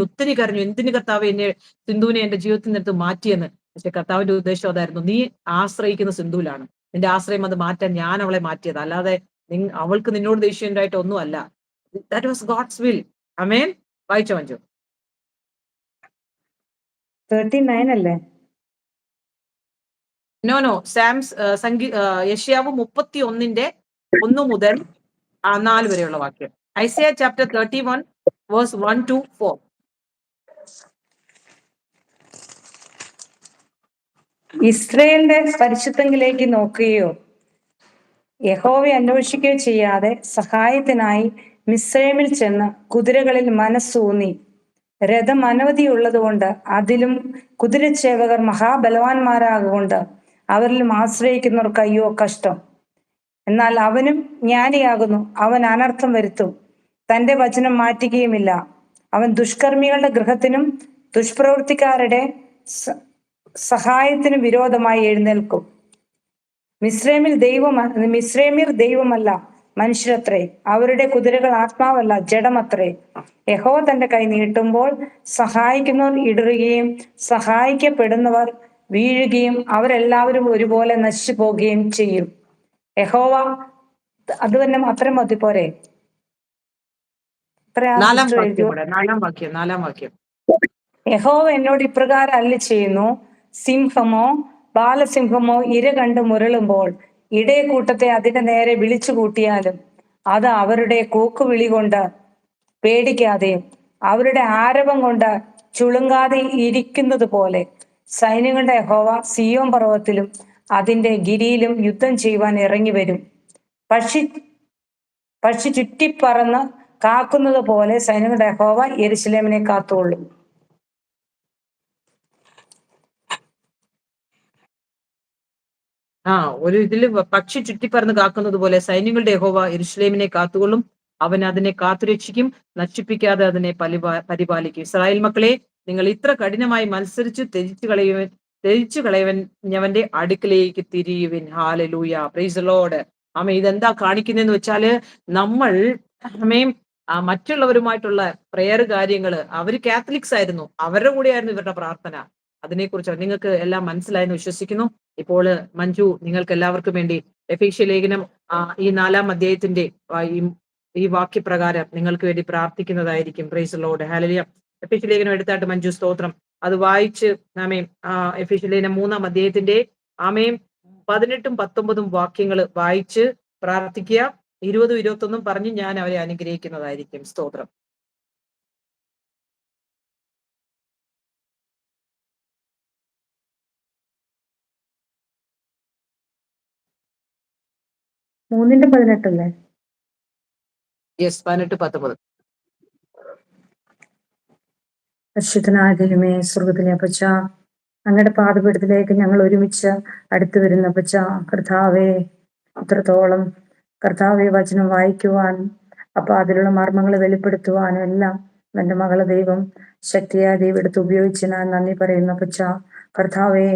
ഒത്തിരി കരഞ്ഞു, എന്തിന് കർത്താവ് സിന്ധുവിനെ എന്റെ ജീവിതത്തിൽ നിന്ന് എടുത്ത് മാറ്റിയെന്ന്. പക്ഷെ കർത്താവിന്റെ ഉദ്ദേശം അതായിരുന്നു, നീ ആശ്രയിക്കുന്ന സിന്ധുവിലാണ്. നിന്റെ ആശ്രയം അത് മാറ്റാൻ ഞാൻ അവളെ മാറ്റിയത്, അല്ലാതെ അവൾക്ക് നിന്നോട് ദേഷ്യം ഉണ്ടായിട്ട് ഒന്നുമല്ല. That was God's will. ആമേൻ. വായിച്ചോ മഞ്ജു. 39 അല്ലേ? നോ, യെശയ്യാവ് 31-ന്റെ 1 മുതൽ 4 വരെയുള്ള വാക്യം. Isaiah chapter 31 verse 1 to 4. ഇസ്രയേലിന്റെ പരിശുദ്ധങ്കിലേക്ക് നോക്കുകയോ യഹോവയെ അന്വേഷിക്കുകയോ ചെയ്യാതെ സഹായത്തിനായി മിസ്രൈമിൽ ചെന്ന് കുതിരകളിൽ മനസ്സൂന്നി. രഥം അനവധിയുള്ളതുകൊണ്ട് അതിലും കുതിരച്ചേവകർ മഹാബലവാന്മാരാകൊണ്ട് അവരിലും ആശ്രയിക്കുന്നവർക്ക് അയ്യോ കഷ്ടം. എന്നാൽ അവനും ജ്ഞാനിയാകുന്നു, അവൻ അനർത്ഥം വരുത്തും, തന്റെ വചനം മാറ്റുകയുമില്ല. അവൻ ദുഷ്കർമ്മികളുടെ ഗൃഹത്തിനും ദുഷ്പ്രവൃത്തിക്കാരുടെ സഹായത്തിനും വിരോധമായി എഴുന്നേൽക്കും. മിസ്രൈമ്യർ ദൈവമല്ല, മനുഷ്യരത്രേ. അവരുടെ കുതിരകൾ ആത്മാവല്ല, ജഡമത്രേ. യഹോവ തന്റെ കൈ നീട്ടുമ്പോൾ സഹായിക്കുന്നവർ ഇടറുകയും സഹായിക്കപ്പെടുന്നവർ വീഴുകയും അവരെല്ലാവരും ഒരുപോലെ നശിച്ചു പോവുകയും ചെയ്യും. യഹോവ അത് തന്നെ അത്രയും മതി പോരെ? നാലാം വാക്യം. യഹോവ എന്നോട് ഇപ്രകാരം അരുളി ചെയ്യുന്നു, സിംഹമോ ബാലസിംഹമോ ഇര കണ്ട് മുരളുമ്പോൾ ഇടയക്കൂട്ടത്തെ അതിന്റെ നേരെ വിളിച്ചു കൂട്ടിയാലും അത് അവരുടെ കൂക്കുവിളി കൊണ്ട് പേടിക്കാതെയും അവരുടെ ആരവം കൊണ്ട് ചുളുങ്ങാതെ ഇരിക്കുന്നത് പോലെ സൈന്യങ്ങളുടെ യഹോവ സിയോൻ പർവ്വതത്തിലും അതിന്റെ ഗിരിയിലും യുദ്ധം ചെയ്യുവാൻ ഇറങ്ങി വരും. പക്ഷി ചുറ്റിപ്പറന്ന് കാക്കുന്നത് പോലെ സൈന്യങ്ങളുടെ യഹോവ യെരൂശലേമിനെ കാത്തുകൊള്ളും. ഒരു ഇതില് പക്ഷി ചുറ്റിപ്പറന്ന് കാക്കുന്നത് പോലെ സൈന്യങ്ങളുടെ യഹോവ യെരൂശലേമിനെ കാത്തുകൊള്ളും. അവൻ അതിനെ കാത്തുരക്ഷിക്കും, നശിപ്പിക്കാതെ അതിനെ പരിപാലിക്കും. ഇസ്രായേൽ മക്കളെ, നിങ്ങൾ ഇത്ര കഠിനമായി മത്സരിച്ച് ത്യജിച്ചു കളയവന്റെ അടുക്കിലേക്ക് തിരിയുവിൻ. ഹല്ലേലൂയ, പ്രൈസ് ദി ലോർഡ്. ഇതെന്താ കാണിക്കുന്നതെന്ന് വെച്ചാല് നമ്മൾ മറ്റുള്ളവരുമായിട്ടുള്ള പ്രെയർ കാര്യങ്ങള്, അവര് കാത്തലിക്സ് ആയിരുന്നു, അവരുടെ കൂടെയായിരുന്നു ഇവരുടെ പ്രാർത്ഥന. അതിനെക്കുറിച്ച് നിങ്ങൾക്ക് എല്ലാം മനസ്സിലായെന്ന് വിശ്വസിക്കുന്നു. ഇപ്പോൾ മഞ്ജു നിങ്ങൾക്ക് എല്ലാവർക്കും വേണ്ടി എഫേസ്യ ലേഖനം ഈ 4-ാം അധ്യായത്തിന്റെ ഈ വാക്യപ്രകാരം നിങ്ങൾക്ക് വേണ്ടി പ്രാർത്ഥിക്കുന്നതായിരിക്കും. പ്രൈസ് ദി ലോർഡ്, ഹല്ലേലൂയ. എഫേസ്യ ലേഖനം എടുത്താട്ട് മഞ്ജു, സ്തോത്രം. അത് വായിച്ച് എഫേസ്യ ലേഖനം 3-ാം അധ്യായത്തിന്റെ 18ഉം 19ഉം വാക്യങ്ങൾ വായിച്ച് പ്രാർത്ഥിക്കുക. 20ഉം 21ഉം പറഞ്ഞ് ഞാൻ അവരെ അനുഗ്രഹിക്കുന്നതായിരിക്കും. സ്തോത്രം. മൂന്നിന്റെ 18 യെസ്, 18, 19. പരിശുദ്ധനായ ദൈവമേ, സ്വർഗ്ഗത്തിലെ അപ്പച്ച, അങ്ങയുടെ പാദപീഠത്തിലേക്ക് ഞങ്ങൾ ഒരുമിച്ച് അടുത്തു വരുന്ന അപ്പച്ച, കർത്താവെ, അത്രത്തോളം കർത്താവെ വചനം വായിക്കുവാൻ അതിലുള്ള മർമ്മങ്ങൾ വെളിപ്പെടുത്തുവാനും എല്ലാം എൻ്റെ മകളെ ദൈവം ശക്തിയായ ദൈവം എടുത്ത് ഉപയോഗിച്ച് ഞാൻ നന്ദി പറയുന്നു അപ്പച്ച. കർത്താവെ,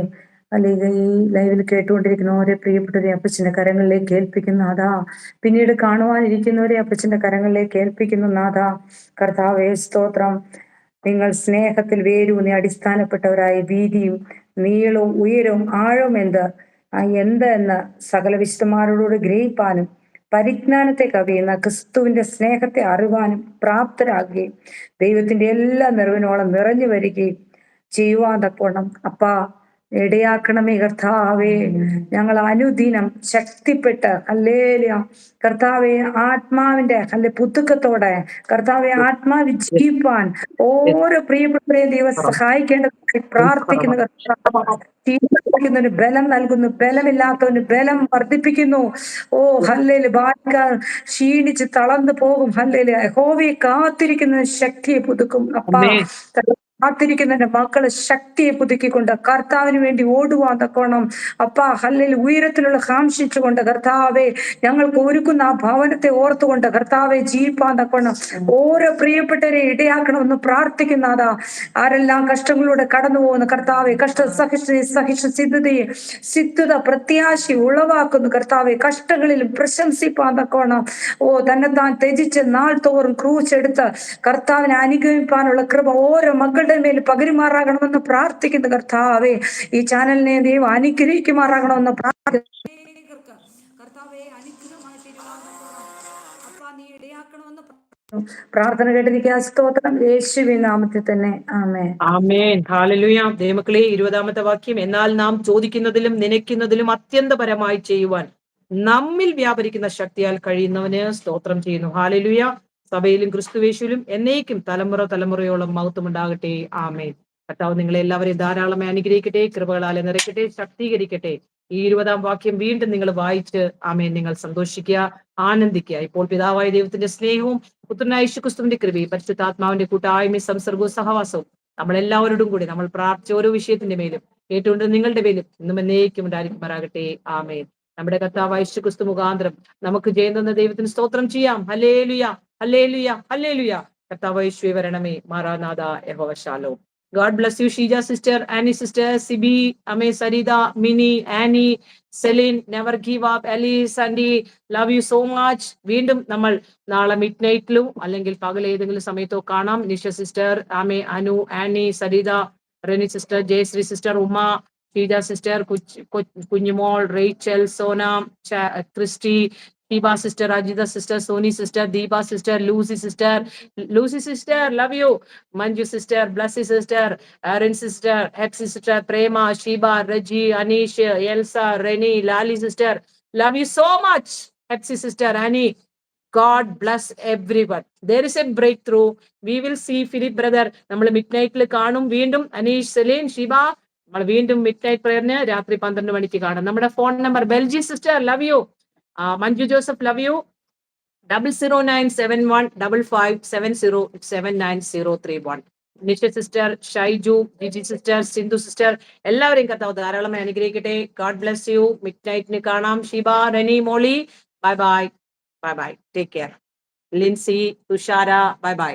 അല്ലെങ്കിൽ ഈ ലൈവിൽ കേട്ടുകൊണ്ടിരിക്കുന്ന ഓരോ പ്രിയപ്പെട്ടവരെ അപ്പച്ചന്റെ കരങ്ങളിലേക്ക് ഏൽപ്പിക്കുന്നു നാഥാ. പിന്നീട് കാണുവാനിരിക്കുന്നവരെ അപ്പച്ചന്റെ കരങ്ങളിലേക്ക് ഏൽപ്പിക്കുന്നു നാഥാ. കർത്താവെ, സ്തോത്രം. നിങ്ങൾ സ്നേഹത്തിൽ വേരൂന്നി അടിസ്ഥാനപ്പെട്ടവരായി വീതിയും നീളവും ഉയരവും ആഴവും എന്തെന്ന് സകല വിശുദ്ധന്മാരോട് ഗ്രഹിപ്പാനും പരിജ്ഞാനത്തെ കവിയുന്ന ക്രിസ്തുവിന്റെ സ്നേഹത്തെ അറിവാനും പ്രാപ്തരാകുകയും ദൈവത്തിന്റെ എല്ലാ നിറവിനോളം നിറഞ്ഞു വരികയും ചെയ്യുവാൻ തക്കോണം അപ്പാ ഇടയാക്കണമേ കർത്താവേ. ഞങ്ങൾ അനുദിനം ശക്തിപ്പെട്ട് ഹല്ലേലൂയ കർത്താവെ, ആത്മാവിന്റെ പുതുക്കത്തോടെ കർത്താവെ ആത്മാവ് ജീവിപ്പാൻ ഓരോ പ്രിയപ്പെട്ടവരെയും ദൈവം സഹായിക്കേണ്ടതായി പ്രാർത്ഥിക്കുന്നു. ക്ഷീണിക്കുന്നവന് ബലം നൽകുന്നു, ബലമില്ലാത്തവന് ബലം വർദ്ധിപ്പിക്കുന്നു. ഹല്ലേലൂയ. ക്ഷീണിച്ച് തളർന്നു പോകും. ഹല്ലേലൂയ. യഹോവയെ കാത്തിരിക്കുന്ന ശക്തിയെ പുതുക്കും അപ്പാ. കാത്തിരിക്കുന്നതിന്റെ മക്കള് ശക്തിയെ പുതുക്കിക്കൊണ്ട് കർത്താവിന് വേണ്ടി ഓടുവാൻ തക്കോണം അപ്പാ. ഹല്ലേലൂയ. ഉയരത്തിലുള്ള കാംക്ഷിച്ചുകൊണ്ട് കർത്താവെ, ഞങ്ങൾക്ക് ഒരുക്കുന്ന ആ ഭവനത്തെ ഓർത്തുകൊണ്ട് കർത്താവെ ജീവിപ്പാൻ തക്കോണം ഓരോ പ്രിയപ്പെട്ടവരെ ഇടയാക്കണമെന്ന് പ്രാർത്ഥിക്കുന്നതാ. ആരെല്ലാം കഷ്ടങ്ങളിലൂടെ കടന്നു പോകുന്ന കർത്താവെ, സിദ്ധത പ്രത്യാശ ഉളവാക്കുന്നു കർത്താവെ. കഷ്ടങ്ങളിലും പ്രശംസിപ്പാൻ തക്കോണം തന്നെത്താൻ ത്യജിച്ച് നാൾ തോറും ക്രൂശ് എടുത്ത് കർത്താവിനെ അനുഗമിപ്പാനുള്ള കൃപ ഓരോ മക്കളുടെ മേൽ പകരുമാറാകണമെന്ന് പ്രാർത്ഥിക്കുന്നു കർത്താവെ. ഈ ചാനലിനെ ദൈവം അനുഗ്രഹിക്കുമാറാകണമെന്ന് പ്രാർത്ഥന കേട്ടിരിക്കുക. സ്തോത്രം, യേശുവിൻ നാമത്തിൽ തന്നെ. ആമേൻ, ആമേൻ, ഹല്ലേലൂയ. ദൈവമക്കളെ, 20ാമത്തെ വാക്യം, എന്നാൽ നാം ചോദിക്കുന്നതിലും നനയ്ക്കുന്നതിലും അത്യന്തപരമായി ചെയ്യുവാൻ നമ്മിൽ വ്യാപരിക്കുന്ന ശക്തിയാൽ കഴിയുന്നവന് സ്തോത്രം ചെയ്യുന്നു. ഹല്ലേലൂയ. സഭയിലും ക്രിസ്തുവേശുവിലും എന്നേക്കും തലമുറയോളം മഹത്വം ഉണ്ടാകട്ടെ. ആമേൻ. കർത്താവ് നിങ്ങളെ എല്ലാവരെയും ധാരാളമായി അനുഗ്രഹിക്കട്ടെ, കൃപകളാലെ നിറയ്ക്കട്ടെ, ശക്തീകരിക്കട്ടെ. ഈ 20-ാം വാക്യം വീണ്ടും നിങ്ങൾ വായിച്ച് ആമേൻ നിങ്ങൾ സന്തോഷിക്കുക, ആനന്ദിക്കുക. ഇപ്പോൾ പിതാവായ ദൈവത്തിന്റെ സ്നേഹവും പുത്രനായ യേശുക്രിസ്തുവിന്റെ കൃപയും പരിശുദ്ധാത്മാവിന്റെ കൂട്ടായ്മയും സംസർഗവും സഹവാസവും നമ്മളെല്ലാവരോടും കൂടി നമ്മൾ പ്രാർത്ഥിച്ച ഓരോ വിഷയത്തിന്റെ മേലും കേട്ടുകൊണ്ട് നിങ്ങളുടെ മേലും ഇന്നും എന്നേക്കും ഉണ്ടായിരിക്കുമാറാകട്ടെ. ആമേൻ. നമ്മുടെ കർത്താവായ യേശുക്രിസ്തു മുഖാന്തരം നമുക്ക് ജയം തന്ന ദൈവത്തിന് സ്തോത്രം ചെയ്യാം. Hallelujah, hallelujah, hallelujah. കർത്താവായ യേശുവേ വരണമേ. മാറാനാഥ യഹോവ Shalom. God bless you, Shija sister, Annie sister, Sibi, Ame, Sarida, Mini, Annie, Celine, never give up, Alice, Sandy, love you so much. വീണ്ടും നമ്മൾ നാളെ മിഡ് നൈറ്റിലും അല്ലെങ്കിൽ പകൽ ഏതെങ്കിലും സമയത്തോ കാണാം. നിഷ സിസ്റ്റർ, ആമെ, Anu, Annie, Saritha, Reni sister, Jayasree sister, Uma, Sheeja sister, Kunjumol, Rachel, Sona, Christy, Shiba sister, Ajita sister, Soni sister, Deepa sister, Lucy sister, love you. Manju sister, Blessy sister, Aaron sister, Hepsi sister, Prema, Shiba, Reggie, Anish, Elsa, Reni, Lali sister, love you so much. Hepsi sister, Annie, God bless everyone. There is a breakthrough. We will see Philip brother. നമ്മൾ mid നൈറ്റിൽ കാണും വീണ്ടും. Aneesh, Selene, Shiba, നമ്മൾ വീണ്ടും mid night പ്രയറിന് രാത്രി 12 മണിക്ക് കാണും. നമ്മുടെ phone number Belji sister, love you. Manju Joseph, love you. 0097155707931. Nisha sister, Shaiju, Jiji sister, Sindhu sister, എല്ലാവരെയും കർത്താവ് ധാരാളമായി അനുഗ്രഹിക്കട്ടെ. God bless you. മിഡ് നൈറ്റിന് കാണാം. Shiba, Reni, Molly, bye bye, bye bye, take care. Lincy, Thushara, bye by.